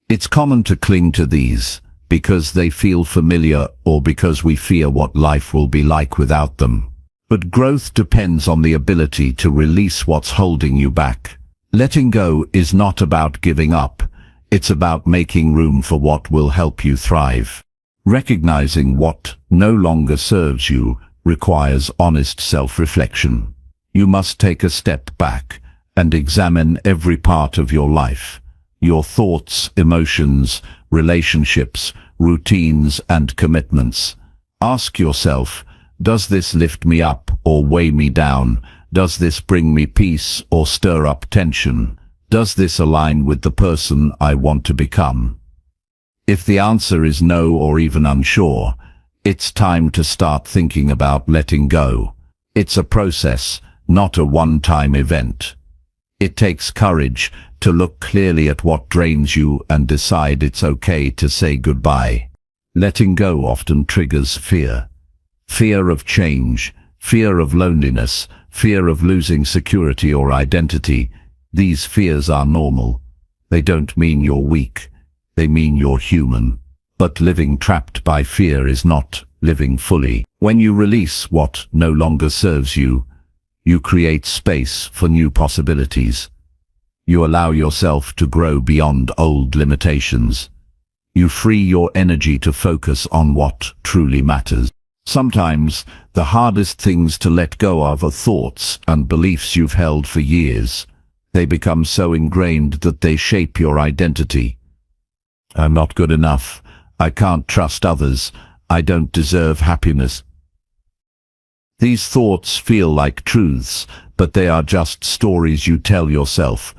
It's common to cling to these because they feel familiar or because we fear what life will be like without them. But growth depends on the ability to release what's holding you back. Letting go is not about giving up. It's about making room for what will help you thrive. Recognizing what no longer serves you requires honest self-reflection. You must take a step back and examine every part of your life, your thoughts, emotions, relationships, routines, and commitments. Ask yourself, does this lift me up or weigh me down? Does this bring me peace or stir up tension? Does this align with the person I want to become? If the answer is no or even unsure, it's time to start thinking about letting go. It's a process, not a one-time event. It takes courage to look clearly at what drains you and decide it's okay to say goodbye. Letting go often triggers fear. Fear of change, fear of loneliness, fear of losing security or identity. These fears are normal. They don't mean you're weak. They mean you're human. But living trapped by fear is not living fully. When you release what no longer serves you, you create space for new possibilities. You allow yourself to grow beyond old limitations. You free your energy to focus on what truly matters. Sometimes the hardest things to let go of are thoughts and beliefs you've held for years. They become so ingrained that they shape your identity. I'm not good enough. I can't trust others. I don't deserve happiness. These thoughts feel like truths, but they are just stories you tell yourself.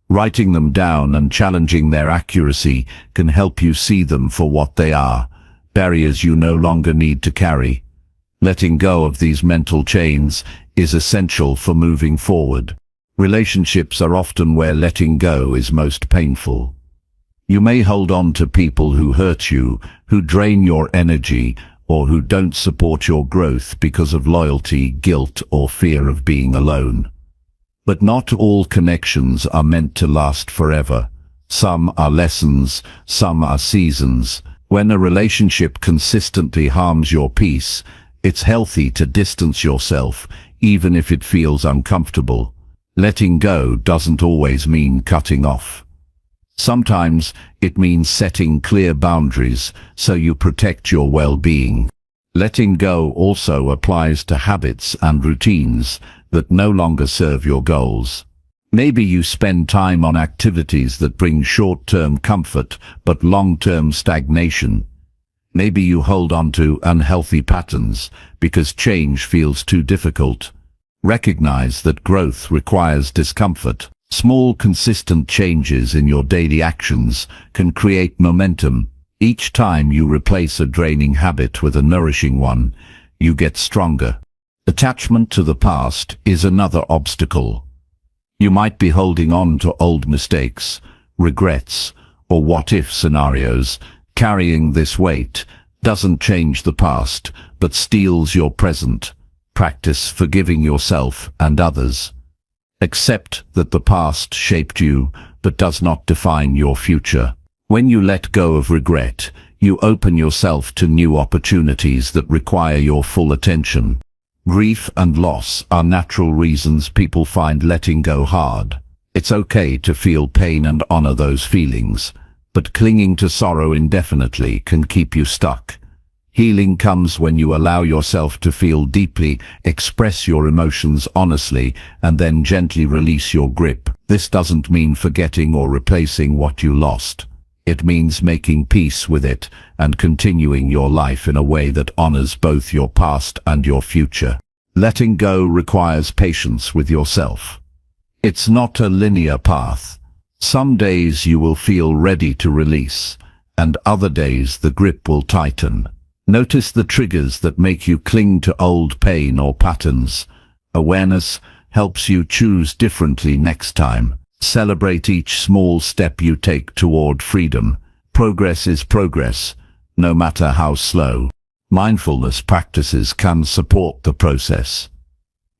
Writing them down and challenging their accuracy can help you see them for what they are, barriers you no longer need to carry. Letting go of these mental chains is essential for moving forward. Relationships are often where letting go is most painful. You may hold on to people who hurt you, who drain your energy, or who don't support your growth because of loyalty, guilt, or fear of being alone. But not all connections are meant to last forever. Some are lessons, some are seasons. When a relationship consistently harms your peace, it's healthy to distance yourself, even if it feels uncomfortable. Letting go doesn't always mean cutting off. Sometimes it means setting clear boundaries so you protect your well-being. Letting go also applies to habits and routines that no longer serve your goals. Maybe you spend time on activities that bring short-term comfort but long-term stagnation. Maybe you hold on to unhealthy patterns because change feels too difficult. Recognize that growth requires discomfort. Small, consistent changes in your daily actions can create momentum. Each time you replace a draining habit with a nourishing one, you get stronger. Attachment to the past is another obstacle. You might be holding on to old mistakes, regrets, or what-if scenarios. Carrying this weight doesn't change the past, but steals your present. Practice forgiving yourself and others. Accept that the past shaped you, but does not define your future. When you let go of regret, you open yourself to new opportunities that require your full attention. Grief and loss are natural reasons people find letting go hard. It's okay to feel pain and honor those feelings, but clinging to sorrow indefinitely can keep you stuck. Healing comes when you allow yourself to feel deeply, express your emotions honestly, and then gently release your grip. This doesn't mean forgetting or replacing what you lost. It means making peace with it and continuing your life in a way that honors both your past and your future. Letting go requires patience with yourself. It's not a linear path. Some days you will feel ready to release, and other days the grip will tighten. Notice the triggers that make you cling to old pain or patterns. Awareness helps you choose differently next time. Celebrate each small step you take toward freedom. Progress is progress, no matter how slow. Mindfulness practices can support the process.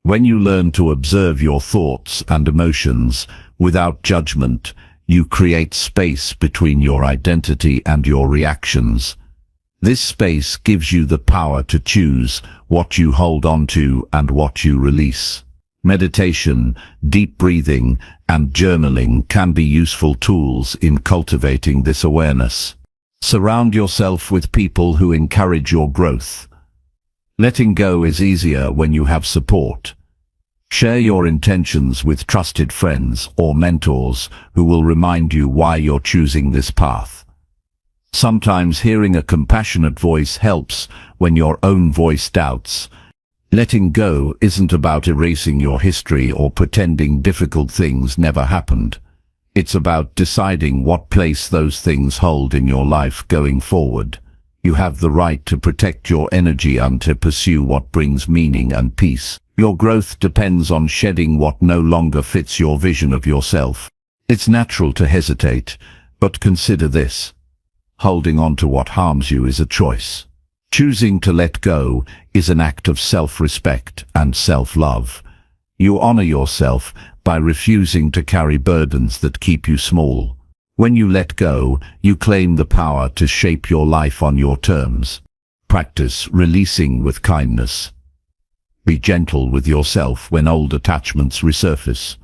When you learn to observe your thoughts and emotions without judgment, you create space between your identity and your reactions. This space gives you the power to choose what you hold on to and what you release. Meditation, deep breathing, and journaling can be useful tools in cultivating this awareness. Surround yourself with people who encourage your growth. Letting go is easier when you have support. Share your intentions with trusted friends or mentors who will remind you why you're choosing this path. Sometimes hearing a compassionate voice helps when your own voice doubts. Letting go isn't about erasing your history or pretending difficult things never happened. It's about deciding what place those things hold in your life going forward. You have the right to protect your energy and to pursue what brings meaning and peace. Your growth depends on shedding what no longer fits your vision of yourself. It's natural to hesitate, but consider this. Holding on to what harms you is a choice. Choosing to let go is an act of self-respect and self-love. You honor yourself by refusing to carry burdens that keep you small. When you let go, you claim the power to shape your life on your terms. Practice releasing with kindness. Be gentle with yourself when old attachments resurface.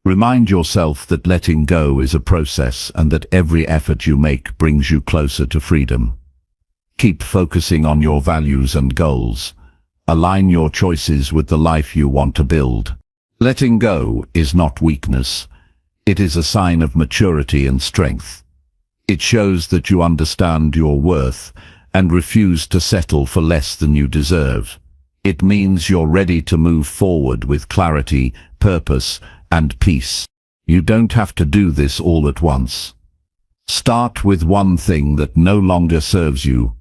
Remind yourself that letting go is a process and that every effort you make brings you closer to freedom. Keep focusing on your values and goals. Align your choices with the life you want to build. Letting go is not weakness. It is a sign of maturity and strength. It shows that you understand your worth and refuse to settle for less than you deserve. It means you're ready to move forward with clarity, purpose, and peace. You don't have to do this all at once. Start with one thing that no longer serves you.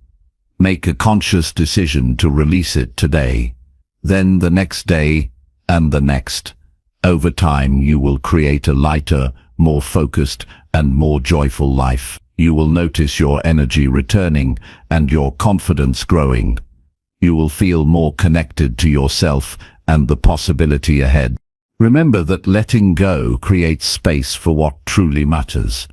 Make a conscious decision to release it today, then the next day, and the next. Over time, you will create a lighter, more focused, and more joyful life. You will notice your energy returning and your confidence growing. You will feel more connected to yourself and the possibility ahead. Remember that letting go creates space for what truly matters.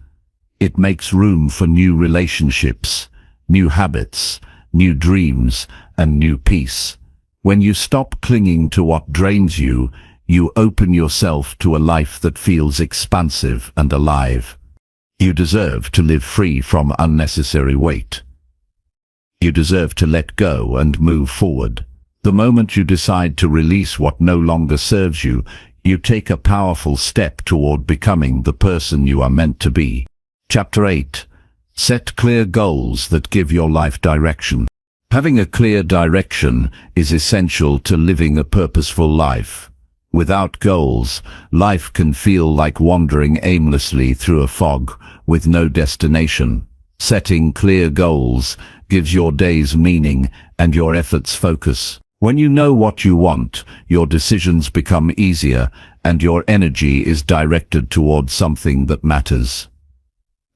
It makes room for new relationships, new habits, new dreams, and new peace. When you stop clinging to what drains you, you open yourself to a life that feels expansive and alive. You deserve to live free from unnecessary weight. You deserve to let go and move forward. The moment you decide to release what no longer serves you, you take a powerful step toward becoming the person you are meant to be. Chapter 8. Set clear goals that give your life direction. Having a clear direction is essential to living a purposeful life. Without goals, life can feel like wandering aimlessly through a fog with no destination. Setting clear goals gives your days meaning and your efforts focus. When you know what you want, your decisions become easier and your energy is directed towards something that matters.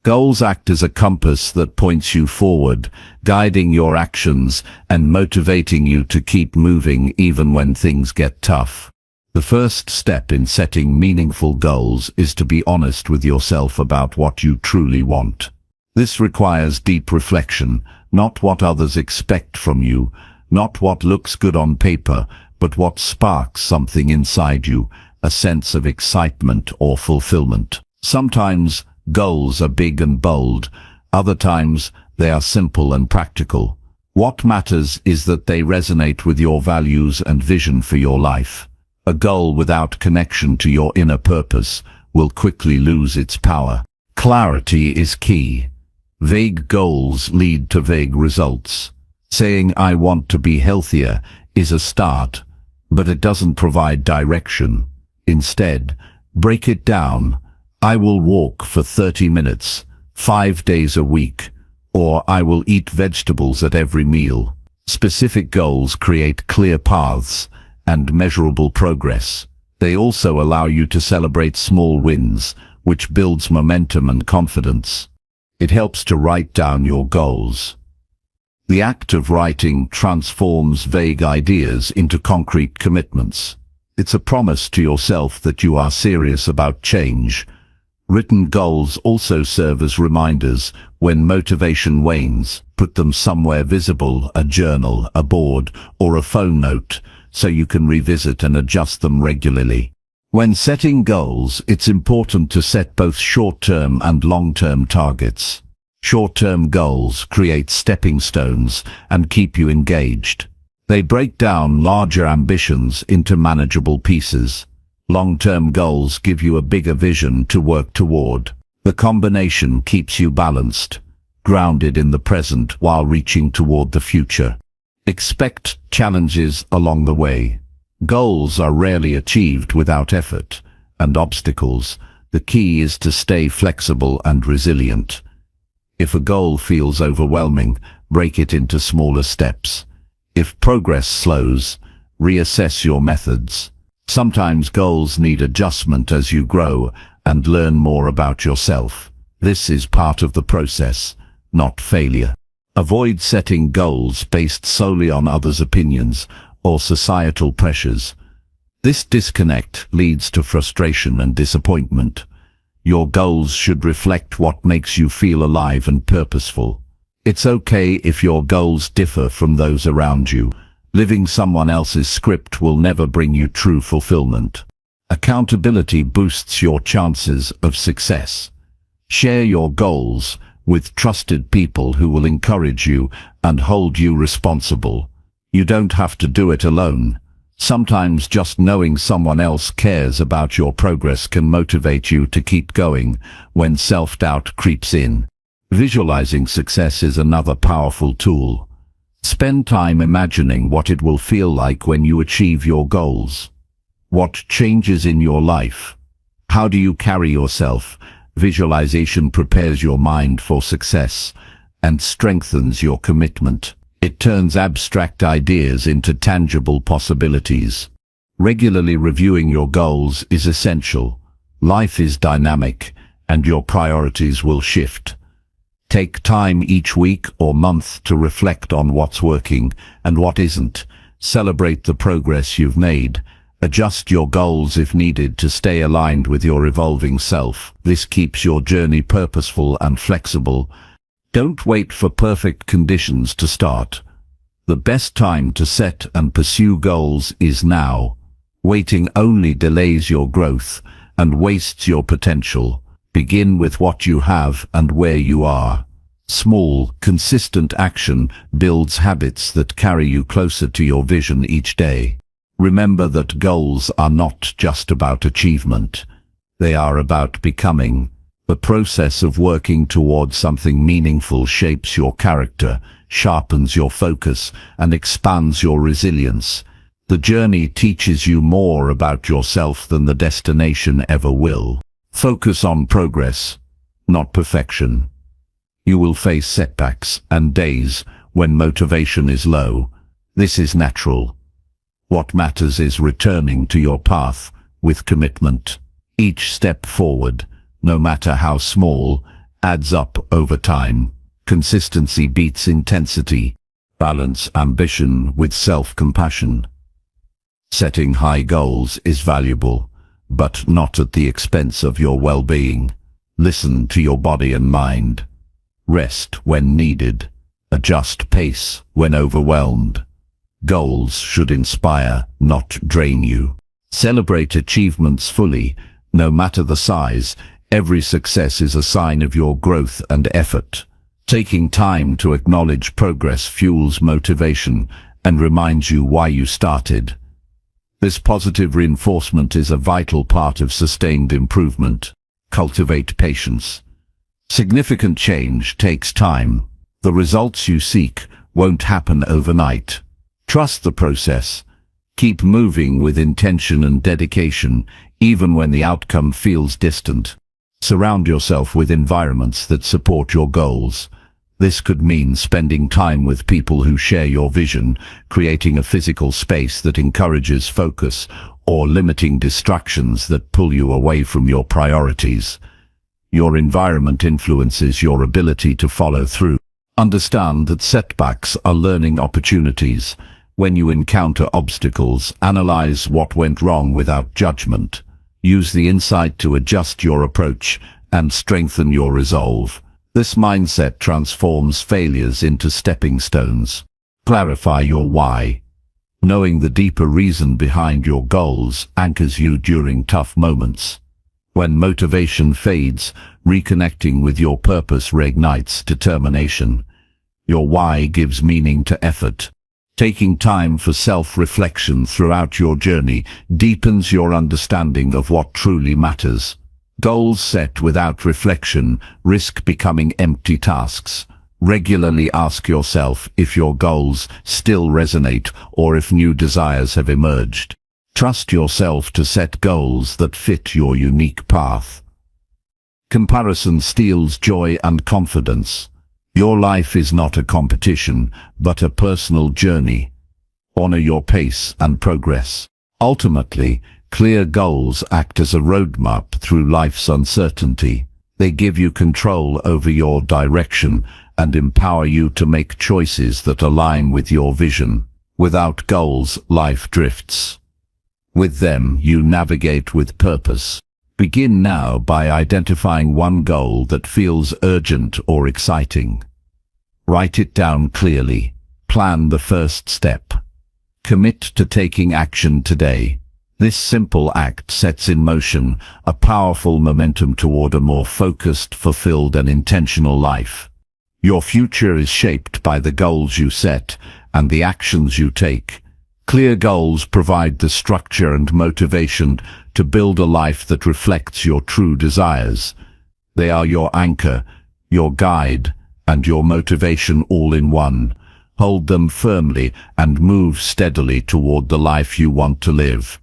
Goals act as a compass that points you forward, guiding your actions and motivating you to keep moving even when things get tough. The first step in setting meaningful goals is to be honest with yourself about what you truly want. This requires deep reflection, not what others expect from you, not what looks good on paper, but what sparks something inside you, a sense of excitement or fulfillment. Sometimes goals are big and bold, other times they are simple and practical. What matters is that they resonate with your values and vision for your life. A goal without connection to your inner purpose will quickly lose its power. Clarity is key. Vague goals lead to vague results. Saying "I want to be healthier" is a start, but it doesn't provide direction. Instead, break it down. I will walk for 30 minutes, 5 days a week, or I will eat vegetables at every meal. Specific goals create clear paths and measurable progress. They also allow you to celebrate small wins, which builds momentum and confidence. It helps to write down your goals. The act of writing transforms vague ideas into concrete commitments. It's a promise to yourself that you are serious about change. Written goals also serve as reminders when motivation wanes. Put them somewhere visible, a journal, a board, or a phone note, so you can revisit and adjust them regularly. When setting goals, it's important to set both short-term and long-term targets. Short-term goals create stepping stones and keep you engaged. They break down larger ambitions into manageable pieces. Long-term goals give you a bigger vision to work toward. The combination keeps you balanced, grounded in the present while reaching toward the future. Expect challenges along the way. Goals are rarely achieved without effort and obstacles. The key is to stay flexible and resilient. If a goal feels overwhelming, break it into smaller steps. If progress slows, reassess your methods. Sometimes goals need adjustment as you grow and learn more about yourself. This is part of the process, not failure. Avoid setting goals based solely on others' opinions or societal pressures. This disconnect leads to frustration and disappointment. Your goals should reflect what makes you feel alive and purposeful. It's okay if your goals differ from those around you. Living someone else's script will never bring you true fulfillment. Accountability boosts your chances of success. Share your goals with trusted people who will encourage you and hold you responsible. You don't have to do it alone. Sometimes just knowing someone else cares about your progress can motivate you to keep going when self-doubt creeps in. Visualizing success is another powerful tool. Spend time imagining what it will feel like when you achieve your goals. What changes in your life? How do you carry yourself? Visualization prepares your mind for success and strengthens your commitment. It turns abstract ideas into tangible possibilities. Regularly reviewing your goals is essential. Life is dynamic, and your priorities will shift. Take time each week or month to reflect on what's working and what isn't. Celebrate the progress you've made. Adjust your goals if needed to stay aligned with your evolving self. This keeps your journey purposeful and flexible. Don't wait for perfect conditions to start. The best time to set and pursue goals is now. Waiting only delays your growth and wastes your potential. Begin with what you have and where you are. Small, consistent action builds habits that carry you closer to your vision each day. Remember that goals are not just about achievement. They are about becoming. The process of working towards something meaningful shapes your character, sharpens your focus, and expands your resilience. The journey teaches you more about yourself than the destination ever will. Focus on progress, not perfection. You will face setbacks and days when motivation is low. This is natural. What matters is returning to your path with commitment. Each step forward, no matter how small, adds up over time. Consistency beats intensity. Balance ambition with self-compassion. Setting high goals is valuable, but not at the expense of your well-being. Listen to your body and mind. Rest when needed. Adjust pace when overwhelmed. Goals should inspire, not drain you. Celebrate achievements fully, no matter the size. Every success is a sign of your growth and effort. Taking time to acknowledge progress fuels motivation and reminds you why you started. This positive reinforcement is a vital part of sustained improvement. Cultivate patience. Significant change takes time. The results you seek won't happen overnight. Trust the process. Keep moving with intention and dedication, even when the outcome feels distant. Surround yourself with environments that support your goals. This could mean spending time with people who share your vision, creating a physical space that encourages focus, or limiting distractions that pull you away from your priorities. Your environment influences your ability to follow through. Understand that setbacks are learning opportunities. When you encounter obstacles, analyze what went wrong without judgment. Use the insight to adjust your approach and strengthen your resolve. This mindset transforms failures into stepping stones. Clarify your why. Knowing the deeper reason behind your goals anchors you during tough moments. When motivation fades, reconnecting with your purpose reignites determination. Your why gives meaning to effort. Taking time for self-reflection throughout your journey deepens your understanding of what truly matters. Goals set without reflection risk becoming empty tasks. Regularly ask yourself if your goals still resonate or if new desires have emerged. Trust yourself to set goals that fit your unique path. Comparison steals joy and confidence. Your life is not a competition, but a personal journey. Honor your pace and progress. Ultimately, clear goals act as a roadmap through life's uncertainty. They give you control over your direction and empower you to make choices that align with your vision. Without goals, life drifts. With them, you navigate with purpose. Begin now by identifying one goal that feels urgent or exciting. Write it down clearly. Plan the first step. Commit to taking action today. This simple act sets in motion a powerful momentum toward a more focused, fulfilled, and intentional life. Your future is shaped by the goals you set and the actions you take. Clear goals provide the structure and motivation to build a life that reflects your true desires. They are your anchor, your guide, and your motivation all in one. Hold them firmly and move steadily toward the life you want to live.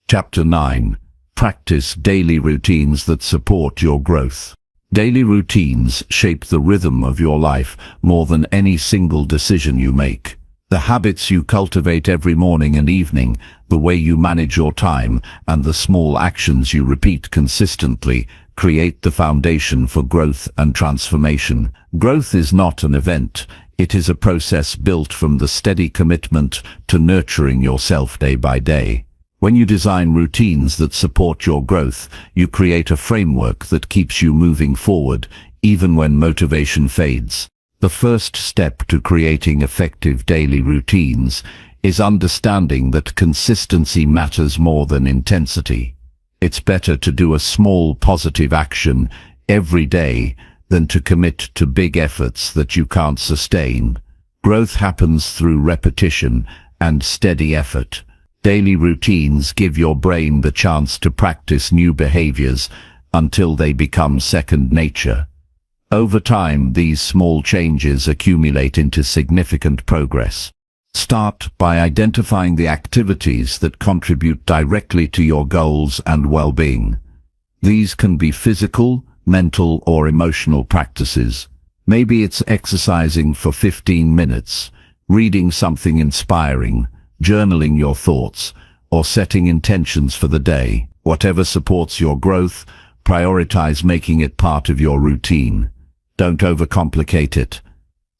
Chapter 9. Practice daily routines that support your growth. Daily routines shape the rhythm of your life more than any single decision you make. The habits you cultivate every morning and evening, the way you manage your time, and the small actions you repeat consistently create the foundation for growth and transformation. Growth is not an event. It is a process built from the steady commitment to nurturing yourself day by day. When you design routines that support your growth, you create a framework that keeps you moving forward, even when motivation fades. The first step to creating effective daily routines is understanding that consistency matters more than intensity. It's better to do a small positive action every day than to commit to big efforts that you can't sustain. Growth happens through repetition and steady effort. Daily routines give your brain the chance to practice new behaviors until they become second nature. Over time, these small changes accumulate into significant progress. Start by identifying the activities that contribute directly to your goals and well-being. These can be physical, mental, or emotional practices. Maybe it's exercising for 15 minutes, reading something inspiring, journaling your thoughts, or setting intentions for the day. Whatever supports your growth, prioritize making it part of your routine. Don't overcomplicate it.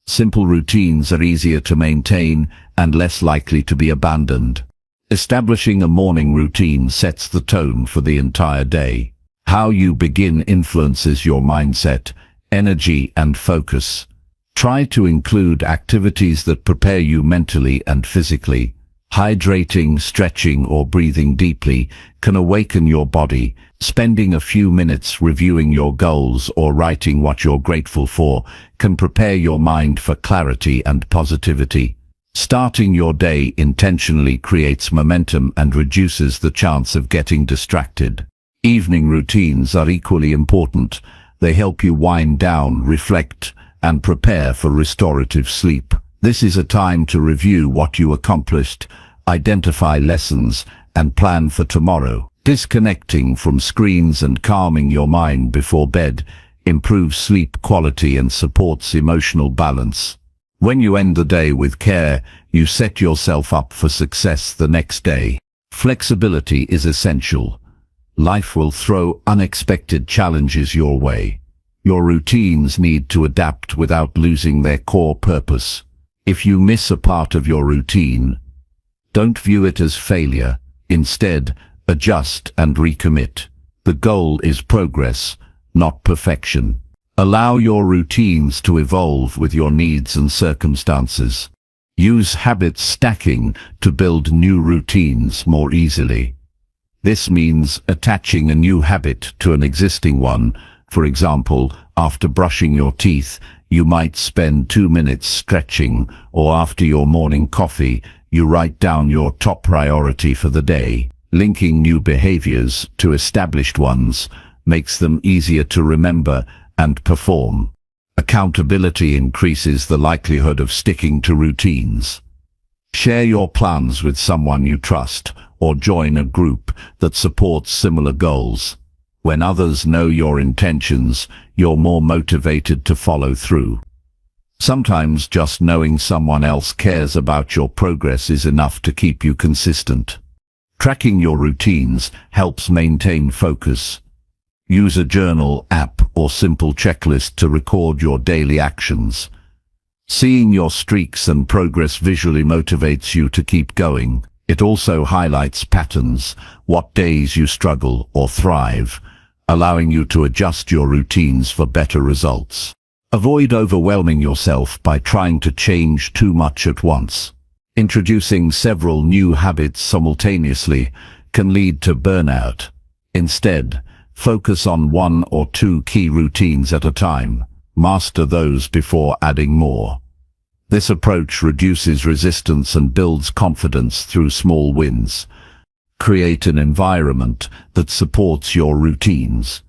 Simple routines are easier to maintain and less likely to be abandoned. Establishing a morning routine sets the tone for the entire day. How you begin influences your mindset, energy, and focus. Try to include activities that prepare you mentally and physically. Hydrating, stretching, or breathing deeply can awaken your body. Spending a few minutes reviewing your goals or writing what you're grateful for can prepare your mind for clarity and positivity. Starting your day intentionally creates momentum and reduces the chance of getting distracted. Evening routines are equally important. They help you wind down, reflect, and prepare for restorative sleep. This is a time to review what you accomplished, identify lessons, and plan for tomorrow. Disconnecting from screens and calming your mind before bed improves sleep quality and supports emotional balance. When you end the day with care, you set yourself up for success the next day. Flexibility is essential. Life will throw unexpected challenges your way. Your routines need to adapt without losing their core purpose. If you miss a part of your routine, don't view it as failure. Instead, adjust and recommit. The goal is progress, not perfection. Allow your routines to evolve with your needs and circumstances. Use habit stacking to build new routines more easily. This means attaching a new habit to an existing one. For example, after brushing your teeth, you might spend 2 minutes stretching, or after your morning coffee, you write down your top priority for the day. Linking new behaviors to established ones makes them easier to remember and perform. Accountability increases the likelihood of sticking to routines. Share your plans with someone you trust, or join a group that supports similar goals. When others know your intentions, you're more motivated to follow through. Sometimes just knowing someone else cares about your progress is enough to keep you consistent. Tracking your routines helps maintain focus. Use a journal, app, or simple checklist to record your daily actions. Seeing your streaks and progress visually motivates you to keep going. It also highlights patterns, what days you struggle or thrive, allowing you to adjust your routines for better results. Avoid overwhelming yourself by trying to change too much at once. Introducing several new habits simultaneously can lead to burnout. Instead, focus on 1 or 2 key routines at a time. Master those before adding more. This approach reduces resistance and builds confidence through small wins. Create an environment that supports your routines.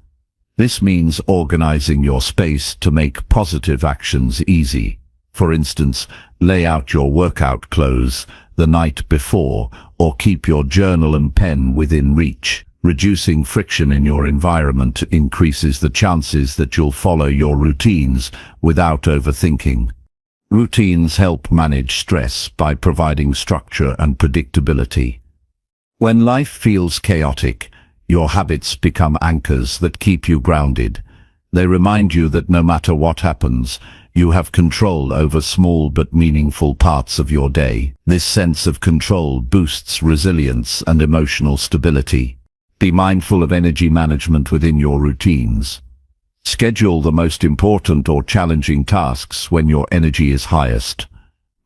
This means organizing your space to make positive actions easy. For instance, lay out your workout clothes the night before, or keep your journal and pen within reach. Reducing friction in your environment increases the chances that you'll follow your routines without overthinking. Routines help manage stress by providing structure and predictability. When life feels chaotic, your habits become anchors that keep you grounded. They remind you that no matter what happens, you have control over small but meaningful parts of your day. This sense of control boosts resilience and emotional stability. Be mindful of energy management within your routines. Schedule the most important or challenging tasks when your energy is highest.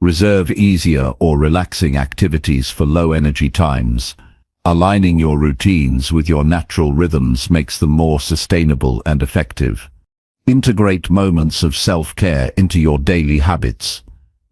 Reserve easier or relaxing activities for low-energy times. Aligning your routines with your natural rhythms makes them more sustainable and effective. Integrate moments of self-care into your daily habits.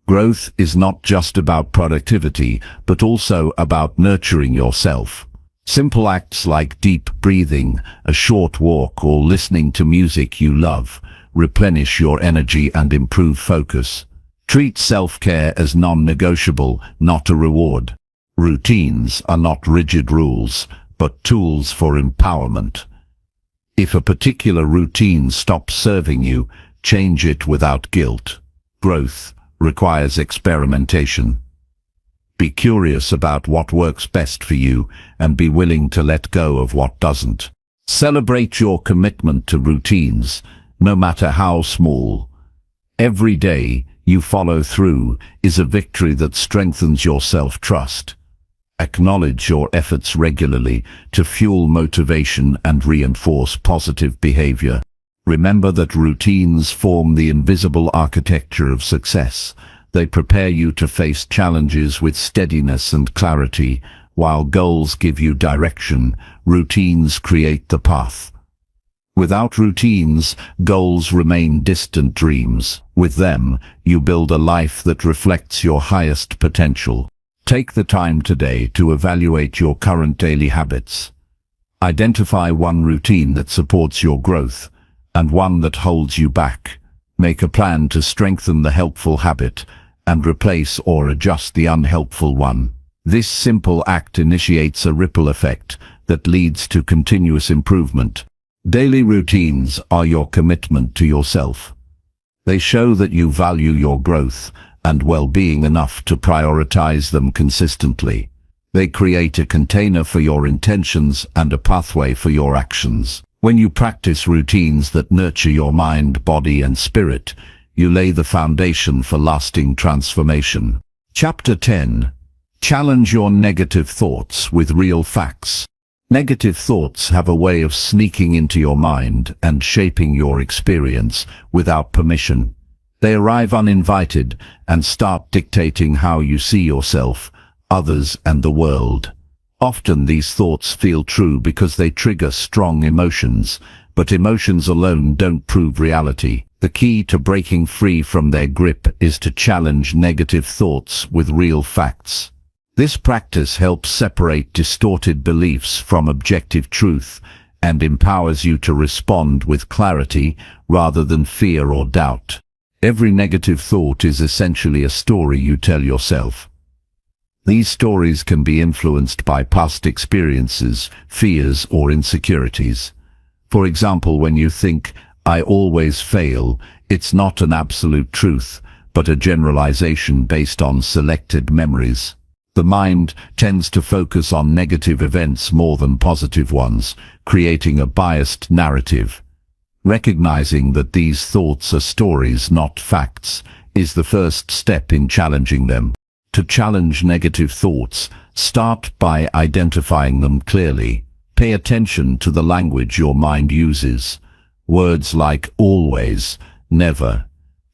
Growth is not just about productivity, but also about nurturing yourself. Simple acts like deep breathing, a short walk, or listening to music you love replenish your energy and improve focus. Treat self-care as non-negotiable, not a reward. Routines are not rigid rules, but tools for empowerment. If a particular routine stops serving you, change it without guilt. Growth requires experimentation. Be curious about what works best for you and be willing to let go of what doesn't. Celebrate your commitment to routines, no matter how small. Every day you follow through is a victory that strengthens your self-trust. Acknowledge your efforts regularly to fuel motivation and reinforce positive behavior. Remember that routines form the invisible architecture of success. They prepare you to face challenges with steadiness and clarity. While goals give you direction, routines create the path. Without routines, goals remain distant dreams. With them, you build a life that reflects your highest potential. Take the time today to evaluate your current daily habits. Identify one routine that supports your growth and one that holds you back. Make a plan to strengthen the helpful habit and replace or adjust the unhelpful one. This simple act initiates a ripple effect that leads to continuous improvement. Daily routines are your commitment to yourself. They show that you value your growth and well-being enough to prioritize them consistently. They create a container for your intentions and a pathway for your actions. When you practice routines that nurture your mind, body, and spirit, you lay the foundation for lasting transformation. Chapter 10. Challenge your negative thoughts with real facts. Negative thoughts have a way of sneaking into your mind and shaping your experience without permission. They arrive uninvited and start dictating how you see yourself, others, and the world. Often these thoughts feel true because they trigger strong emotions, but emotions alone don't prove reality. The key to breaking free from their grip is to challenge negative thoughts with real facts. This practice helps separate distorted beliefs from objective truth and empowers you to respond with clarity rather than fear or doubt. Every negative thought is essentially a story you tell yourself. These stories can be influenced by past experiences, fears, or insecurities. For example, when you think, "I always fail," it's not an absolute truth, but a generalization based on selected memories. The mind tends to focus on negative events more than positive ones, creating a biased narrative. Recognizing that these thoughts are stories, not facts, is the first step in challenging them. To challenge negative thoughts, start by identifying them clearly. Pay attention to the language your mind uses. Words like always, never,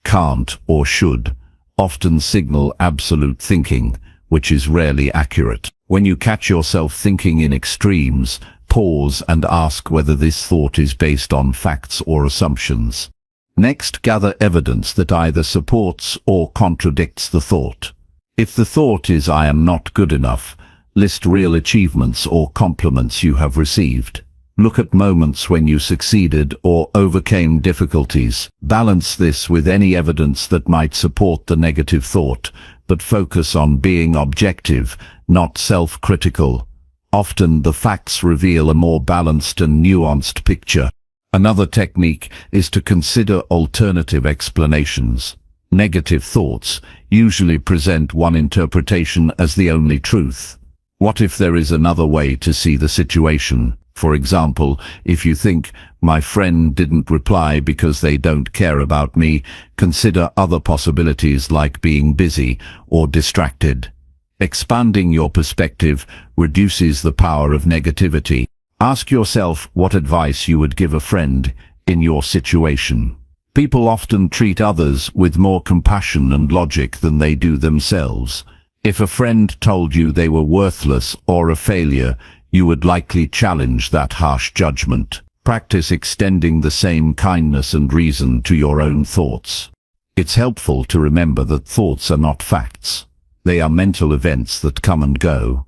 can't, or should often signal absolute thinking, which is rarely accurate. When you catch yourself thinking in extremes, pause and ask whether this thought is based on facts or assumptions. Next, gather evidence that either supports or contradicts the thought. If the thought is "I am not good enough," list real achievements or compliments you have received. Look at moments when you succeeded or overcame difficulties. Balance this with any evidence that might support the negative thought, but focus on being objective, not self-critical. Often the facts reveal a more balanced and nuanced picture. Another technique is to consider alternative explanations. Negative thoughts usually present one interpretation as the only truth. What if there is another way to see the situation? For example, if you think, my friend didn't reply because they don't care about me, consider other possibilities like being busy or distracted. Expanding your perspective reduces the power of negativity. Ask yourself what advice you would give a friend in your situation. People often treat others with more compassion and logic than they do themselves. If a friend told you they were worthless or a failure, you would likely challenge that harsh judgment. Practice extending the same kindness and reason to your own thoughts. It's helpful to remember that thoughts are not facts. They are mental events that come and go.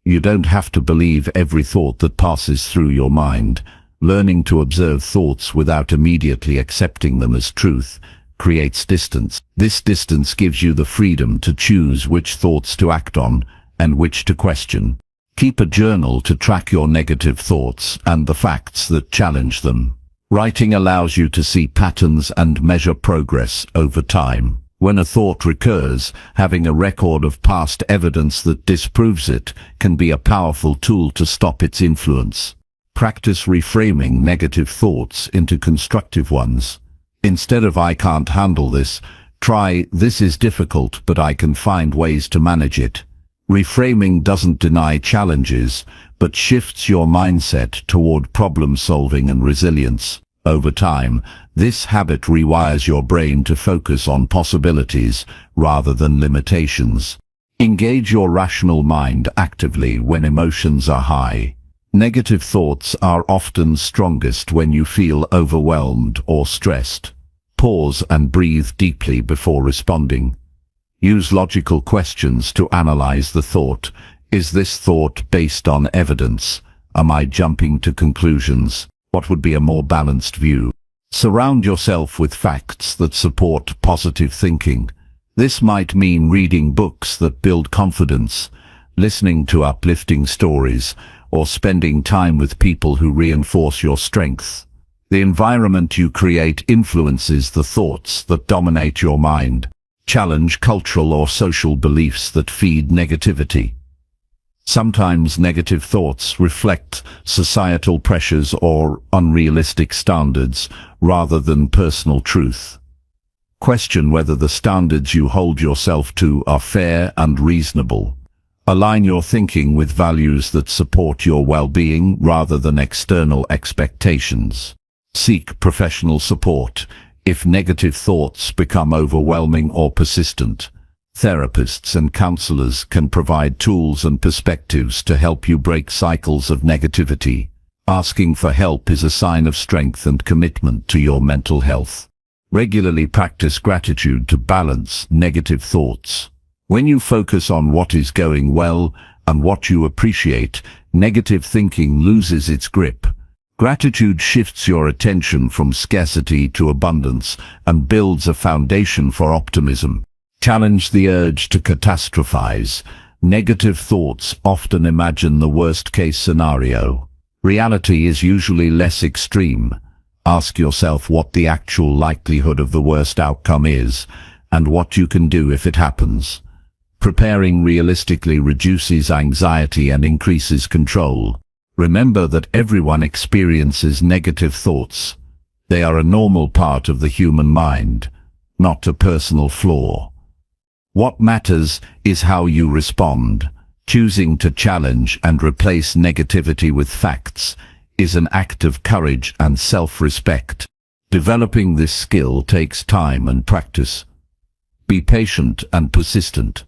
You don't have to believe every thought that passes through your mind. Learning to observe thoughts without immediately accepting them as truth creates distance. This distance gives you the freedom to choose which thoughts to act on and which to question. Keep a journal to track your negative thoughts and the facts that challenge them. Writing allows you to see patterns and measure progress over time. When a thought recurs, having a record of past evidence that disproves it can be a powerful tool to stop its influence. Practice reframing negative thoughts into constructive ones. Instead of "I can't handle this," try "This is difficult, but I can find ways to manage it." Reframing doesn't deny challenges, but shifts your mindset toward problem solving and resilience. Over time, this habit rewires your brain to focus on possibilities rather than limitations. Engage your rational mind actively when emotions are high. Negative thoughts are often strongest when you feel overwhelmed or stressed. Pause and breathe deeply before responding. Use logical questions to analyze the thought. Is this thought based on evidence? Am I jumping to conclusions? What would be a more balanced view? Surround yourself with facts that support positive thinking. This might mean reading books that build confidence, listening to uplifting stories, or spending time with people who reinforce your strength. The environment you create influences the thoughts that dominate your mind. Challenge cultural or social beliefs that feed negativity. Sometimes negative thoughts reflect societal pressures or unrealistic standards rather than personal truth. Question whether the standards you hold yourself to are fair and reasonable. Align your thinking with values that support your well-being rather than external expectations. Seek professional support if negative thoughts become overwhelming or persistent. Therapists and counselors can provide tools and perspectives to help you break cycles of negativity. Asking for help is a sign of strength and commitment to your mental health. Regularly practice gratitude to balance negative thoughts. When you focus on what is going well and what you appreciate, negative thinking loses its grip. Gratitude shifts your attention from scarcity to abundance and builds a foundation for optimism. Challenge the urge to catastrophize. Negative thoughts often imagine the worst-case scenario. Reality is usually less extreme. Ask yourself what the actual likelihood of the worst outcome is, and what you can do if it happens. Preparing realistically reduces anxiety and increases control. Remember that everyone experiences negative thoughts. They are a normal part of the human mind, not a personal flaw. What matters is how you respond. Choosing to challenge and replace negativity with facts is an act of courage and self-respect. Developing this skill takes time and practice. Be patient and persistent.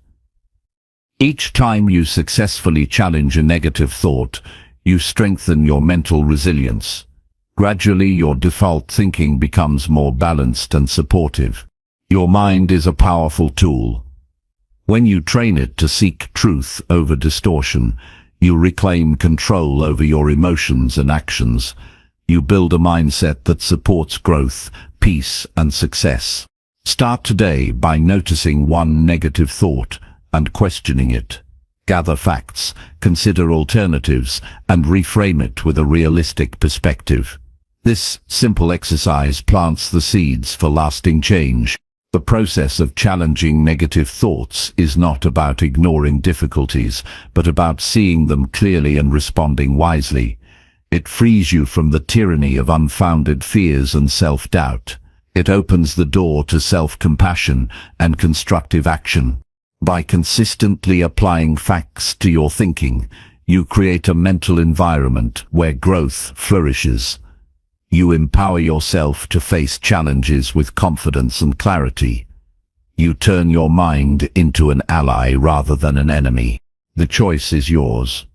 Each time you successfully challenge a negative thought, you strengthen your mental resilience. Gradually, your default thinking becomes more balanced and supportive. Your mind is a powerful tool. When you train it to seek truth over distortion, you reclaim control over your emotions and actions. You build a mindset that supports growth, peace, and success. Start today by noticing one negative thought and questioning it. Gather facts, consider alternatives, and reframe it with a realistic perspective. This simple exercise plants the seeds for lasting change. The process of challenging negative thoughts is not about ignoring difficulties, but about seeing them clearly and responding wisely. It frees you from the tyranny of unfounded fears and self-doubt. It opens the door to self-compassion and constructive action. By consistently applying facts to your thinking, you create a mental environment where growth flourishes. You empower yourself to face challenges with confidence and clarity. You turn your mind into an ally rather than an enemy. The choice is yours.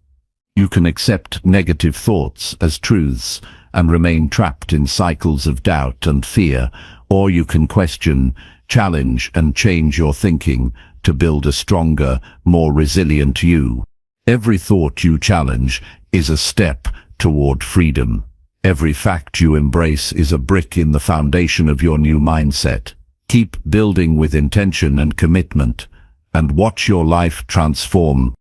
You can accept negative thoughts as truths and remain trapped in cycles of doubt and fear, or you can question, challenge, and change your thinking to build a stronger, more resilient you. Every thought you challenge is a step toward freedom. Every fact you embrace is a brick in the foundation of your new mindset. Keep building with intention and commitment, and watch your life transform.